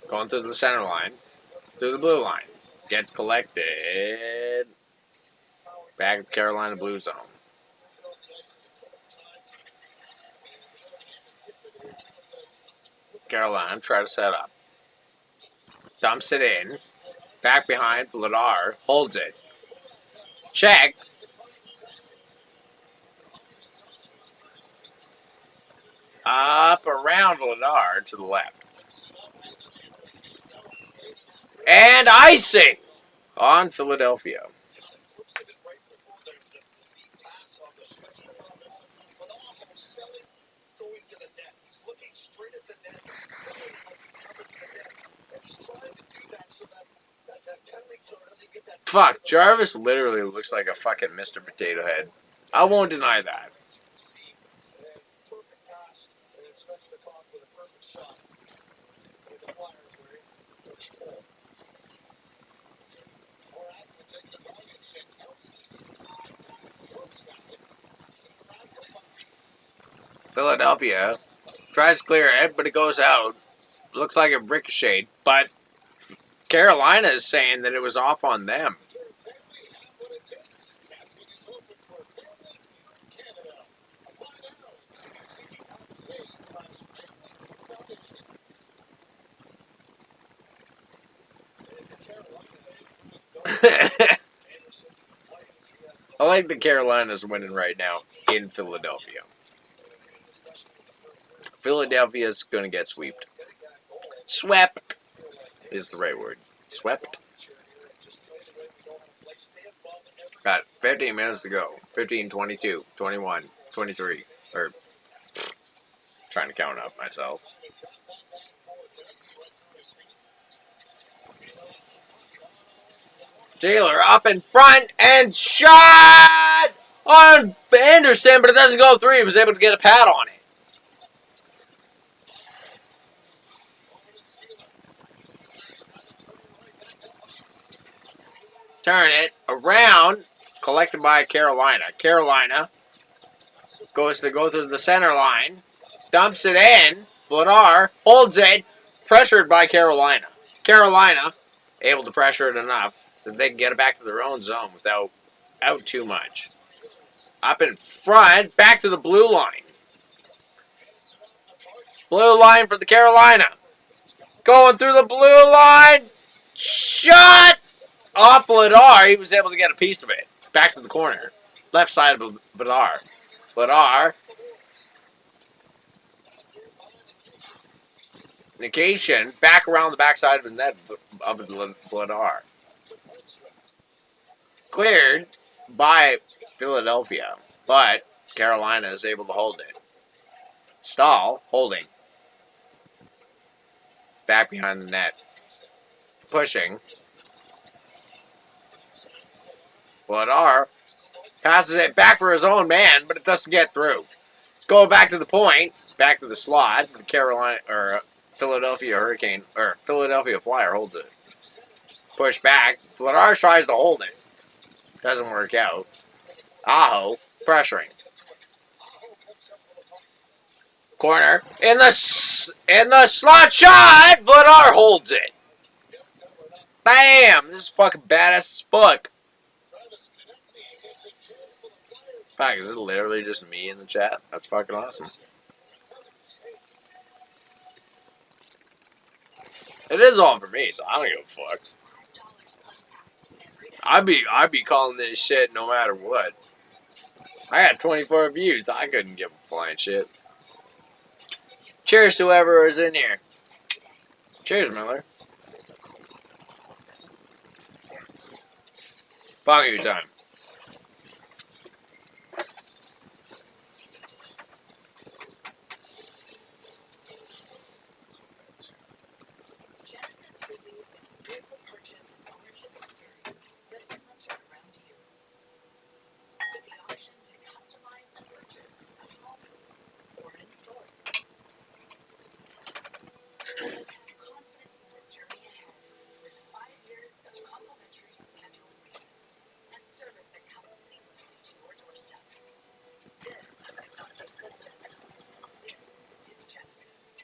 Going through the center line. Through the blue line. Gets collected. Back to Carolina blue zone. Carolina try to set up. Dumps it in. Back behind Vladar. Holds it. Check. Up around Vladar to the left. And icing on Philadelphia. Fuck, Jarvis literally looks like a fucking Mr. Potato Head. I won't deny that. Philadelphia tries to clear it, but it goes out. Looks like it ricocheted, but Carolina is saying that it was off on them. I like the Carolinas winning right now in Philadelphia. Philadelphia's going to get swept. Swept is the right word. Swept. Got 15 minutes to go. 15, 22, 21, 23. Or, trying to count up myself. Taylor up in front and shot on Anderson, but it doesn't go through. He was able to get a pad on it. Turn it around. Collected by Carolina. Carolina goes to go through the center line. Dumps it in. Vladar holds it. Pressured by Carolina. Carolina able to pressure it enough that they can get it back to their own zone without out too much. Up in front. Back to the blue line. Blue line for the Carolina. Going through the blue line. Shot! Off Vladar. He was able to get a piece of it. Back to the corner. Left side of Vladar. Vladar. Negation. Back around the backside of the net of Vladar. Cleared by Philadelphia. But Carolina is able to hold it. Stahl holding. Back behind the net. Pushing. Vladar passes it back for his own man, but it doesn't get through. It's going back to the point, back to the slot. Carolina or Philadelphia Hurricane or Philadelphia Flyer holds it. Push back. Vladar tries to hold it. Doesn't work out. Aho pressuring. Corner in the slot shot. Vladar holds it. Bam! This is fucking badass as fuck. Fuck, is it literally just me in the chat? That's fucking awesome. It is all for me, so I don't give a fuck. I'd be calling this shit no matter what. I got 24 views. I couldn't give a flying shit. Cheers to whoever is in here. Cheers, Miller. Fuck you time. Genesis believes in a vehicle purchase and ownership experience that's centered around you. With the option to customize and purchase at home or in store. And have confidence in the journey ahead with 5 years of complimentary scheduled maintenance and service that comes seamlessly to your doorstep. This is what makes us different. This is Genesis.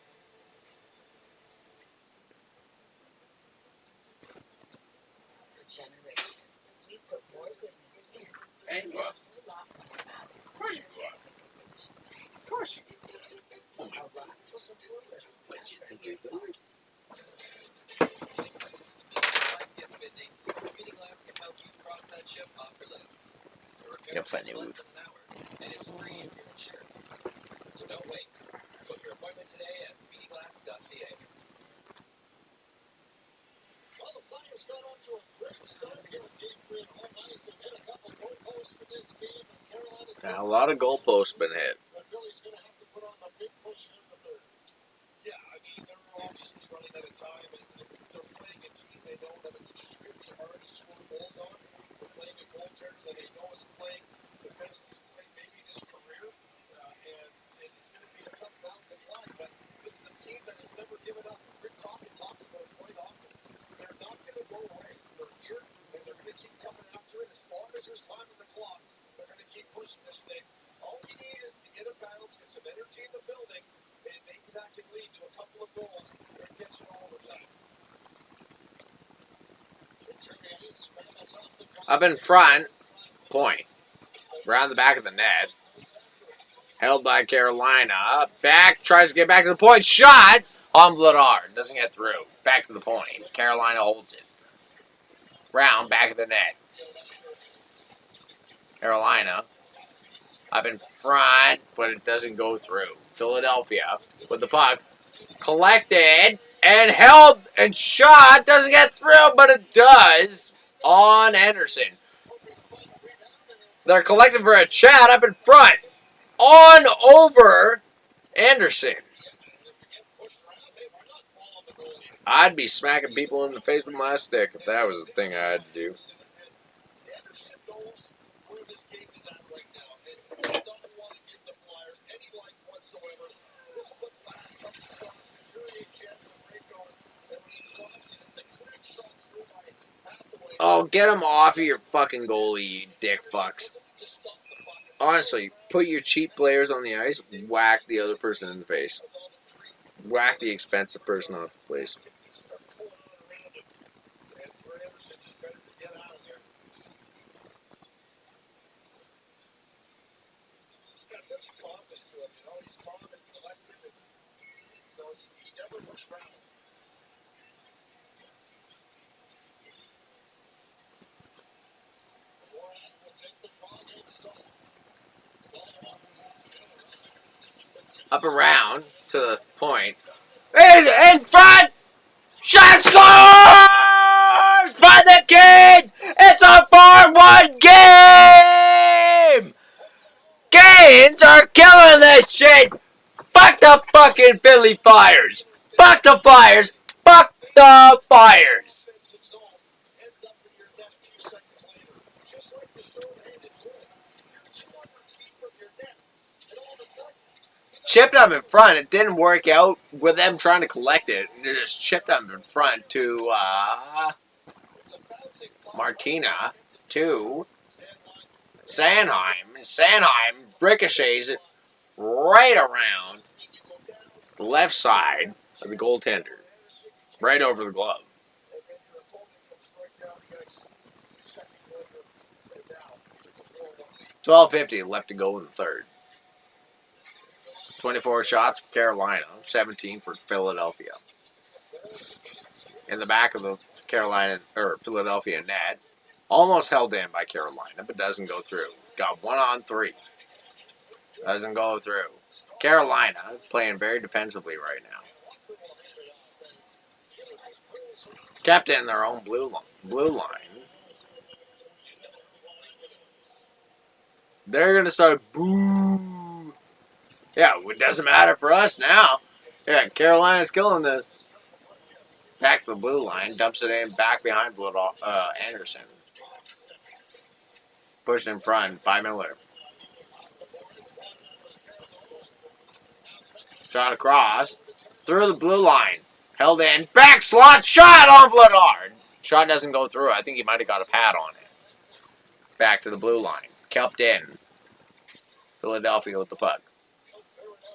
For generations, we've put more goodness in so we get a whole lot more out of every single delicious thing. Of course you do. A lot goes into a little. What do you think you're doing? Life gets busy. Speedy Glass can help you cross that ship off your list. The repair takes less than an hour, and it's free if you're insured. So don't wait. Book your appointment today at speedyglass.ca. Well, the Flyers got off to a great start here in Game 3 at home ice. They've hit a couple goalposts in this game, and Carolina's Now, a lot of goalposts been hit. The Phillies going to have to put on the big push here in the third. Yeah, I mean, they're obviously running out of time, and they're playing a team they know that is extremely hard to score goals on. They're playing a goaltender that they know is playing the best he's played maybe in his career, and it's going to be a tough mountain to climb, but this is a team that has never given up. Rick Toppin talks about it quite often. They're not going to go away. They're here, and they're going to keep coming after it. As long as there's time on the clock, they're going to keep pushing this thing. All you need is to get a balance, get some energy in the building, and maybe that can lead to a couple of goals and get you to overtime. Up in front, point. Around the back of the net. Held by Carolina. Back, tries to get back to the point. Shot on Vladar. Doesn't get through. Back to the point. Carolina holds it. Round, back of the net. Carolina. Up in front, but it doesn't go through. Philadelphia with the puck. Collected and held and shot. Doesn't get through, but it does on Anderson. They're collecting for a chat up in front. On over Anderson. I'd be smacking people in the face with my stick if that was the thing I had to do. Anderson knows where this game is at right now, and he doesn't want to give the Flyers any life whatsoever. This is the last couple of shots. Fury and Jet will break on, and when he drops it, it's a clear shot. Oh, get him off of your fucking goalie, you dick fucks. Honestly, put your cheap players on the ice, whack the other person in the face. Whack the expensive person off the place. He's got such a confidence to him, you know. He's calm and collected, and you know, he never looks around. Moran will take the draw against Stahl. Up around to the point. In front! Shot scores by the kid! It's a 4-1 game! Gains are killing this shit! Fuck the fucking Philly Flyers! Fuck the Flyers! Fuck the Flyers! Ends up in your net a few seconds later. Just like the short-handed goal. You're 200 feet from your net, and all of a sudden, Chipped them in front. It didn't work out with them trying to collect it. They just chipped them in front to it's a bouncing ball. Martina to Sanheim. Sanheim ricochets it right around the left side of the goaltender, right over the glove. And then your opponent comes right down the ice 3 seconds later, and now it's a 4-1 lead. 12:50 left to go in the third. 24 shots for Carolina, 17 for Philadelphia. In the back of the Carolina or Philadelphia net, almost held in by Carolina, but doesn't go through. Got 1-on-3. Doesn't go through. Carolina playing very defensively right now. Kept in their own blue line. They're gonna start boo. Yeah, it doesn't matter for us now. Yeah, Carolina's killing this. Back to the blue line, dumps it in, back behind Anderson. Pushed in front by Miller. Shot across, through the blue line, held in, back slot, shot on Vladar. Shot doesn't go through. I think he might have got a pad on it. Back to the blue line, kept in. Philadelphia with the puck.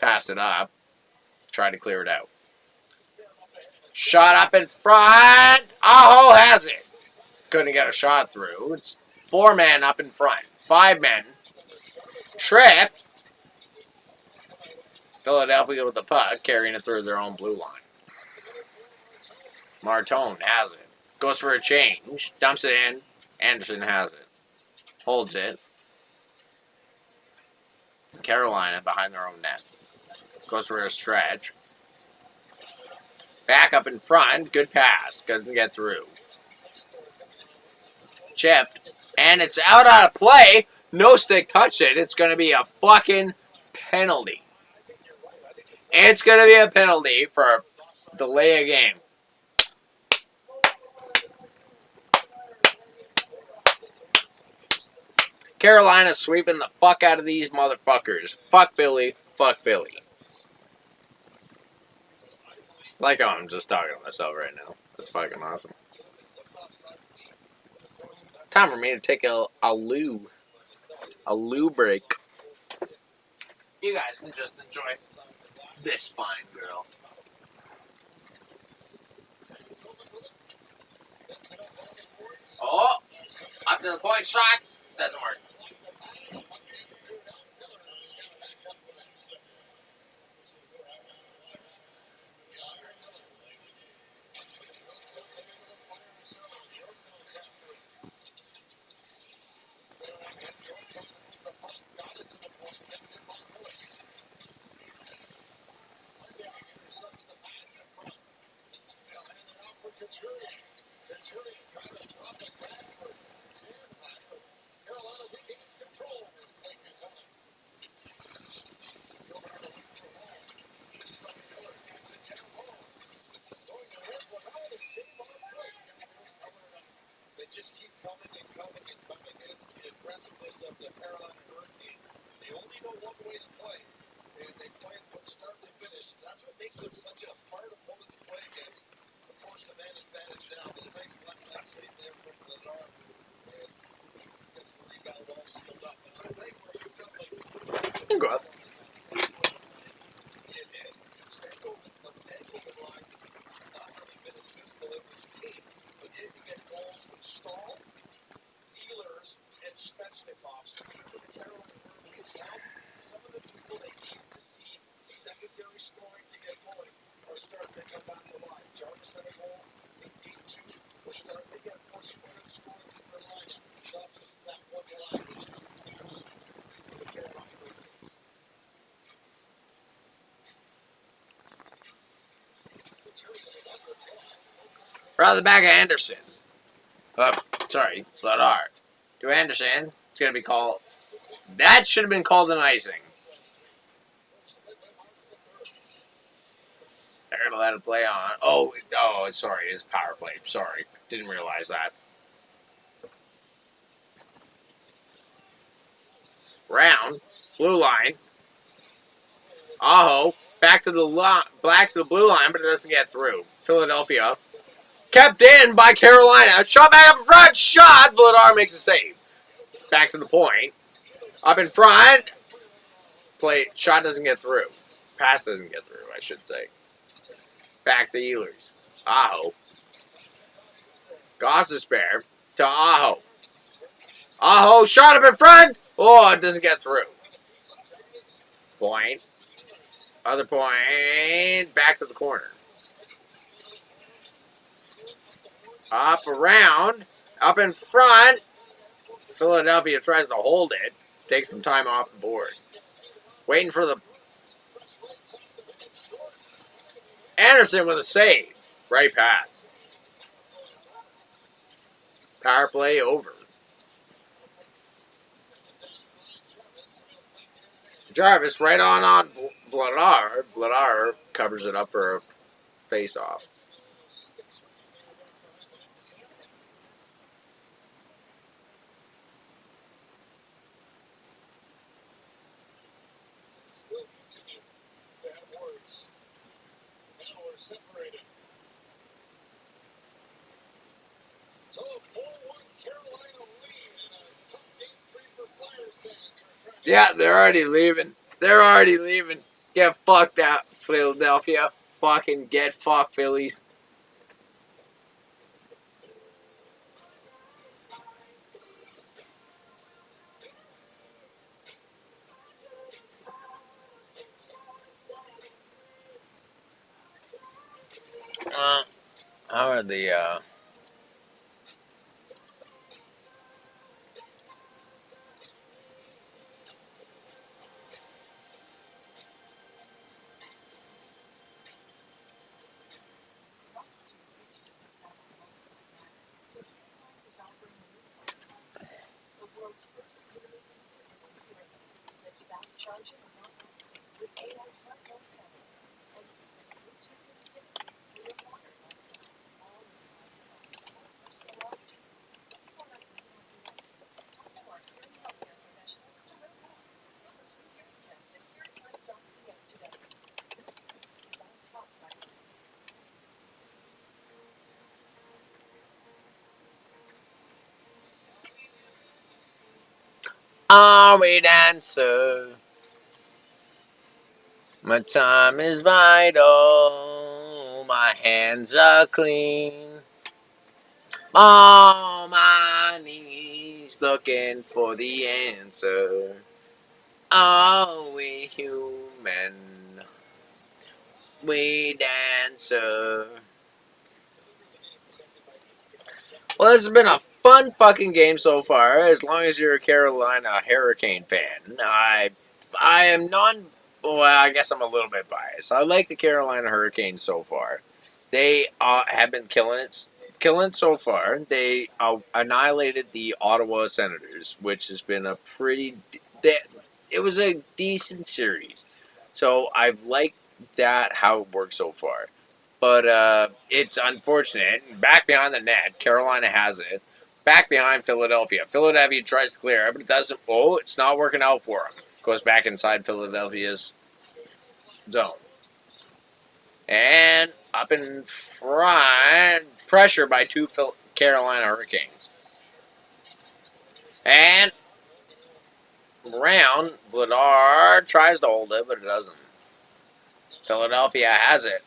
Passed it up. Tried to clear it out. Shot up in front. Aho has it. Couldn't get a shot through. It's 4 men up in front. 5 men. Trip. Philadelphia with the puck, carrying it through their own blue line. Martone has it. Goes for a change. Dumps it in. Anderson has it. Holds it. Carolina behind their own net. Goes for a stretch. Back up in front. Good pass. Doesn't get through. Chipped. And it's out of play. No stick touched it. It's going to be a fucking penalty. It's going to be a penalty for a delay of game. Carolina sweeping the fuck out of these motherfuckers. Fuck Philly. Fuck Philly. Like how I'm just talking to myself right now. That's fucking awesome. Time for me to take a loo break. You guys can just enjoy this fine girl. Oh, up to the point shot. Doesn't work. They just keep coming and coming and coming. And it's the aggressiveness of the Carolina Hurricanes. They only know one way to play, and they play it from start to finish. That's what makes them such a hard opponent to play against. Of course, the man advantage now. But a nice scoring to get going are starting to come back alive. Jarvis had a goal in game 2. We're starting to get more spread scoring in Carolina. Not just that one line, which is news for the Carolina Hurricanes. Rather back of Anderson. Sorry, Vladar. To Anderson. It's going to be called. That should have been called an icing. They're going to let it play on. Oh, sorry. It's power play. Sorry. Didn't realize that. Round. Blue line. Aho. Back to the blue line, but it doesn't get through. Philadelphia. Kept in by Carolina. Shot back up in front. Shot. Vladar makes a save. Back to the point. Up in front. Play. Shot doesn't get through. Pass doesn't get through, I should say. Back to Ehlers. Aho. Gostisbehere to Aho. Aho. Shot up in front. Oh, it doesn't get through. Point. Other point. Back to the corner. Up around. Up in front. Philadelphia tries to hold it. Takes some time off the board. Waiting for the... Anderson with a save. Right pass. Power play over. Jarvis right on Vladar. Vladar covers it up for a face-off. Still continue to have words. Now we're separated. So a 4-1 Carolina lead and a tough game 3 for Flyers fans. Yeah, they're already leaving. They're already leaving. Get fucked out, Philadelphia. Fucking get fucked, Phillies. How are the Rock's team reached a set of moments like that, so Hero was offering a new concept, the world's first literally invisible hero that's fast charging and long-lasting with AI smartphones handling and seamless Bluetooth connectivity for your modern lifestyle, all in one device, more personalized. This product may not be right. Talk to our hearing healthcare professionals to learn more. Book a free hearing test at hearinglife.ca today. Is on top right now. are we dancer? My time is vital. My hands are clean. On my knees looking for the answer. Are we human? We dancer. Well, this has been a fun fucking game so far, as long as you're a Carolina Hurricane fan. I am non... Well, I guess I'm a little bit biased. I like the Carolina Hurricanes so far. They have been killing it so far. They annihilated the Ottawa Senators, which has been a pretty... It was a decent series. So I've liked that, how it works so far. But it's unfortunate. Back behind the net, Carolina has it. Back behind Philadelphia. Philadelphia tries to clear it, but it doesn't. Oh, it's not working out for him. Goes back inside Philadelphia's zone. And up in front, pressure by two Carolina Hurricanes. And around, Vladar tries to hold it, but it doesn't. Philadelphia has it.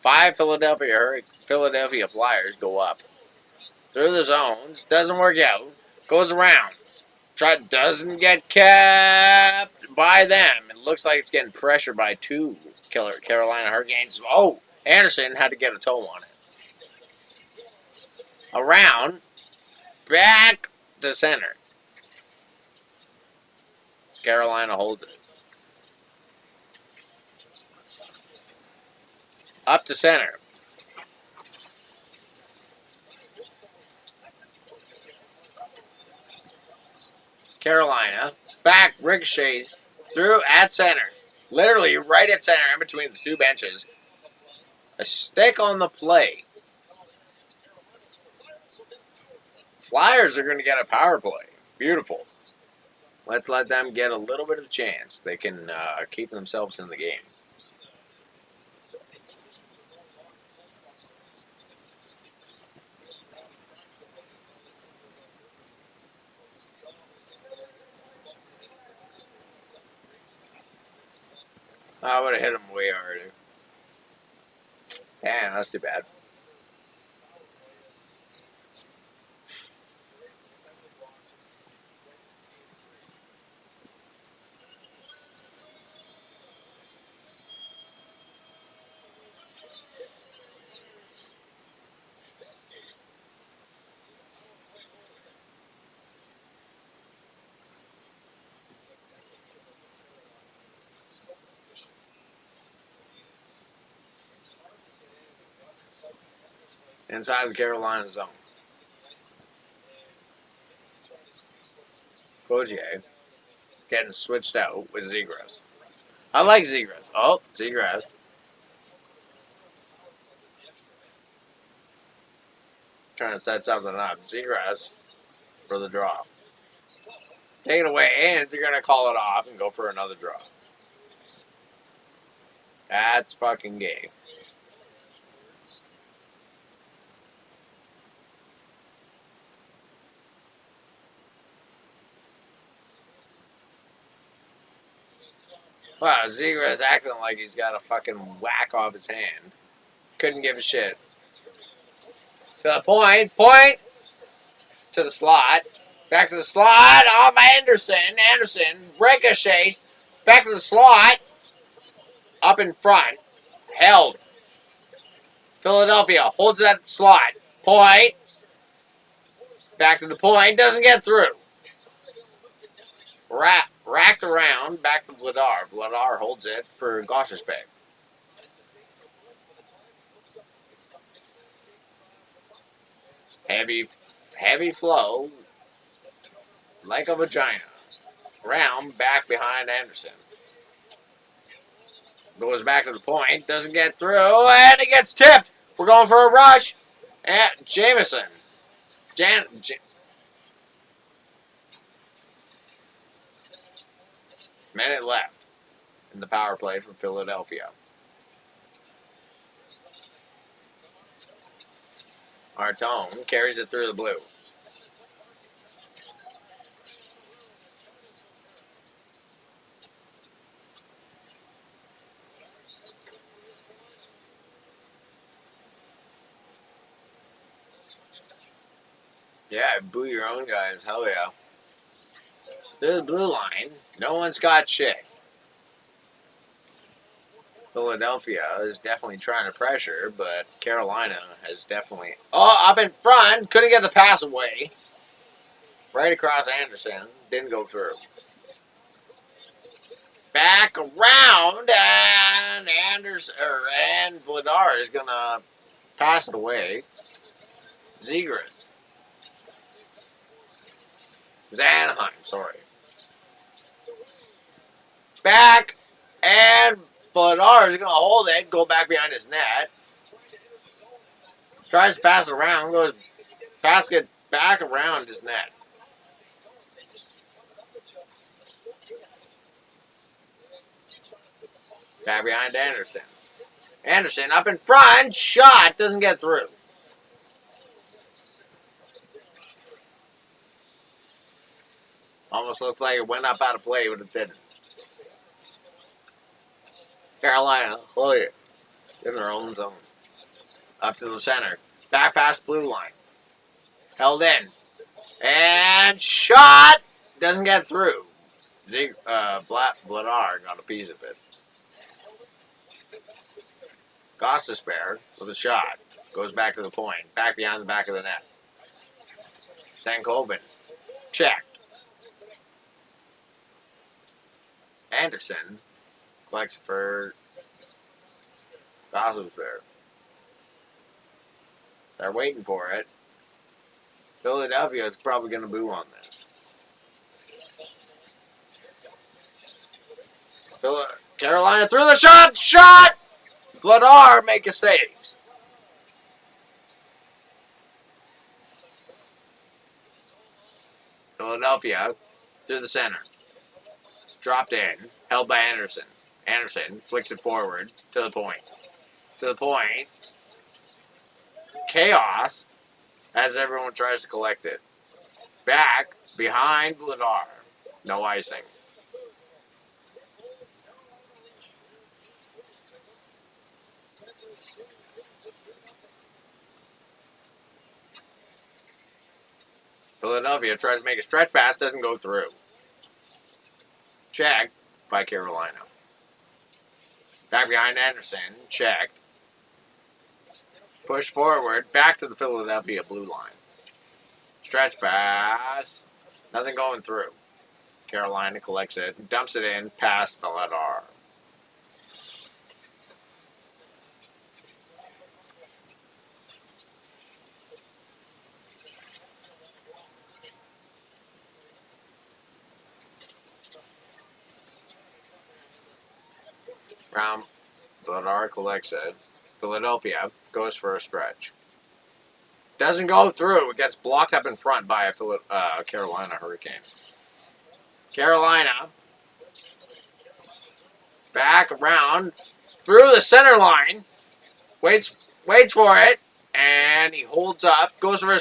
5 Philadelphia Flyers go up. Through the zones. Doesn't work out. Goes around. Doesn't get kept by them. looks like it's getting pressured by two Carolina Hurricanes. Oh, Anderson had to get a toe on it. Around, back to center. Carolina holds it. Up to center. Carolina, back, ricochets, through at center. Literally right at center, in between the two benches. A stick on the play. Flyers are going to get a power play. Beautiful. Let's let them get a little bit of a chance. They can keep themselves in the game. I would have hit him way harder. Damn, that's too bad. Inside the Carolina zone. Cogier getting switched out with Zegras. I like Zegras. Oh, Zegras. Trying to set something up. Zegras for the draw. Take it away, and they're going to call it off and go for another draw. That's fucking gay. Wow, Zegras acting like he's got a fucking whack off his hand. Couldn't give a shit. To the point. To the slot. Back to the slot. Off Anderson. Anderson ricochets. Back to the slot. Up in front. Held. Philadelphia holds that slot. Point. Back to the point. Doesn't get through. Racked around. Back to Vladar. Vladar holds it for Gosherspek. Heavy flow. Like a vagina. Round. Back behind Anderson. Goes back to the point. Doesn't get through. And it gets tipped. We're going for a rush. And Jameson. Minute left in the power play for Philadelphia. Artone carries it through the blue. Yeah, boo your own guys. Hell yeah. Through the blue line. No one's got shit. Philadelphia is definitely trying to pressure, but Carolina has definitely... Oh, up in front. Couldn't get the pass away. Right across Anderson. Didn't go through. Back around, and and Vladar is going to pass it away. Zegras. It was Anaheim, sorry. Back, and Vladar is going to hold it, go back behind his net. Tries to pass it around, goes basket back around his net. Back behind Anderson. Anderson up in front, shot, doesn't get through. Almost looks like it went up out of play, but it didn't. Carolina, oh yeah, in their own zone. Up to the center. Back past blue line. Held in. And shot! Doesn't get through. Bladar got a piece of it. Gostisbehere with a shot. Goes back to the point. Back behind the back of the net. Sankoven. Checked. Anderson collects for Gostisbehere. They're waiting for it. Philadelphia is probably going to boo on this. Carolina through the shot! Shot! Bladar make a saves. Philadelphia through the center. Dropped in. Held by Anderson. Anderson flicks it forward to the point. To the point. Chaos as everyone tries to collect it. Back behind Bladar. No icing. Philadelphia tries to make a stretch pass, doesn't go through. Checked by Carolina. Back behind Anderson, checked. Push forward, back to the Philadelphia blue line. Stretch pass, nothing going through. Carolina collects it, dumps it in, past Bladar. Round, Bladar collects it. Philadelphia goes for a stretch. Doesn't go through. It gets blocked up in front by a Carolina Hurricane. Carolina back around through the center line. Waits for it, and he holds up. Goes for a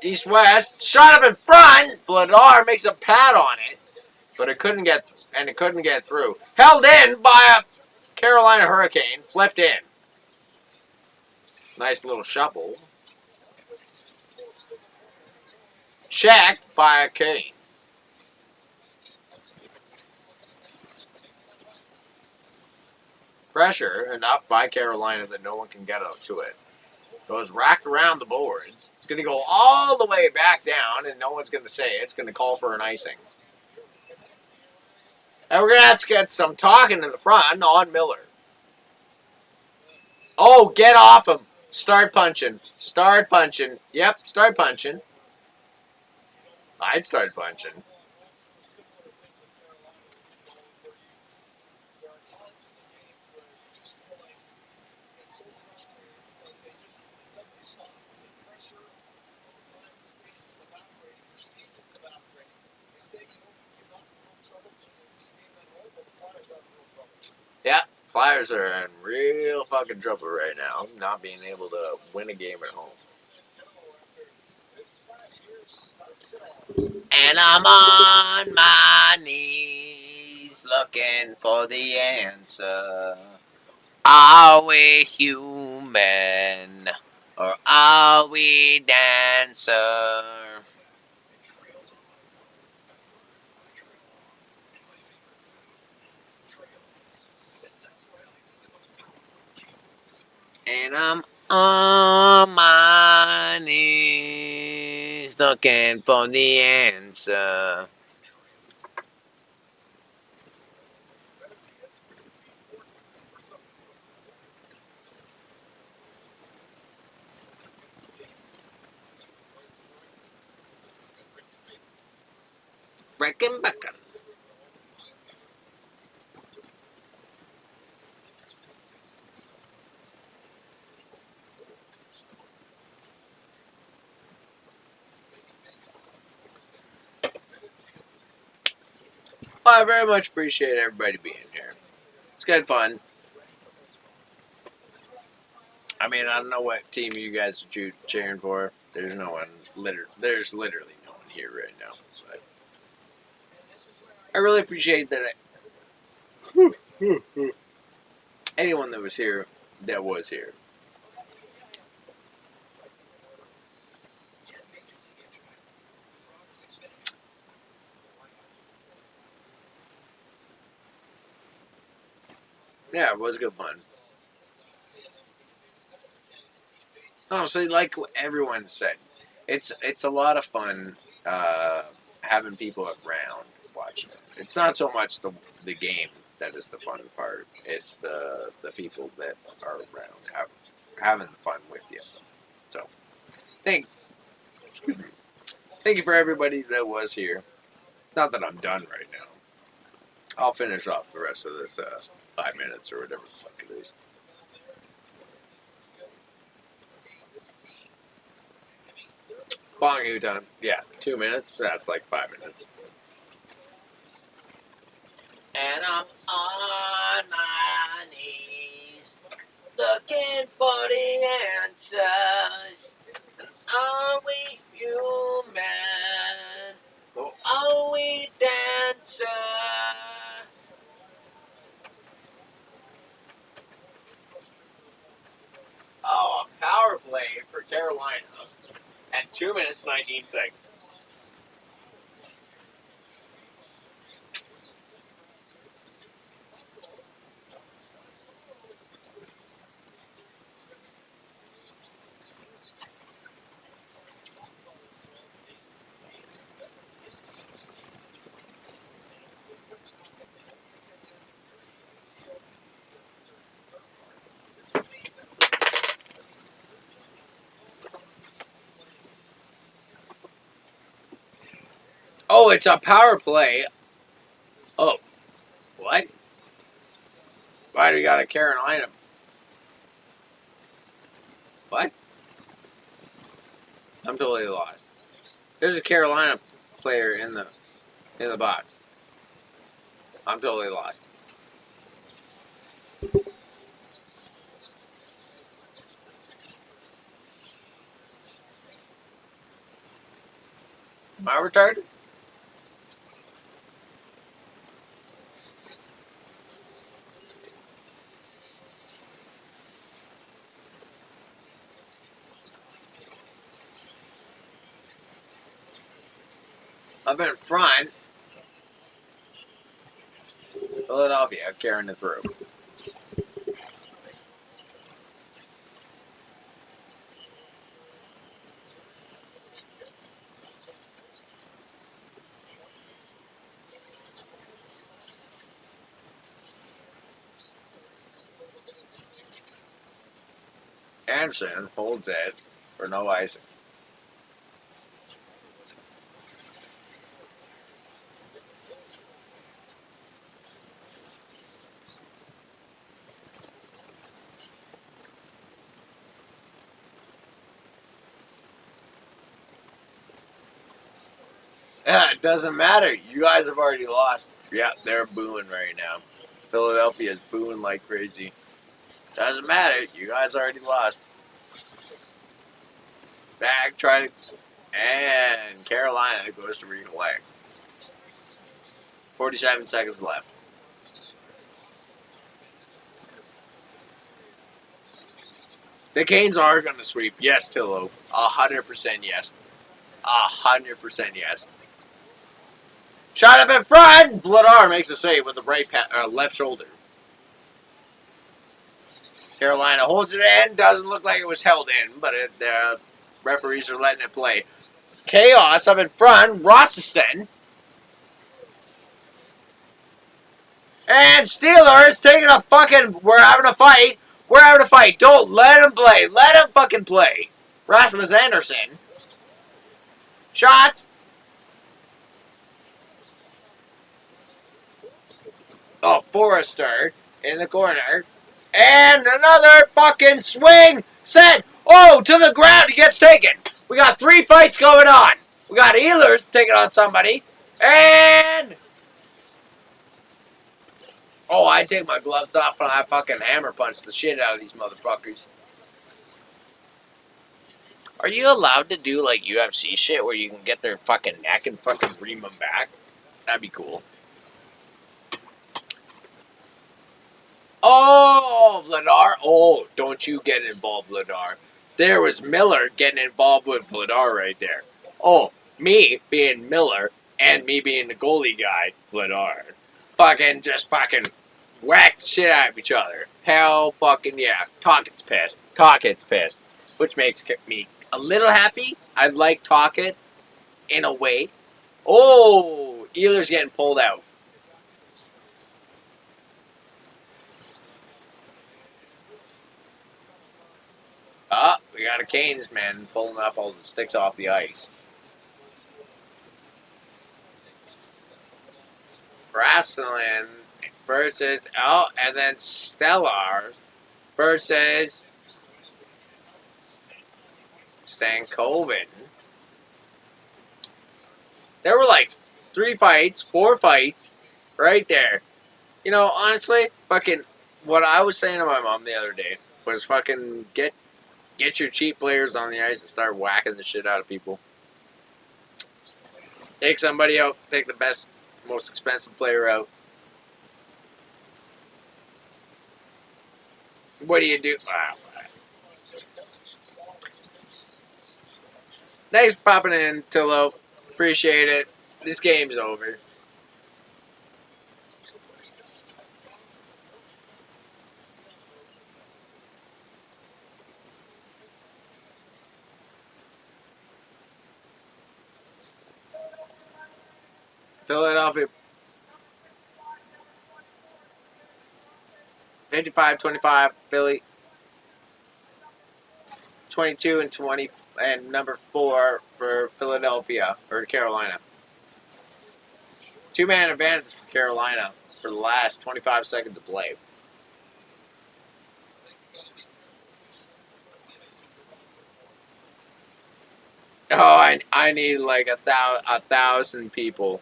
east-west. Shot up in front. Bladar makes a pad on it, but it couldn't get through. Held in by a Carolina Hurricane. Flipped in. Nice little shuffle. Checked by a Kane. Pressure enough by Carolina that no one can get up to it. Goes racked around the boards. It's going to go all the way back down, and no one's going to say it. It's going to call for an icing. And we're going to have to get some talking in the front on Miller. Oh, get off him. Start punching. Start punching. Yep, start punching. I'd start punching. Yeah, Flyers are in real fucking trouble right now, not being able to win a game at home. And I'm on my knees looking for the answer. Are we human or are we dancer? And I'm on my knees looking for the answer. Breaking Buckers. Well, I very much appreciate everybody being here. It's good fun. I mean, I don't know what team you guys are cheering for. There's no one. There's literally no one here right now. But I really appreciate that. Anyone that was here, that was here. Yeah, it was good fun. Honestly, like everyone said, it's a lot of fun having people around watching it. It's not so much the game that is the fun part. It's the people that are around having fun with you. So thank thank you for everybody that was here. Not that I'm done right now. I'll finish off the rest of this 5 minutes or whatever the fuck it is. Bongoo time. Yeah, 2 minutes. That's like 5 minutes. And I'm on my knees, looking for the answers. Are we human? Or are we dancer? Oh, a power play for Carolina at 2 minutes 19 seconds. Oh, it's a power play. Oh, what? Why do we got a Carolina? What? I'm totally lost. There's a Carolina player in the box. I'm totally lost. Am I retarded? Up in front, Philadelphia carrying it through. Anderson holds it for no icing. Yeah, it doesn't matter. You guys have already lost. Yeah, they're booing right now. Philadelphia's booing like crazy. Doesn't matter. You guys already lost. Back, try to. And Carolina goes to read away. 47 seconds left. The Canes are going to sweep. Yes, Tillo. 100% yes. 100% yes. Shot up in front! Vladar makes a save with the left shoulder. Carolina holds it in. Doesn't look like it was held in, but the referees are letting it play. Chaos up in front. Rossison. And Steelers taking a fucking... We're having a fight. We're having a fight. Don't let him play. Let him fucking play. Rasmus Anderson. Shots. Oh, Forrester in the corner. And another fucking swing. Set. Oh, to the ground. He gets taken. We got 3 fights going on. We got Ehlers taking on somebody. And... Oh, I take my gloves off and I fucking hammer punch the shit out of these motherfuckers. Are you allowed to do like UFC shit where you can get their fucking neck and fucking ream them back? That'd be cool. Oh, Vladar. Oh, don't you get involved, Vladar. There was Miller getting involved with Vladar right there. Oh, me being Miller and me being the goalie guy, Vladar. Fucking just fucking whack the shit out of each other. Hell fucking yeah. Talkett's pissed. Talkett's pissed. Which makes me a little happy. I like Talkett in a way. Oh, Ealer's getting pulled out. We got a Canes man pulling up all the sticks off the ice. Wrestling versus, and then Stellars versus Stankoven. There were like 4 fights right there. You know, honestly, fucking, what I was saying to my mom the other day was fucking get your cheap players on the ice and start whacking the shit out of people. Take somebody out, take the best, most expensive player out. What do you do? Thanks for popping in, Tillo. Appreciate it. This game's over. Philadelphia 55-25, Philly 22 and 20, and number 4 for Philadelphia or Carolina. 2-man advantage for Carolina for the last 25 seconds of play. Oh, I need like a thousand people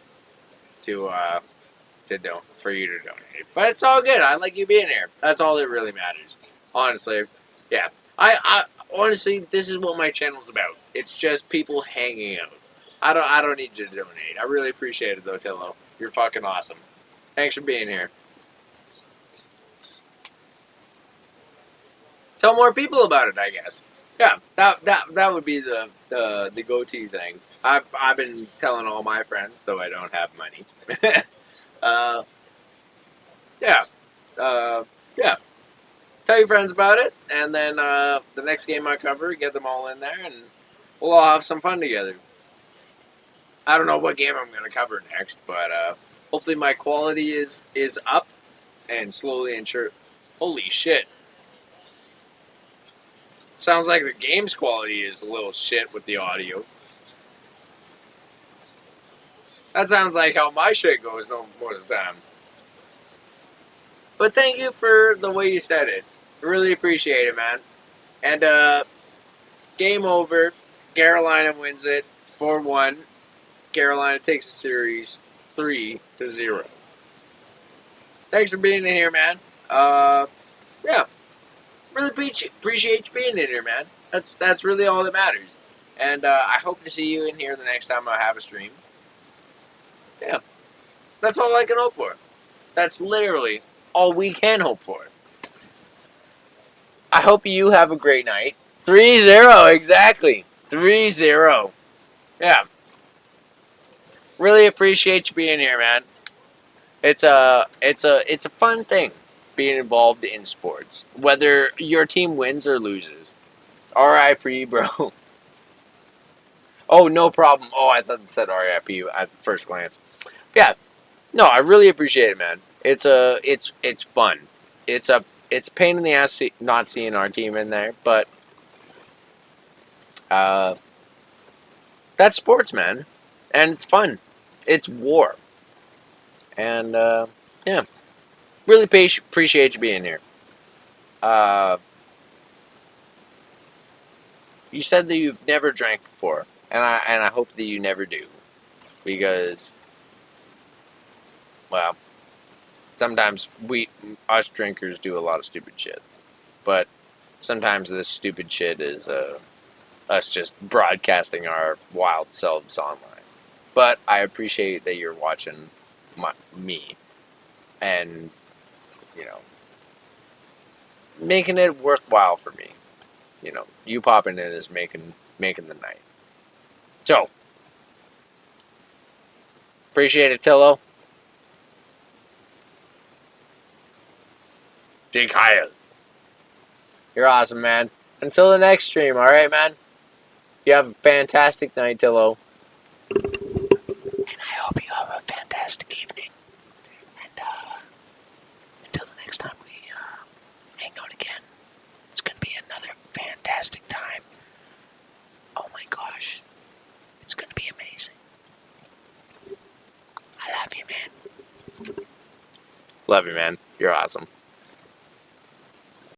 to for you to donate. But it's all good. I like you being here. That's all that really matters. Honestly, yeah. I honestly, this is what my channel's about. It's just people hanging out. I don't need you to donate. I really appreciate it though, Tillo. You're fucking awesome. Thanks for being here. Tell more people about it, I guess. Yeah, that would be the go-to thing. I've been telling all my friends, though I don't have money. uh, yeah, yeah. Tell your friends about it, and then the next game I cover, get them all in there, and we'll all have some fun together. I don't know what game I'm going to cover next, but hopefully my quality is up, and slowly and sure. Holy shit! Sounds like the game's quality is a little shit with the audio. That sounds like how my shit goes most of the time. But thank you for the way you said it. Really appreciate it, man. And game over. Carolina wins it 4-1. Carolina takes the series 3-0. Thanks for being in here, man. Yeah. Really appreciate you being in here, man. That's really all that matters. And I hope to see you in here the next time I have a stream. Yeah. That's all I can hope for. That's literally all we can hope for. I hope you have a great night. 3-0, exactly. 3-0. Yeah. Really appreciate you being here, man. It's a fun thing being involved in sports. Whether your team wins or loses. RIP, bro. Oh, no problem. Oh, I thought it said RIP at first glance. Yeah. No, I really appreciate it, man. It's fun. It's a pain in the ass not seeing our team in there, but that's sports, man, and it's fun. It's war, and yeah, really appreciate you being here. You said that you've never drank before, and I hope that you never do, because well, sometimes us drinkers do a lot of stupid shit, but sometimes this stupid shit is us just broadcasting our wild selves online. But I appreciate that you're watching me, and making it worthwhile for me. You popping in is making the night. So appreciate it, Tillo. Dig higher. You're awesome, man. Until the next stream, alright, man? You have a fantastic night, Tillo. And I hope you have a fantastic evening. And, until the next time we, hang out again, it's gonna be another fantastic time. Oh my gosh. It's gonna be amazing. I love you, man. Love you, man. You're awesome.